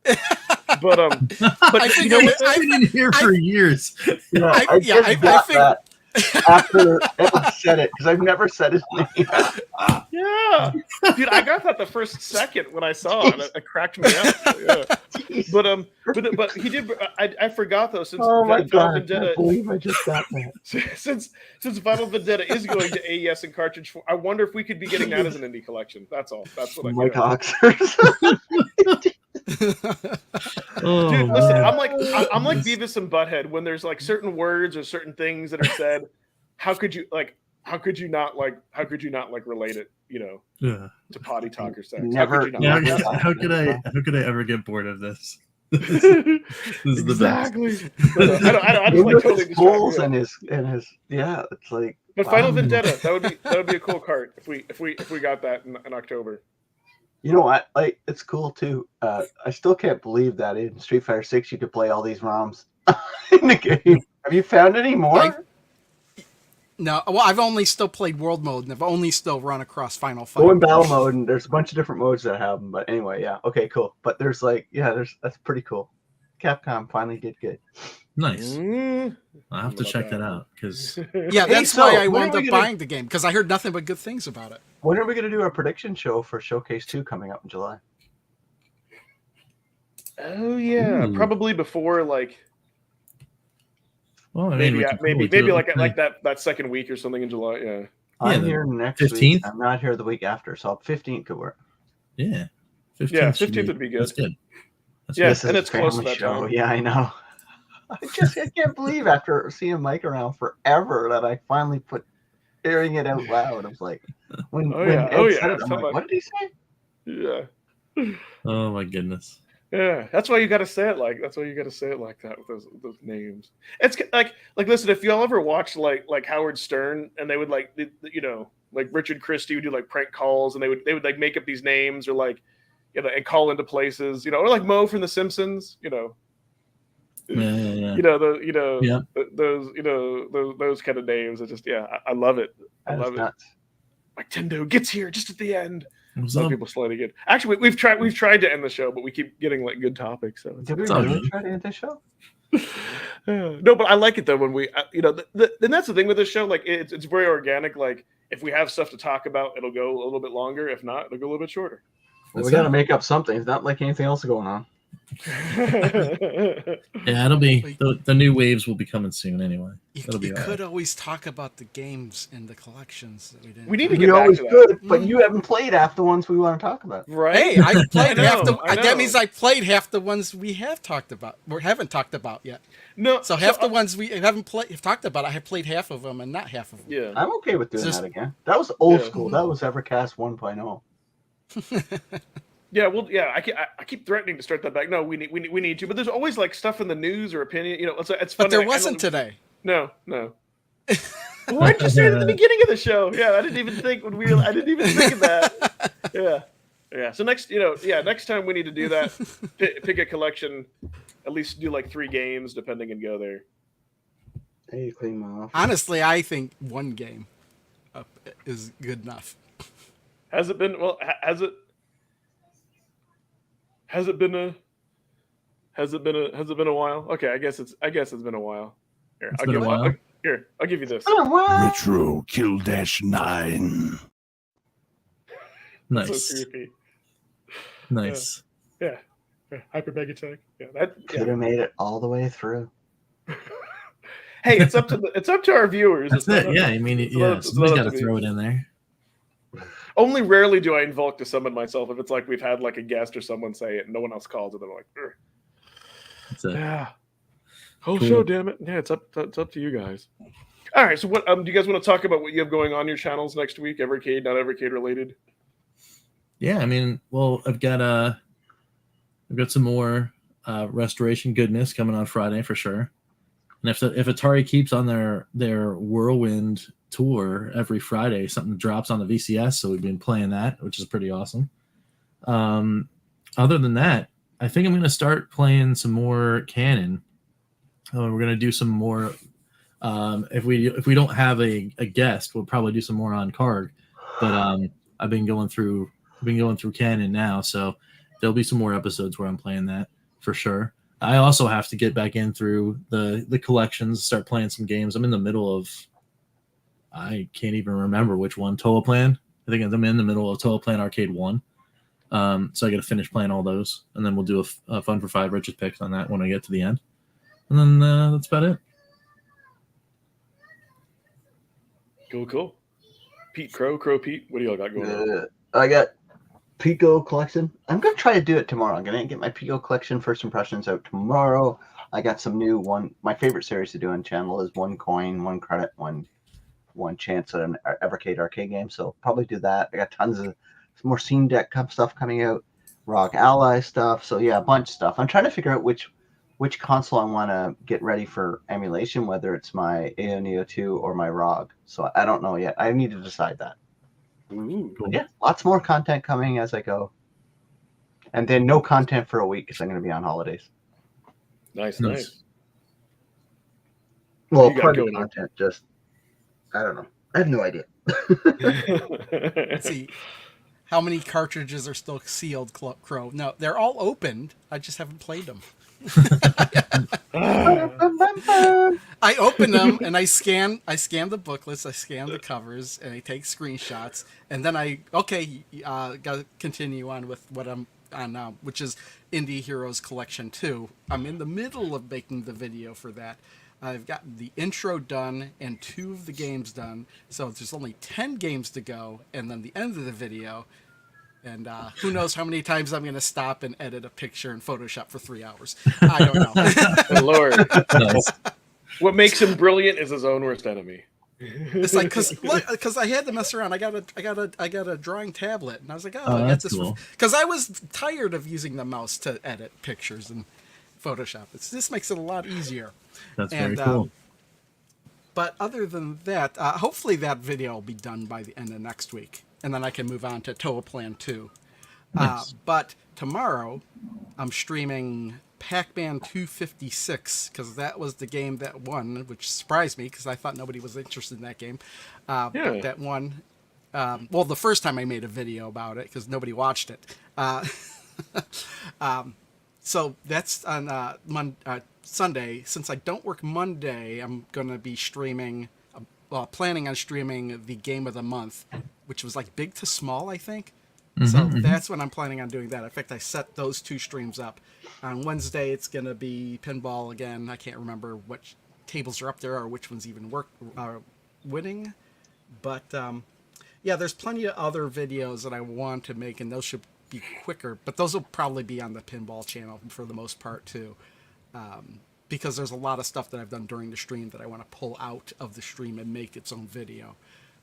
S1: But
S2: I
S1: you know
S2: figured
S1: what?
S4: It's been in here for years.
S3: Yeah,
S2: I-
S3: I
S2: yeah,
S3: just
S2: I
S3: got
S2: figured-
S3: that after Ed said it, because I've never said his name.
S1: Yeah, dude, I got that the first second when I saw it. It cracked me up. Yeah.
S3: Jeez.
S1: But he did. I forgot though. Since
S3: Oh my
S1: Final
S3: God, I
S1: Vendetta,
S3: can't believe I just got that.
S1: since Final Vendetta is going to AES and cartridge, I wonder if we could be getting that as an indie collection. That's all. That's what I.
S3: Mike
S1: Yeah.
S3: Oxford.
S4: Oh,
S1: Dude, listen,
S4: man.
S1: I'm like Beavis and Butthead when there's like certain words or certain things that are said. How could you not relate it,
S4: Yeah.
S1: to potty talk or sex?
S3: Never-
S1: How could you
S4: Yeah,
S1: not?
S4: how could I ever get bored of this? This is the best.
S1: Exactly. I just like totally
S3: his goals
S1: distracted.
S3: and his yeah, it's like
S1: But
S3: wow.
S1: Final Vendetta, that would be a cool cart if we got that in October.
S3: You know what? Like it's cool too. I still can't believe that in Street Fighter 6 you could play all these ROMs in the game. Have you found any more?
S2: No, well, I've only still played World Mode, and I've only still run across Final Fight.
S3: Go in battle mode, and there's a bunch of different modes that have them. But anyway, yeah, okay, cool. But there's that's pretty cool. Capcom finally did good.
S4: Nice.
S1: Mm.
S4: I'll have to check that out because
S2: Yeah,
S3: Hey,
S2: that's
S3: so,
S2: why I
S3: when are
S2: wound
S3: we
S2: up
S3: gonna-
S2: buying the game, because I heard nothing but good things about it.
S3: When are we going to do our prediction show for Showcase 2 coming up in July?
S1: Oh yeah,
S4: Ooh.
S1: probably before like
S4: well, I mean,
S1: maybe
S4: we can
S1: maybe
S4: totally do
S1: like
S4: it.
S1: like that second week or something in July. Yeah.
S3: I'm
S4: the
S3: here next
S4: 15th?
S3: week. I'm not here the week after, so 15th could work.
S4: Yeah, 15th.
S1: Yeah,
S4: should
S1: 15th would be good.
S4: That's good. That's
S1: Yeah,
S3: This is
S1: and
S3: a
S1: it's close to
S3: family
S1: that
S3: show.
S1: time.
S3: Yeah, I know. I can't believe after seeing Mike around forever that I finally put hearing it out loud. I was like, when
S1: Oh,
S3: when
S1: yeah.
S3: Ed
S1: Oh,
S3: said
S1: yeah.
S3: it, I'm like, what did he say?
S1: Yeah.
S4: good. Oh my goodness.
S1: Yeah, that's why you got to say it like that with those names. It's like listen, if y'all ever watched like Howard Stern and they would like Richard Christie would do like prank calls and they would like make up these names or like and call into places, or like Mo from The Simpsons,
S4: Yeah.
S1: those
S4: Yeah.
S1: those kind of names. It just I love it. I
S3: That is
S1: love it.
S3: nuts.
S1: Like Tendo gets here just at the end.
S4: What's
S1: Some
S4: up?
S1: people sliding in. Actually, we've tried to end the show, but we keep getting like good topics. So
S3: Did we
S4: It's all
S3: really
S4: good.
S3: try to end this show?
S1: no, but I like it though when we, and that's the thing with this show. Like it's very organic. Like if we have stuff to talk about, it'll go a little bit longer. If not, it'll go a little bit shorter.
S3: Well,
S4: That's
S3: we got to
S4: it.
S3: make up something. It's not like anything else going on.
S4: Yeah, it'll be the new waves will be coming soon anyway.
S2: You,
S4: It'll be
S2: you
S4: all
S2: could
S4: right.
S2: always talk about the games and the collections that we didn't.
S1: We need to
S3: We
S1: get back
S3: always
S1: to that.
S3: could, but you haven't played half the ones we want to talk about.
S1: Right?
S2: Hey, I played
S1: I
S2: half the.
S1: know, I
S2: That
S1: know.
S2: means I played half the ones we have talked about or haven't talked about yet.
S1: No.
S2: So half the ones we haven't have talked about, I have played half of them and not half of them.
S1: Yeah.
S3: I'm okay with doing
S2: Just-
S3: that again. That was old
S1: Yeah.
S3: school. That was Evercast 1.0.
S1: Yeah. Well, yeah. I keep threatening to start that back. No, we need to. But there's always like stuff in the news or opinion. It's funny.
S2: But there
S1: I
S2: wasn't
S1: don't-
S2: today.
S1: No. Well, why did you say it at the beginning of the show? Yeah, I didn't even think I didn't even think of that. Yeah. So next time we need to do that. Pick a collection, at least do like 3 games, depending, and go there.
S3: Hey, clean my office.
S2: Honestly, I think one game is good enough.
S1: Has it been? Well, has it been a has it been a while? Okay, I guess it's been a while. Here,
S4: It's been a while.
S1: I'll give you this.
S3: Oh, what?
S5: Retro Kill Dash 9.
S1: That's
S4: Nice.
S1: so creepy.
S4: Nice.
S1: Yeah. Hyper Mega Tech. Yeah,
S3: Could have made it all the way through.
S1: Hey, it's up to our viewers.
S4: That's
S1: It's
S4: it.
S1: not
S4: Yeah,
S1: up-
S4: I mean,
S1: it's
S4: yeah,
S1: not- it's
S4: somebody's
S1: not
S4: got
S1: up
S4: to
S1: to me.
S4: throw it in there.
S1: Only rarely do I invoke to summon myself if it's like we've had like a guest or someone say it and no one else calls it. I'm like, "Ugh."
S4: That's it.
S1: Yeah. Whole
S4: Cool.
S1: show, damn it. Yeah, it's up to you guys. All right. So what do you guys want to talk about what you have going on your channels next week? Evercade, not Evercade related.
S4: Yeah, I mean, well, I've got some more restoration goodness coming on Friday for sure. And if Atari keeps on their whirlwind tour every Friday, something drops on the VCS, so we've been playing that, which is pretty awesome. Other than that, I think I'm going to start playing some more Canon. We're going to do some more. If we don't have a guest, we'll probably do some more on card. But I've been going through Canon now, so there'll be some more episodes where I'm playing that for sure. I also have to get back in through the collections, start playing some games. I'm in the middle of, I can't even remember which one, Toa Plan. I think I'm in the middle of Toa Plan Arcade 1. So I got to finish playing all those, and then we'll do a Fun for 5 Rich's picks on that when I get to the end. And then that's about it.
S1: Cool. Pete Crow Pete, what do y'all got going on?
S3: I got Pico collection. I'm gonna try to do it tomorrow. I'm gonna get my Pico collection first impressions out tomorrow. I got some new one. My favorite series to do on channel is one coin, one credit, one chance at an Evercade arcade game. So probably do that. I got tons of some more Scene Deck stuff coming out, Rock Ally stuff. So yeah, a bunch of stuff. I'm trying to figure out which console I want to get ready for emulation, whether it's my AO Neo 2 or my ROG. So I don't know yet. I need to decide that.
S1: Ooh.
S4: Cool.
S3: Yeah, lots more content coming as I go. And then no content for a week because I'm going to be on holidays.
S1: Nice.
S3: Well,
S1: You got
S3: part of the
S1: going on.
S3: content, just, I don't know. I have no idea.
S2: Let's see. How many cartridges are still sealed, Crow? No, they're all opened. I just haven't played them. I open them and I scan the booklets, I scan the covers, and I take screenshots, and then gotta continue on with what I'm on now, which is Indie Heroes Collection 2. I'm in the middle of making the video for that. I've gotten the intro done and 2 of the games done, so there's only 10 games to go, and then the end of the video. And who knows how many times I'm going to stop and edit a picture in Photoshop for 3 hours. I don't know.
S1: And Lord,
S4: Nice.
S1: what makes him brilliant is his own worst enemy.
S2: It's like because I had to mess around. I got a drawing tablet, and I was like,
S4: Oh,
S2: I got
S4: that's
S2: this
S4: cool.
S2: because I was tired of using the mouse to edit pictures in Photoshop. This makes it a lot easier.
S4: That's
S2: And,
S4: very cool.
S2: But other than that, hopefully that video will be done by the end of next week, and then I can move on to Toa Plan 2.
S4: Nice.
S2: But tomorrow, I'm streaming Pac-Man 256 because that was the game that won, which surprised me because I thought nobody was interested in that game.
S1: Yeah.
S2: But that won. Well, the first time I made a video about it because nobody watched it. So that's on Sunday. Since I don't work Monday, I'm going to be streaming, planning on streaming the game of the month, which was like big to small, I think. So that's when I'm planning on doing that. In fact, I set those 2 streams up. On Wednesday, it's going to be pinball again. I can't remember which tables are up there or which ones even winning. But yeah, there's plenty of other videos that I want to make, and those should be quicker. But those will probably be on the pinball channel for the most part, too. Because there's a lot of stuff that I've done during the stream that I want to pull out of the stream and make its own video.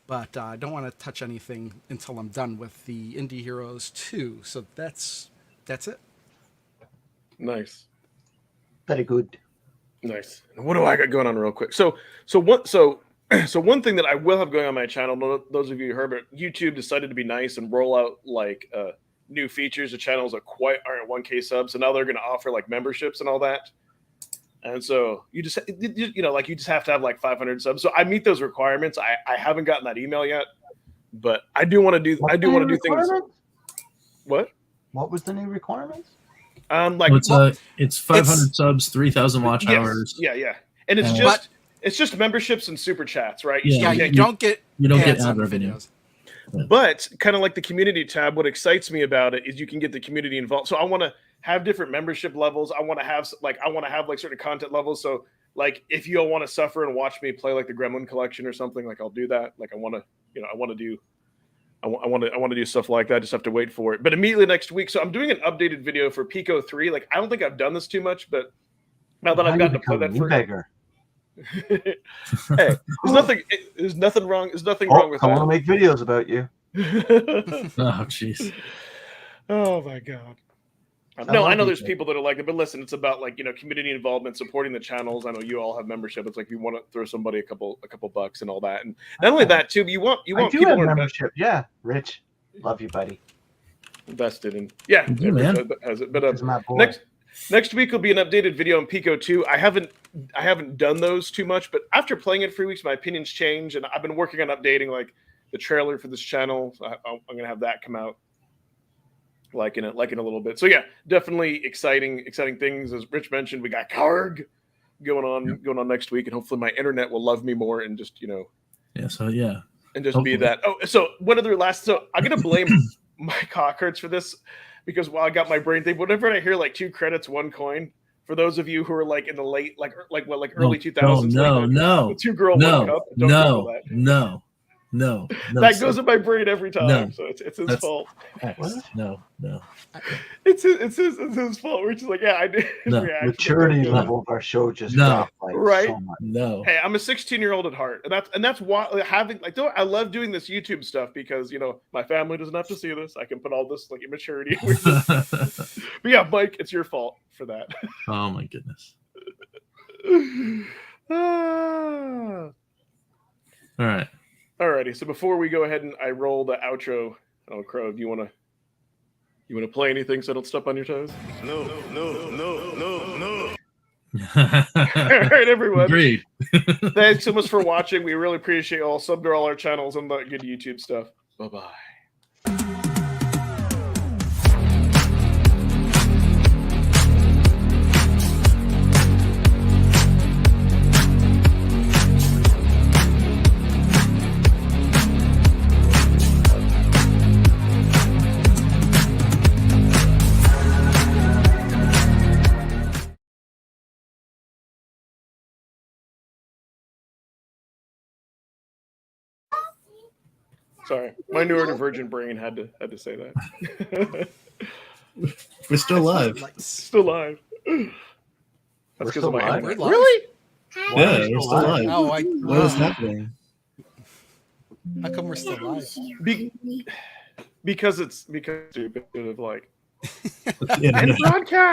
S2: But I don't want to touch anything until I'm done with the Indie Heroes 2. So that's it.
S1: Nice.
S3: Very good.
S1: Nice. And what do I got going on real quick? So one thing that I will have going on my channel, those of you who heard, but YouTube decided to be nice and roll out like new features. The channels aren't 1K subs, so now they're going to offer like memberships and all that. And so you just like you just have to have like 500 subs. So I meet those requirements. I haven't gotten that email yet, but I do want to do things. What?
S3: What was the new requirements?
S1: Like
S4: it's 500 subs, 3,000 watch
S1: yes,
S4: hours.
S1: yeah, and it's just memberships and super chats, right?
S2: You don't get ads on
S4: revenue.
S2: videos.
S1: But kind of like the community tab, what excites me about it is you can get the community involved. So I want to have different membership levels. I want to have like certain content levels. So like if you all want to suffer and watch me play like the Gremlin collection or something, like I'll do that. Like I want to do stuff like that. Just have to wait for it. But immediately next week, so I'm doing an updated video for Pico 3. Like I don't think I've done this too much, but now that I've gotten to play that for
S3: beggar.
S1: Hey, there's nothing wrong. There's nothing wrong with
S3: I
S1: that.
S3: want to make videos about you.
S4: Oh, jeez.
S1: Oh my god. No, I know there's people that are like it, but listen, it's about like community involvement, supporting the channels. I know you all have membership. It's like you want to throw somebody a couple bucks and all that, and not only that too. But you want
S3: I do
S1: people
S3: have
S1: who are
S3: membership. Yeah, Rich, love you, buddy.
S1: invested in. Yeah,
S4: man.
S1: has it. But
S3: This is my boy.
S1: next week will be an updated video on Pico 2. I haven't done those too much, but after playing it for 3 weeks, my opinions change, and I've been working on updating like the trailer for this channel. So I'm gonna have that come out like in a little bit. So yeah, definitely exciting things. As Rich mentioned, we got Karg going on next week, and hopefully my internet will love me more and just
S4: and just
S1: hopefully be that. Oh, so one other last. So I'm gonna blame my cockhards for this because while I got my brain thing, whenever I hear like 2 credits, 1 coin. For those of you who are like in the late, early 2000s,
S4: no,
S1: 2 girl 1 cup. Don't Google that.
S4: No,
S1: that goes in my brain every time.
S4: No.
S1: So it's his fault.
S4: No.
S1: It's his fault. We're just like, yeah, I did.
S4: No.
S3: Maturity level of our show just dropped like
S1: right?
S3: so much.
S4: No.
S1: Hey, I'm a 16-year-old at heart, and that's why I love doing this YouTube stuff because my family doesn't have to see this. I can put all this like immaturity. But yeah, Mike, it's your fault for that.
S4: Oh my goodness. All right.
S1: Alrighty, so before we go ahead and I roll the outro, Crow, do you want to play anything so I don't step on your toes? No. All right, everyone.
S4: Agreed.
S1: Thanks so much for watching. We really appreciate you all. Sub to all our channels and the good YouTube stuff. Bye-bye. Sorry, my neurodivergent brain had to say that.
S4: We're still live.
S1: Still live. That's because of my
S3: live?
S1: internet.
S2: We're live?
S1: Really?
S4: Yeah, we're still live.
S2: Oh,
S4: What is happening?
S2: How come we're still live?
S1: Because it's stupid of like
S4: Yeah,
S1: and broadcast.